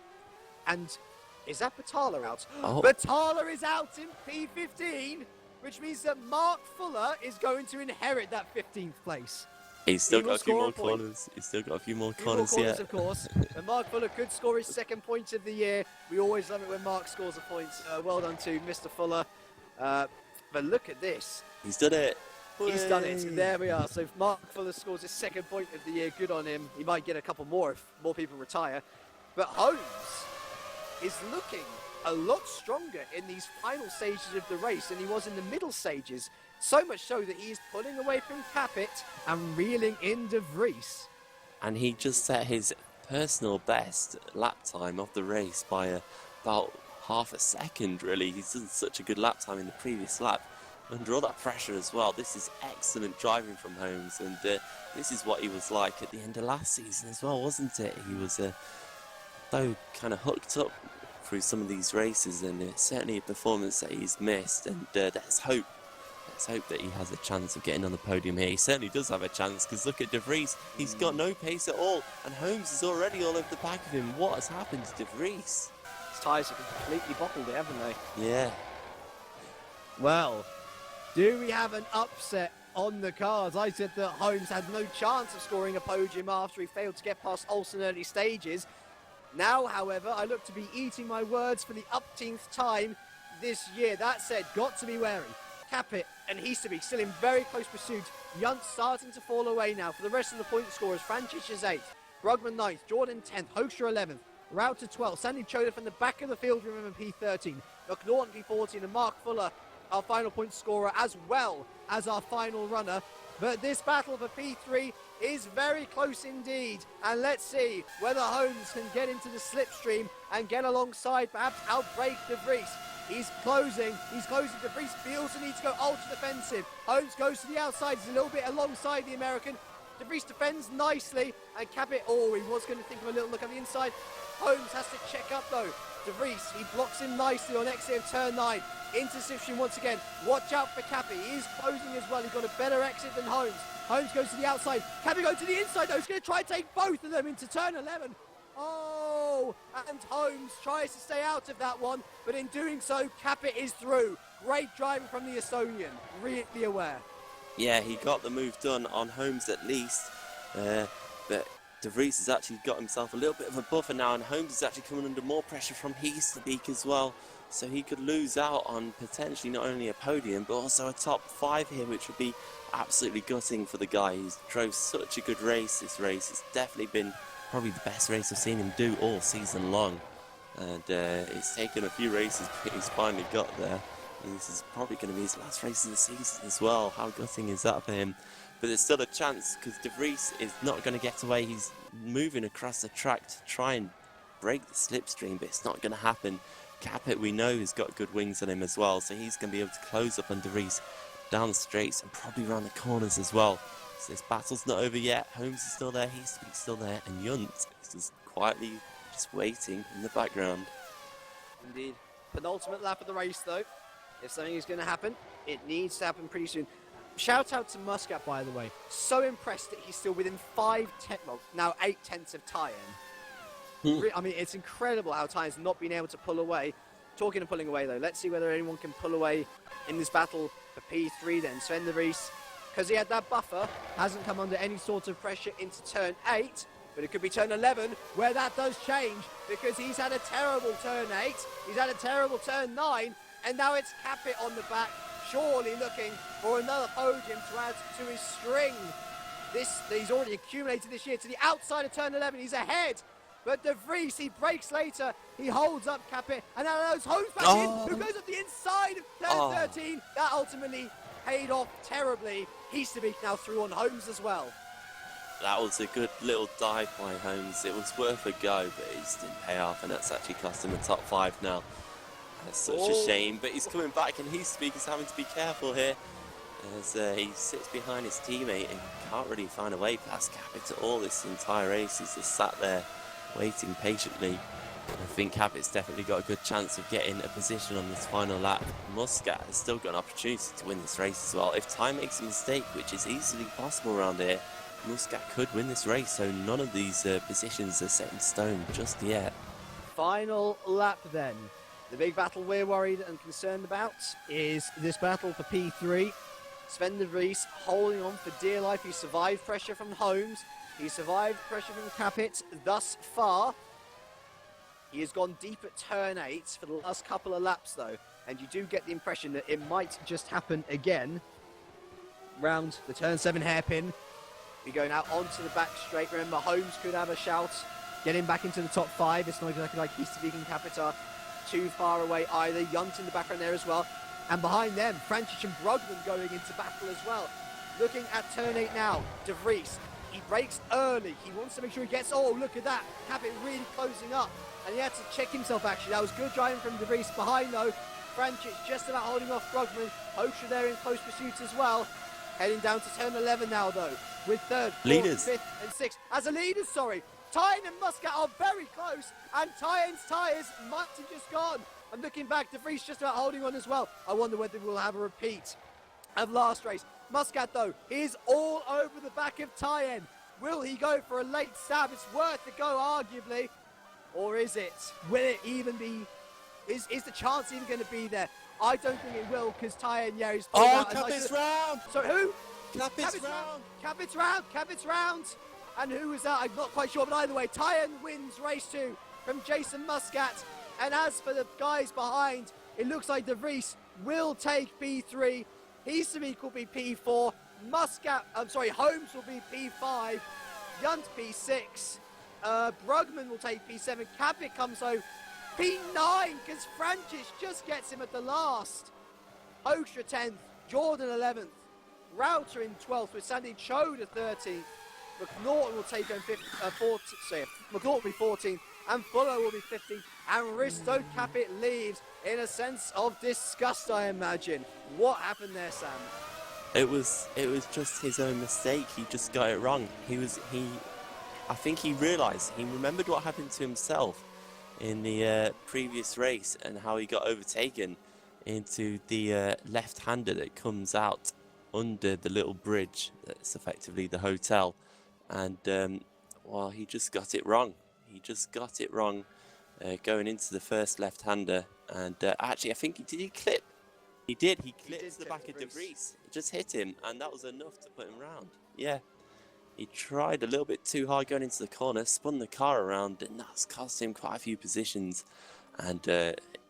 And is that Batala out? Oh. Batala is out in P15, which means that Mark Fuller is going to inherit that 15th place.
He's still got a few more corners. He's still got a few more corners, yeah.
Of course. And Mark Fuller could score his 2nd point of the year. We always love it when Mark scores a point. Well done to Mr. Fuller. But look at this.
He's done it.
He's done it. There we are. So if Mark Fuller scores his 2nd point of the year, good on him. He might get a couple more if more people retire. But Holmes is looking a lot stronger in these final stages of the race than he was in the middle stages. So much so that he is pulling away from Capit and reeling in De Vries.
And he just set his personal best lap time of the race by about half a second, really. He's done such a good lap time in the previous lap. Under all that pressure as well, this is excellent driving from Holmes. And this is what he was like at the end of last season as well, wasn't it? He was so kind of hooked up through some of these races, and it's certainly a performance that he's missed. And let's hope that he has a chance of getting on the podium here. He certainly does have a chance, because look at De Vries. He's got no pace at all, and Holmes is already all over the back of him. What has happened to De Vries?
His tyres have completely bottled it, haven't they?
Yeah.
Well, do we have an upset on the cards? I said that Holmes had no chance of scoring a podium after he failed to get past Olsen early stages. Now, however, I look to be eating my words for the upteenth time this year. That said, got to be wary. Capit and Heasterby still in very close pursuit. Yunt starting to fall away now. For the rest of the point scorers, Francis is 8th, Brugman 9th, Jordan 10th, Hoekstra 11th, Router 12th, Sandy Choda from the back of the field, remember, P13, McNaughton P14, and Mark Fuller, our final point scorer, as well as our final runner. But this battle for P3 is very close indeed. And let's see whether Holmes can get into the slipstream and get alongside, perhaps outbreak De Vries. He's closing. De Vries feels the need to go ultra defensive. Holmes goes to the outside. He's a little bit alongside the American. De Vries defends nicely. And Capit, he was going to think of a little look at the inside. Holmes has to check up though. De Vries, he blocks him nicely on exit of turn 9. Into slipstream once again. Watch out for Capit. He is closing as well. He's got a better exit than Holmes. Holmes goes to the outside. Capit goes to the inside though. He's going to try and take both of them into turn 11. And Holmes tries to stay out of that one, but in doing so, Capit is through. Great driving from the Estonian, really aware.
Yeah, he got the move done on Holmes at least, but De Vries has actually got himself a little bit of a buffer now, and Holmes is actually coming under more pressure from Heasterbeek as well, so he could lose out on potentially not only a podium, but also a top 5 here, which would be absolutely gutting for the guy. He's drove such a good race this race. It's definitely been probably the best race I've seen him do all season long, and it's taken a few races, but he's finally got there. And this is probably going to be his last race of the season as well. How gutting is that for him? but there's still a chance because De Vries is not going to get away. He's moving across the track to try and break the slipstream, but it's not going to happen. Capet, we know, has got good wings on him as well, so he's going to be able to close up on De Vries down the straights and probably around the corners as well. So this battle's not over yet. Holmes is still there, he's still there, and Yunt is just quietly just waiting in the background.
Indeed. Penultimate lap of the race, though. If something is going to happen, it needs to happen pretty soon. Shout out to Muscat, by the way. So impressed that he's still within 8 tenths of Tyen. I mean, it's incredible how Tyen's not been able to pull away. Talking of pulling away, though, let's see whether anyone can pull away in this battle for P3 then. Sven de Vries, because he had that buffer, hasn't come under any sort of pressure into turn 8, but it could be turn 11 where that does change, because he's had a terrible turn 8, he's had a terrible turn 9, and now it's Capet on the back, surely looking for another podium to add to his string. This he's already accumulated this year to the outside of turn 11, he's ahead. But De Vries, he breaks later, he holds up Capet, and now allows Holmes back in, who goes up the inside of turn 13. That ultimately paid off terribly. Heasterbeek now through on Holmes as well.
That was a good little dive by Holmes. It was worth a go, but it just didn't pay off, and that's actually cost him a top 5 now. That's such a shame, but he's coming back, and Heasterbeek is having to be careful here as he sits behind his teammate and can't really find a way past Capet at all this entire race. He's just sat there waiting patiently. I think Capet's definitely got a good chance of getting a position on this final lap. Muscat has still got an opportunity to win this race as well. If Time makes a mistake, which is easily possible around here, Muscat could win this race, so none of these positions are set in stone just yet.
Final lap then. The big battle we're worried and concerned about is this battle for P3. Sven de Vries holding on for dear life. He survived pressure from Holmes. He survived pressure from Capet thus far. He has gone deep at turn 8 for the last couple of laps though, and you do get the impression that it might just happen again. Round the turn 7 hairpin. We go now onto the back straight. Remember, Holmes could have a shout, get him back into the top 5. It's not exactly like Heasterbeek and Capet are too far away either. Yunt in the background there as well. And behind them, Frančić and Brugman going into battle as well. Looking at turn 8 now, De Vries. He breaks early. He wants to make sure he gets... Oh, look at that. Capet really closing up. And he had to check himself, actually. That was good driving from De Vries. Behind, though, Frančić just about holding off Brugman. Hoekstra there in close pursuit as well. Heading down to turn 11 now, though, with 3rd, 4th, 5th and 6th. As a leaders, sorry. Tyen and Muscat are very close. And Tyen's tyres might have just gone. I'm looking back. De Vries just about holding on as well. I wonder whether we'll have a repeat of last race. Muscat, though, is all over the back of Tyen. Will he go for a late stab? It's worth the go, arguably. Or is it? Will it even be? Is the chance even going to be there? I don't think it will, because Tyen, yeah, he's...
Capet's round!
So who?
Capet's round!
Capet's round! Capet's round! And who was that? I'm not quite sure, but either way, Tyen wins race 2 from Jason Muscat. And as for the guys behind, it looks like De Vries will take P3. Heasterbeek will be P4. Holmes will be P5. Yunt P6. Brugman will take P7. Capet comes home P9 because Frančić just gets him at the last. Hoekstra 10th. Jordan 11th. Router in 12th with Sandy Cho to 13th. McNaughton will take home 14th. McNaughton will be 14th. And Fuller will be 15th. And Risto Capet leaves in a sense of disgust, I imagine. What happened there, Sam?
It was just his own mistake. He just got it wrong. I think he realised, he remembered what happened to himself in the previous race and how he got overtaken into the left-hander that comes out under the little bridge that's effectively the hotel. And, he just got it wrong. He just got it wrong going into the first left-hander. And actually, I think he clip. He did. He clipped the back of De Vries. It just hit him, and that was enough to put him round. Yeah. He tried a little bit too hard going into the corner, spun the car around, and that's cost him quite a few positions. And,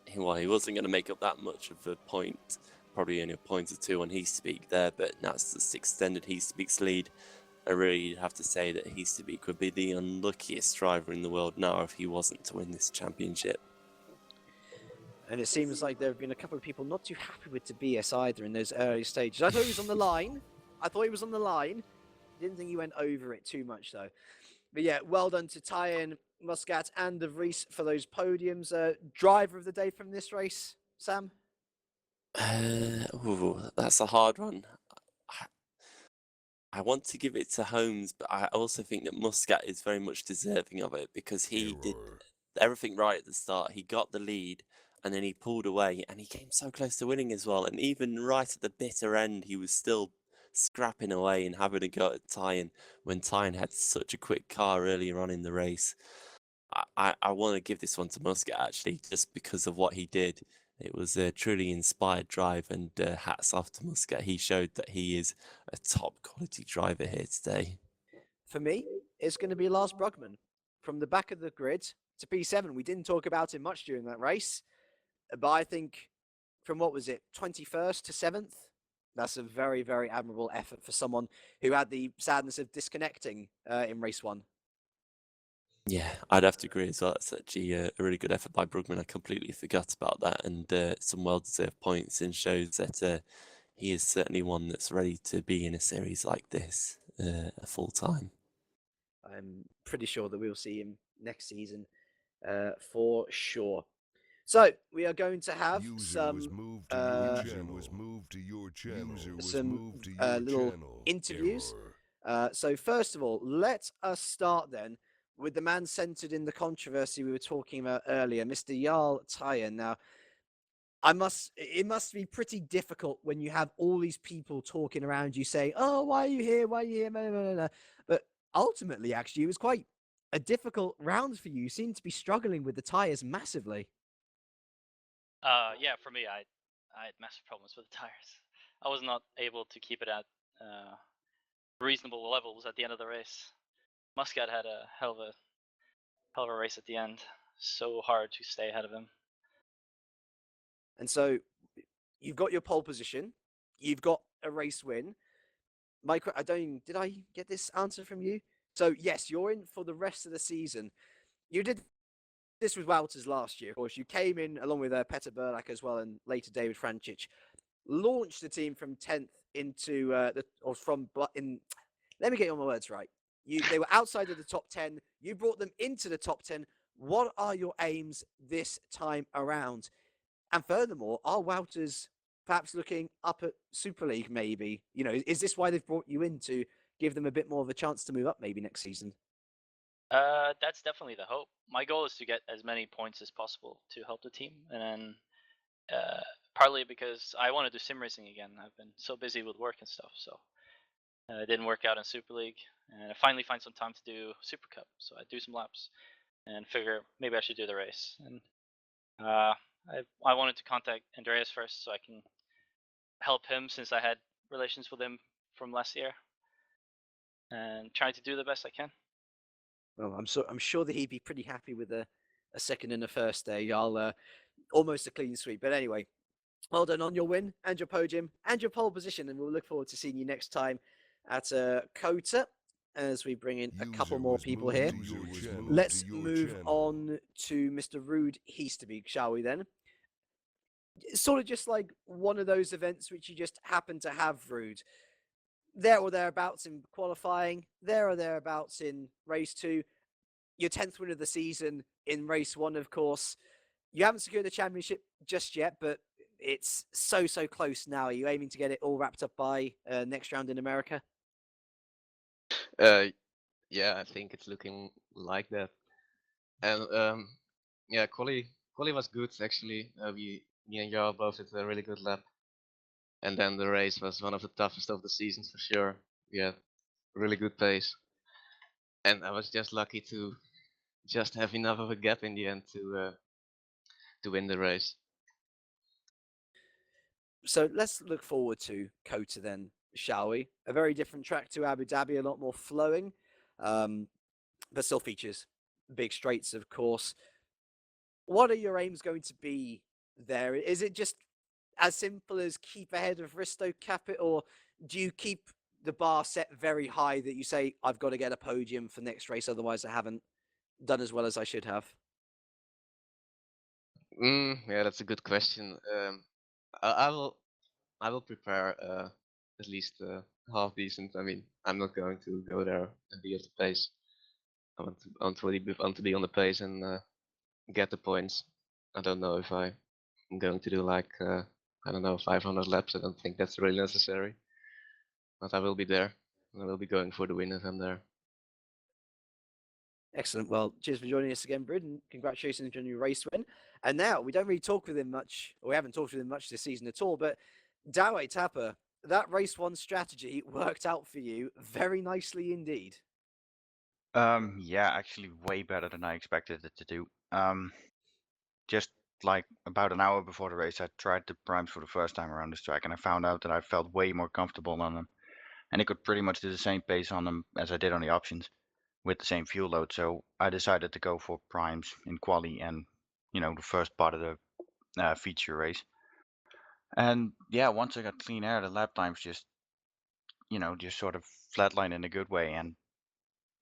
he wasn't going to make up that much of a point. Probably only a point or two on Heasterbeek there, but that's just extended Heasterbeek's lead. I really have to say that Heasterbeek would be the unluckiest driver in the world now if he wasn't to win this championship.
And it seems like there have been a couple of people not too happy with Tobias either in those early stages. I thought he was on the line. I thought he was on the line. Didn't think he went over it too much, though. But yeah, well done to Tyen, Muscat, and De Vries for those podiums. Driver of the day from this race, Sam?
That's a hard one. I want to give it to Holmes, but I also think that Muscat is very much deserving of it because he did everything right at the start. He got the lead and then he pulled away and he came so close to winning as well. And even right at the bitter end, he was still scrapping away and having a go at Tyen when Tyen had such a quick car earlier on in the race. I want to give this one to Muscat actually, just because of what he did. It was a truly inspired drive, and hats off to Muscat. He showed that he is a top quality driver here today.
For me, it's going to be Lars Brugman. From the back of the grid to P7. We didn't talk about him much during that race, but I think from what was it, 21st to 7th? That's a very, very admirable effort for someone who had the sadness of disconnecting in race 1.
Yeah, I'd have to agree as well. It's actually a really good effort by Brugman. I completely forgot about that, and some well-deserved points, and shows that he is certainly one that's ready to be in a series like this full time.
I'm pretty sure that we'll see him next season for sure. So we are going to have some little interviews. So first of all, let us start then with the man centered in the controversy we were talking about earlier, Mr. Jarl Tyen. Now, it must be pretty difficult when you have all these people talking around you saying, "Oh, why are you here? Why are you here?" Blah, blah, blah, blah. But ultimately, actually, it was quite a difficult round for you. You seem to be struggling with the tires massively.
Yeah, for me, I had massive problems with the tires. I was not able to keep it at reasonable levels at the end of the race. Muscat had a hell of a race at the end. So hard to stay ahead of him.
And so you've got your pole position, you've got a race win. Did I get this answer from you? So yes, you're in for the rest of the season. You did this with Wouters last year, of course. You came in along with Petter Burlak as well, and later David Francic, launched the team from 10th into let me get all my words right. They were outside of the top 10. You brought them into the top 10. What are your aims this time around? And furthermore, are Wouters perhaps looking up at Super League maybe? You know, is this why they've brought you in, to give them a bit more of a chance to move up maybe next season?
That's definitely the hope. My goal is to get as many points as possible to help the team, and then partly because I want to do sim racing again. I've been so busy with work and stuff, so it didn't work out in Super League, and I finally find some time to do Supercup. So I do some laps and figure maybe I should do the race. And I wanted to contact Andreas first so I can help him, since I had relations with him from last year, and try to do the best I can.
Well, I'm sure that he'd be pretty happy with a second and a first there. Y'all almost a clean sweep. But anyway, well done on your win and your podium and your pole position, and we'll look forward to seeing you next time at COTA as we bring in a couple more people here. Let's move on to Mr. Ruud Heasterby, shall we then? It's sort of just like one of those events which you just happen to have, Ruud. There or thereabouts in qualifying, there or thereabouts in race 2, your 10th win of the season in race 1, of course. You haven't secured the championship just yet, but it's so close now. Are you aiming to get it all wrapped up by next round in America?
Yeah, I think it's looking like that. And yeah, quali was good actually. Me and Jarl both did a really good lap. And then the race was one of the toughest of the seasons for sure. We had really good pace. And I was just lucky to just have enough of a gap in the end to win the race.
So let's look forward to COTA then, shall we? A very different track to Abu Dhabi, a lot more flowing, but still features big straights, of course. What are your aims going to be there? Is it just as simple as keep ahead of Risto Capit, or do you keep the bar set very high that you say, I've got to get a podium for next race, otherwise I haven't done as well as I should have?
Yeah, that's a good question. I will prepare at least half decent. I mean, I'm not going to go there and be at the pace. I want to be on the pace and get the points. I don't know if I'm going to do like I don't know 500 laps. I don't think that's really necessary. But I will be there. I will be going for the win if I'm there.
Excellent. Well, cheers for joining us again, Brid, and congratulations on your race win. And now we don't really talk with him much, or we haven't talked with him much this season at all. But Dawei Tapper, that race one strategy worked out for you very nicely indeed.
Yeah, actually way better than I expected it to do. Just like about an hour before the race, I tried the primes for the first time around this track, and I found out that I felt way more comfortable on them, and I could pretty much do the same pace on them as I did on the options with the same fuel load. So I decided to go for primes in quali and the first part of the feature race. And yeah, once I got clean air, the lap times just sort of flatline in a good way. And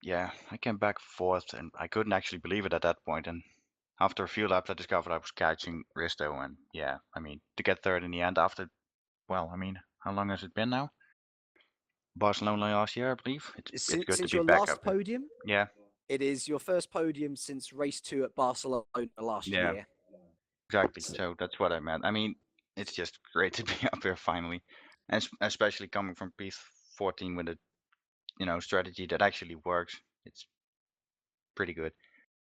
yeah, I came back fourth, and I couldn't actually believe it at that point. And after a few laps, I discovered I was catching Risto, and yeah, I mean, to get third in the end after, well, I mean, how long has it been now? Barcelona last year, I believe. It's good to
Since
be
your
back
last
up here.
podium,
Yeah,
it is your first podium since race 2 at Barcelona last
yeah,
year.
exactly. So that's what I meant. I mean, it's just great to be up here finally, and especially coming from P14 with a strategy that actually works. It's pretty good.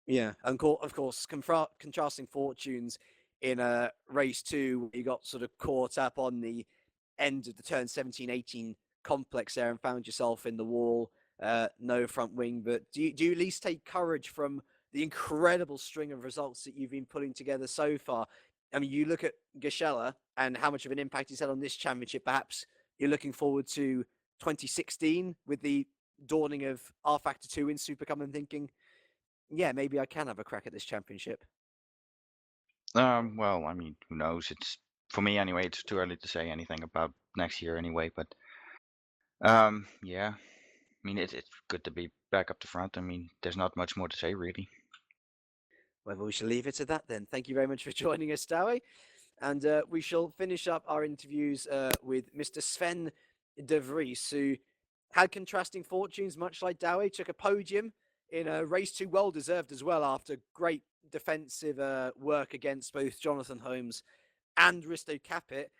Yeah, and of course, contrasting fortunes in race 2, you got sort of caught up on the end of the turn 17-18 complex there and found yourself in the wall, no front wing. But do you at least take courage from the incredible string of results that you've been putting together so far? I mean, you look at Geschella and how much of an impact he's had on this championship. Perhaps you're looking forward to 2016 with the dawning of R Factor 2 in Supercup and thinking, yeah, maybe I can have a crack at this championship.
Well, I mean, who knows? It's for me anyway. It's too early to say anything about next year anyway. But yeah. I mean, it's good to be back up the front. I mean, there's not much more to say really.
Well, we shall leave it at that then. Thank you very much for joining us, Dawei. And we shall finish up our interviews with Mr. Sven de Vries, who had contrasting fortunes, much like Dawei, took a podium in a race 2, well deserved as well, after great defensive work against both Jonathan Holmes and Risto Capit.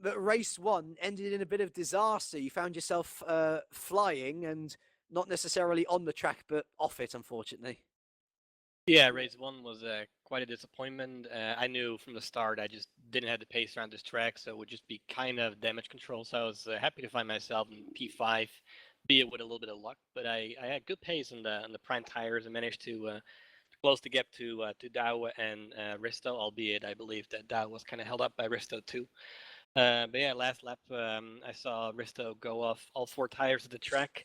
But race 1 ended in a bit of disaster. You found yourself flying and not necessarily on the track, but off it, unfortunately.
Yeah, race 1 was quite a disappointment. I knew from the start I just didn't have the pace around this track, so it would just be kind of damage control. So I was happy to find myself in P5, be it with a little bit of luck. But I had good pace on the prime tires and managed to close the gap to Douwe and Risto, albeit I believe that Douwe was kind of held up by Risto too. But yeah, last lap I saw Risto go off all 4 tires of the track,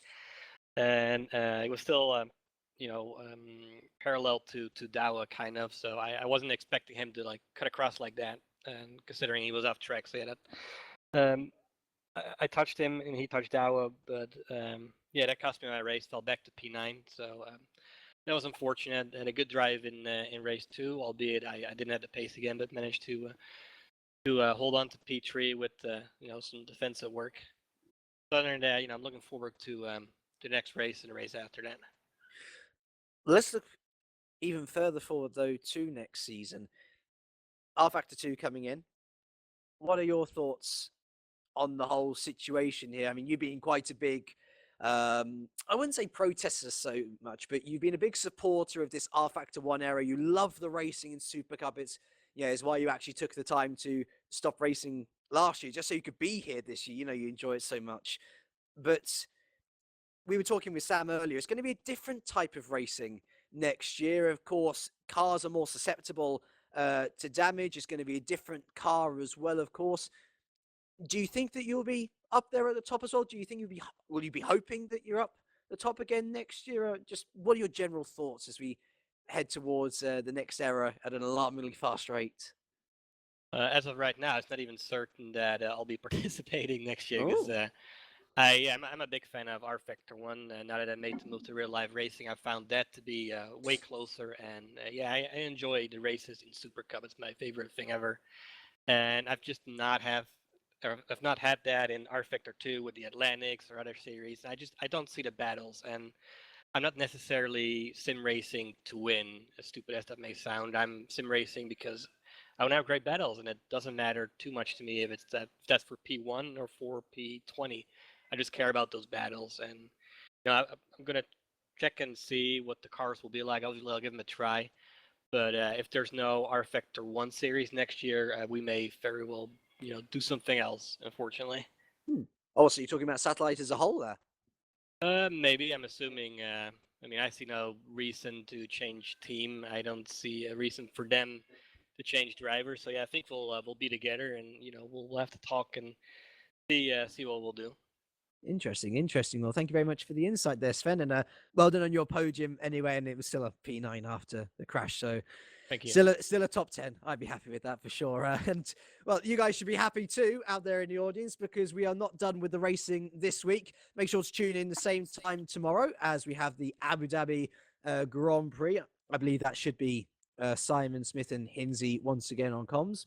and it was still parallel to Douwe kind of. So I wasn't expecting him to like cut across like that, and considering he was off track. So yeah, that I touched him and he touched Douwe, but yeah, that cost me my race. Fell back to P9. So that was unfortunate. Had a good drive in race 2, albeit I didn't have the pace again, but managed to hold on to P3 with some defensive work. So other than that, I'm looking forward to the next race and the race after that.
Let's look even further forward, though, to next season. R Factor 2 coming in. What are your thoughts on the whole situation here? I mean, you've been quite a big, I wouldn't say protester so much, but you've been a big supporter of this R Factor 1 era. You love the racing in Supercup. It's why you actually took the time to stop racing last year, just so you could be here this year. You enjoy it so much. But we were talking with Sam earlier. It's going to be a different type of racing next year. Of course, cars are more susceptible to damage. It's going to be a different car as well, of course. Do you think that you'll be up there at the top as well? Do you think will you be hoping that you're up the top again next year? Or just what are your general thoughts as we head towards the next era at an alarmingly fast rate?
As of right now, it's not even certain that I'll be participating next year because I'm a big fan of R Factor 1. Now that I made the move to real life racing, I found that to be way closer. And I enjoy the races in Super Cup. It's my favorite thing ever. And I've just not have I've not had that in R Factor 2 with the Atlantics or other series. I don't see the battles, and I'm not necessarily sim racing to win, as stupid as that may sound. I'm sim racing because I want to have great battles, and it doesn't matter too much to me if that's for P1 or for P20. I just care about those battles, and I'm gonna check and see what the cars will be like. I'll give them a try. But if there's no R Factor 1 series next year, we may very well, do something else, unfortunately.
Oh, so you're talking about Satellite as a whole there?
Maybe. I'm assuming. I see no reason to change team. I don't see a reason for them to change drivers. So yeah, I think we'll be together, and we'll have to talk and see what we'll do.
Interesting. Well, thank you very much for the insight there, Sven, and well done on your podium anyway. And it was still a P9 after the crash, so
thank you.
Still a top 10. I'd be happy with that for sure. And well, you guys should be happy too out there in the audience, because we are not done with the racing this week. Make sure to tune in the same time tomorrow as we have the Abu Dhabi Grand Prix. I believe that should be Simon Smith and Hinsey once again on comms,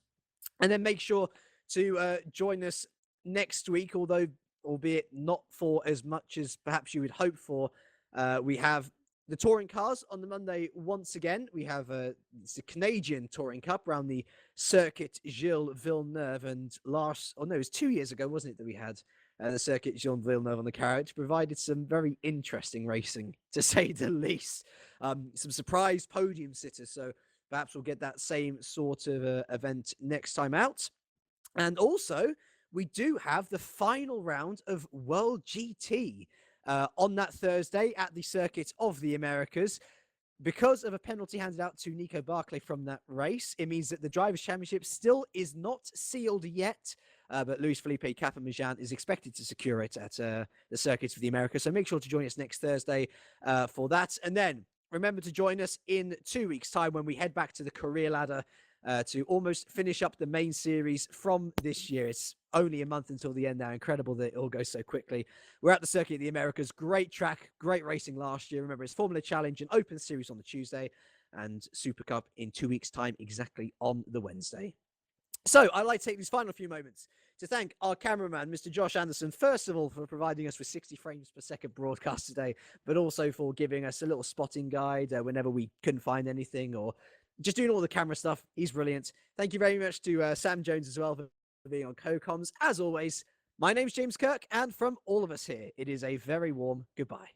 and then make sure to join us next week, albeit not for as much as perhaps you would hope for. We have the touring cars on the Monday once again. We have it's the Canadian Touring Cup around the Circuit Gilles Villeneuve, and it was 2 years ago, wasn't it, that we had the Circuit Gilles Villeneuve on the carriage. Provided some very interesting racing, to say the least. Some surprise podium sitters, so perhaps we'll get that same sort of event next time out. And also, we do have the final round of World GT on that Thursday at the Circuit of the Americas. Because of a penalty handed out to Nico Barclay from that race, it means that the Drivers' Championship still is not sealed yet, but Luis Felipe Capamajan is expected to secure it at the Circuit of the Americas. So make sure to join us next Thursday for that. And then remember to join us in 2 weeks' time when we head back to the career ladder to almost finish up the main series from this year. It's only a month until the end now. Incredible that it all goes so quickly. We're at the Circuit of the Americas. Great track, great racing last year. Remember, it's Formula Challenge and Open Series on the Tuesday, and Super Cup in 2 weeks' time, exactly on the Wednesday. So I'd like to take these final few moments to thank our cameraman, Mr. Josh Anderson, first of all, for providing us with 60 frames per second broadcast today, but also for giving us a little spotting guide whenever we couldn't find anything, or just doing all the camera stuff. He's brilliant. Thank you very much to Sam Jones as well for being on co-coms. As always, my name's James Kirk, and from all of us here, it is a very warm goodbye.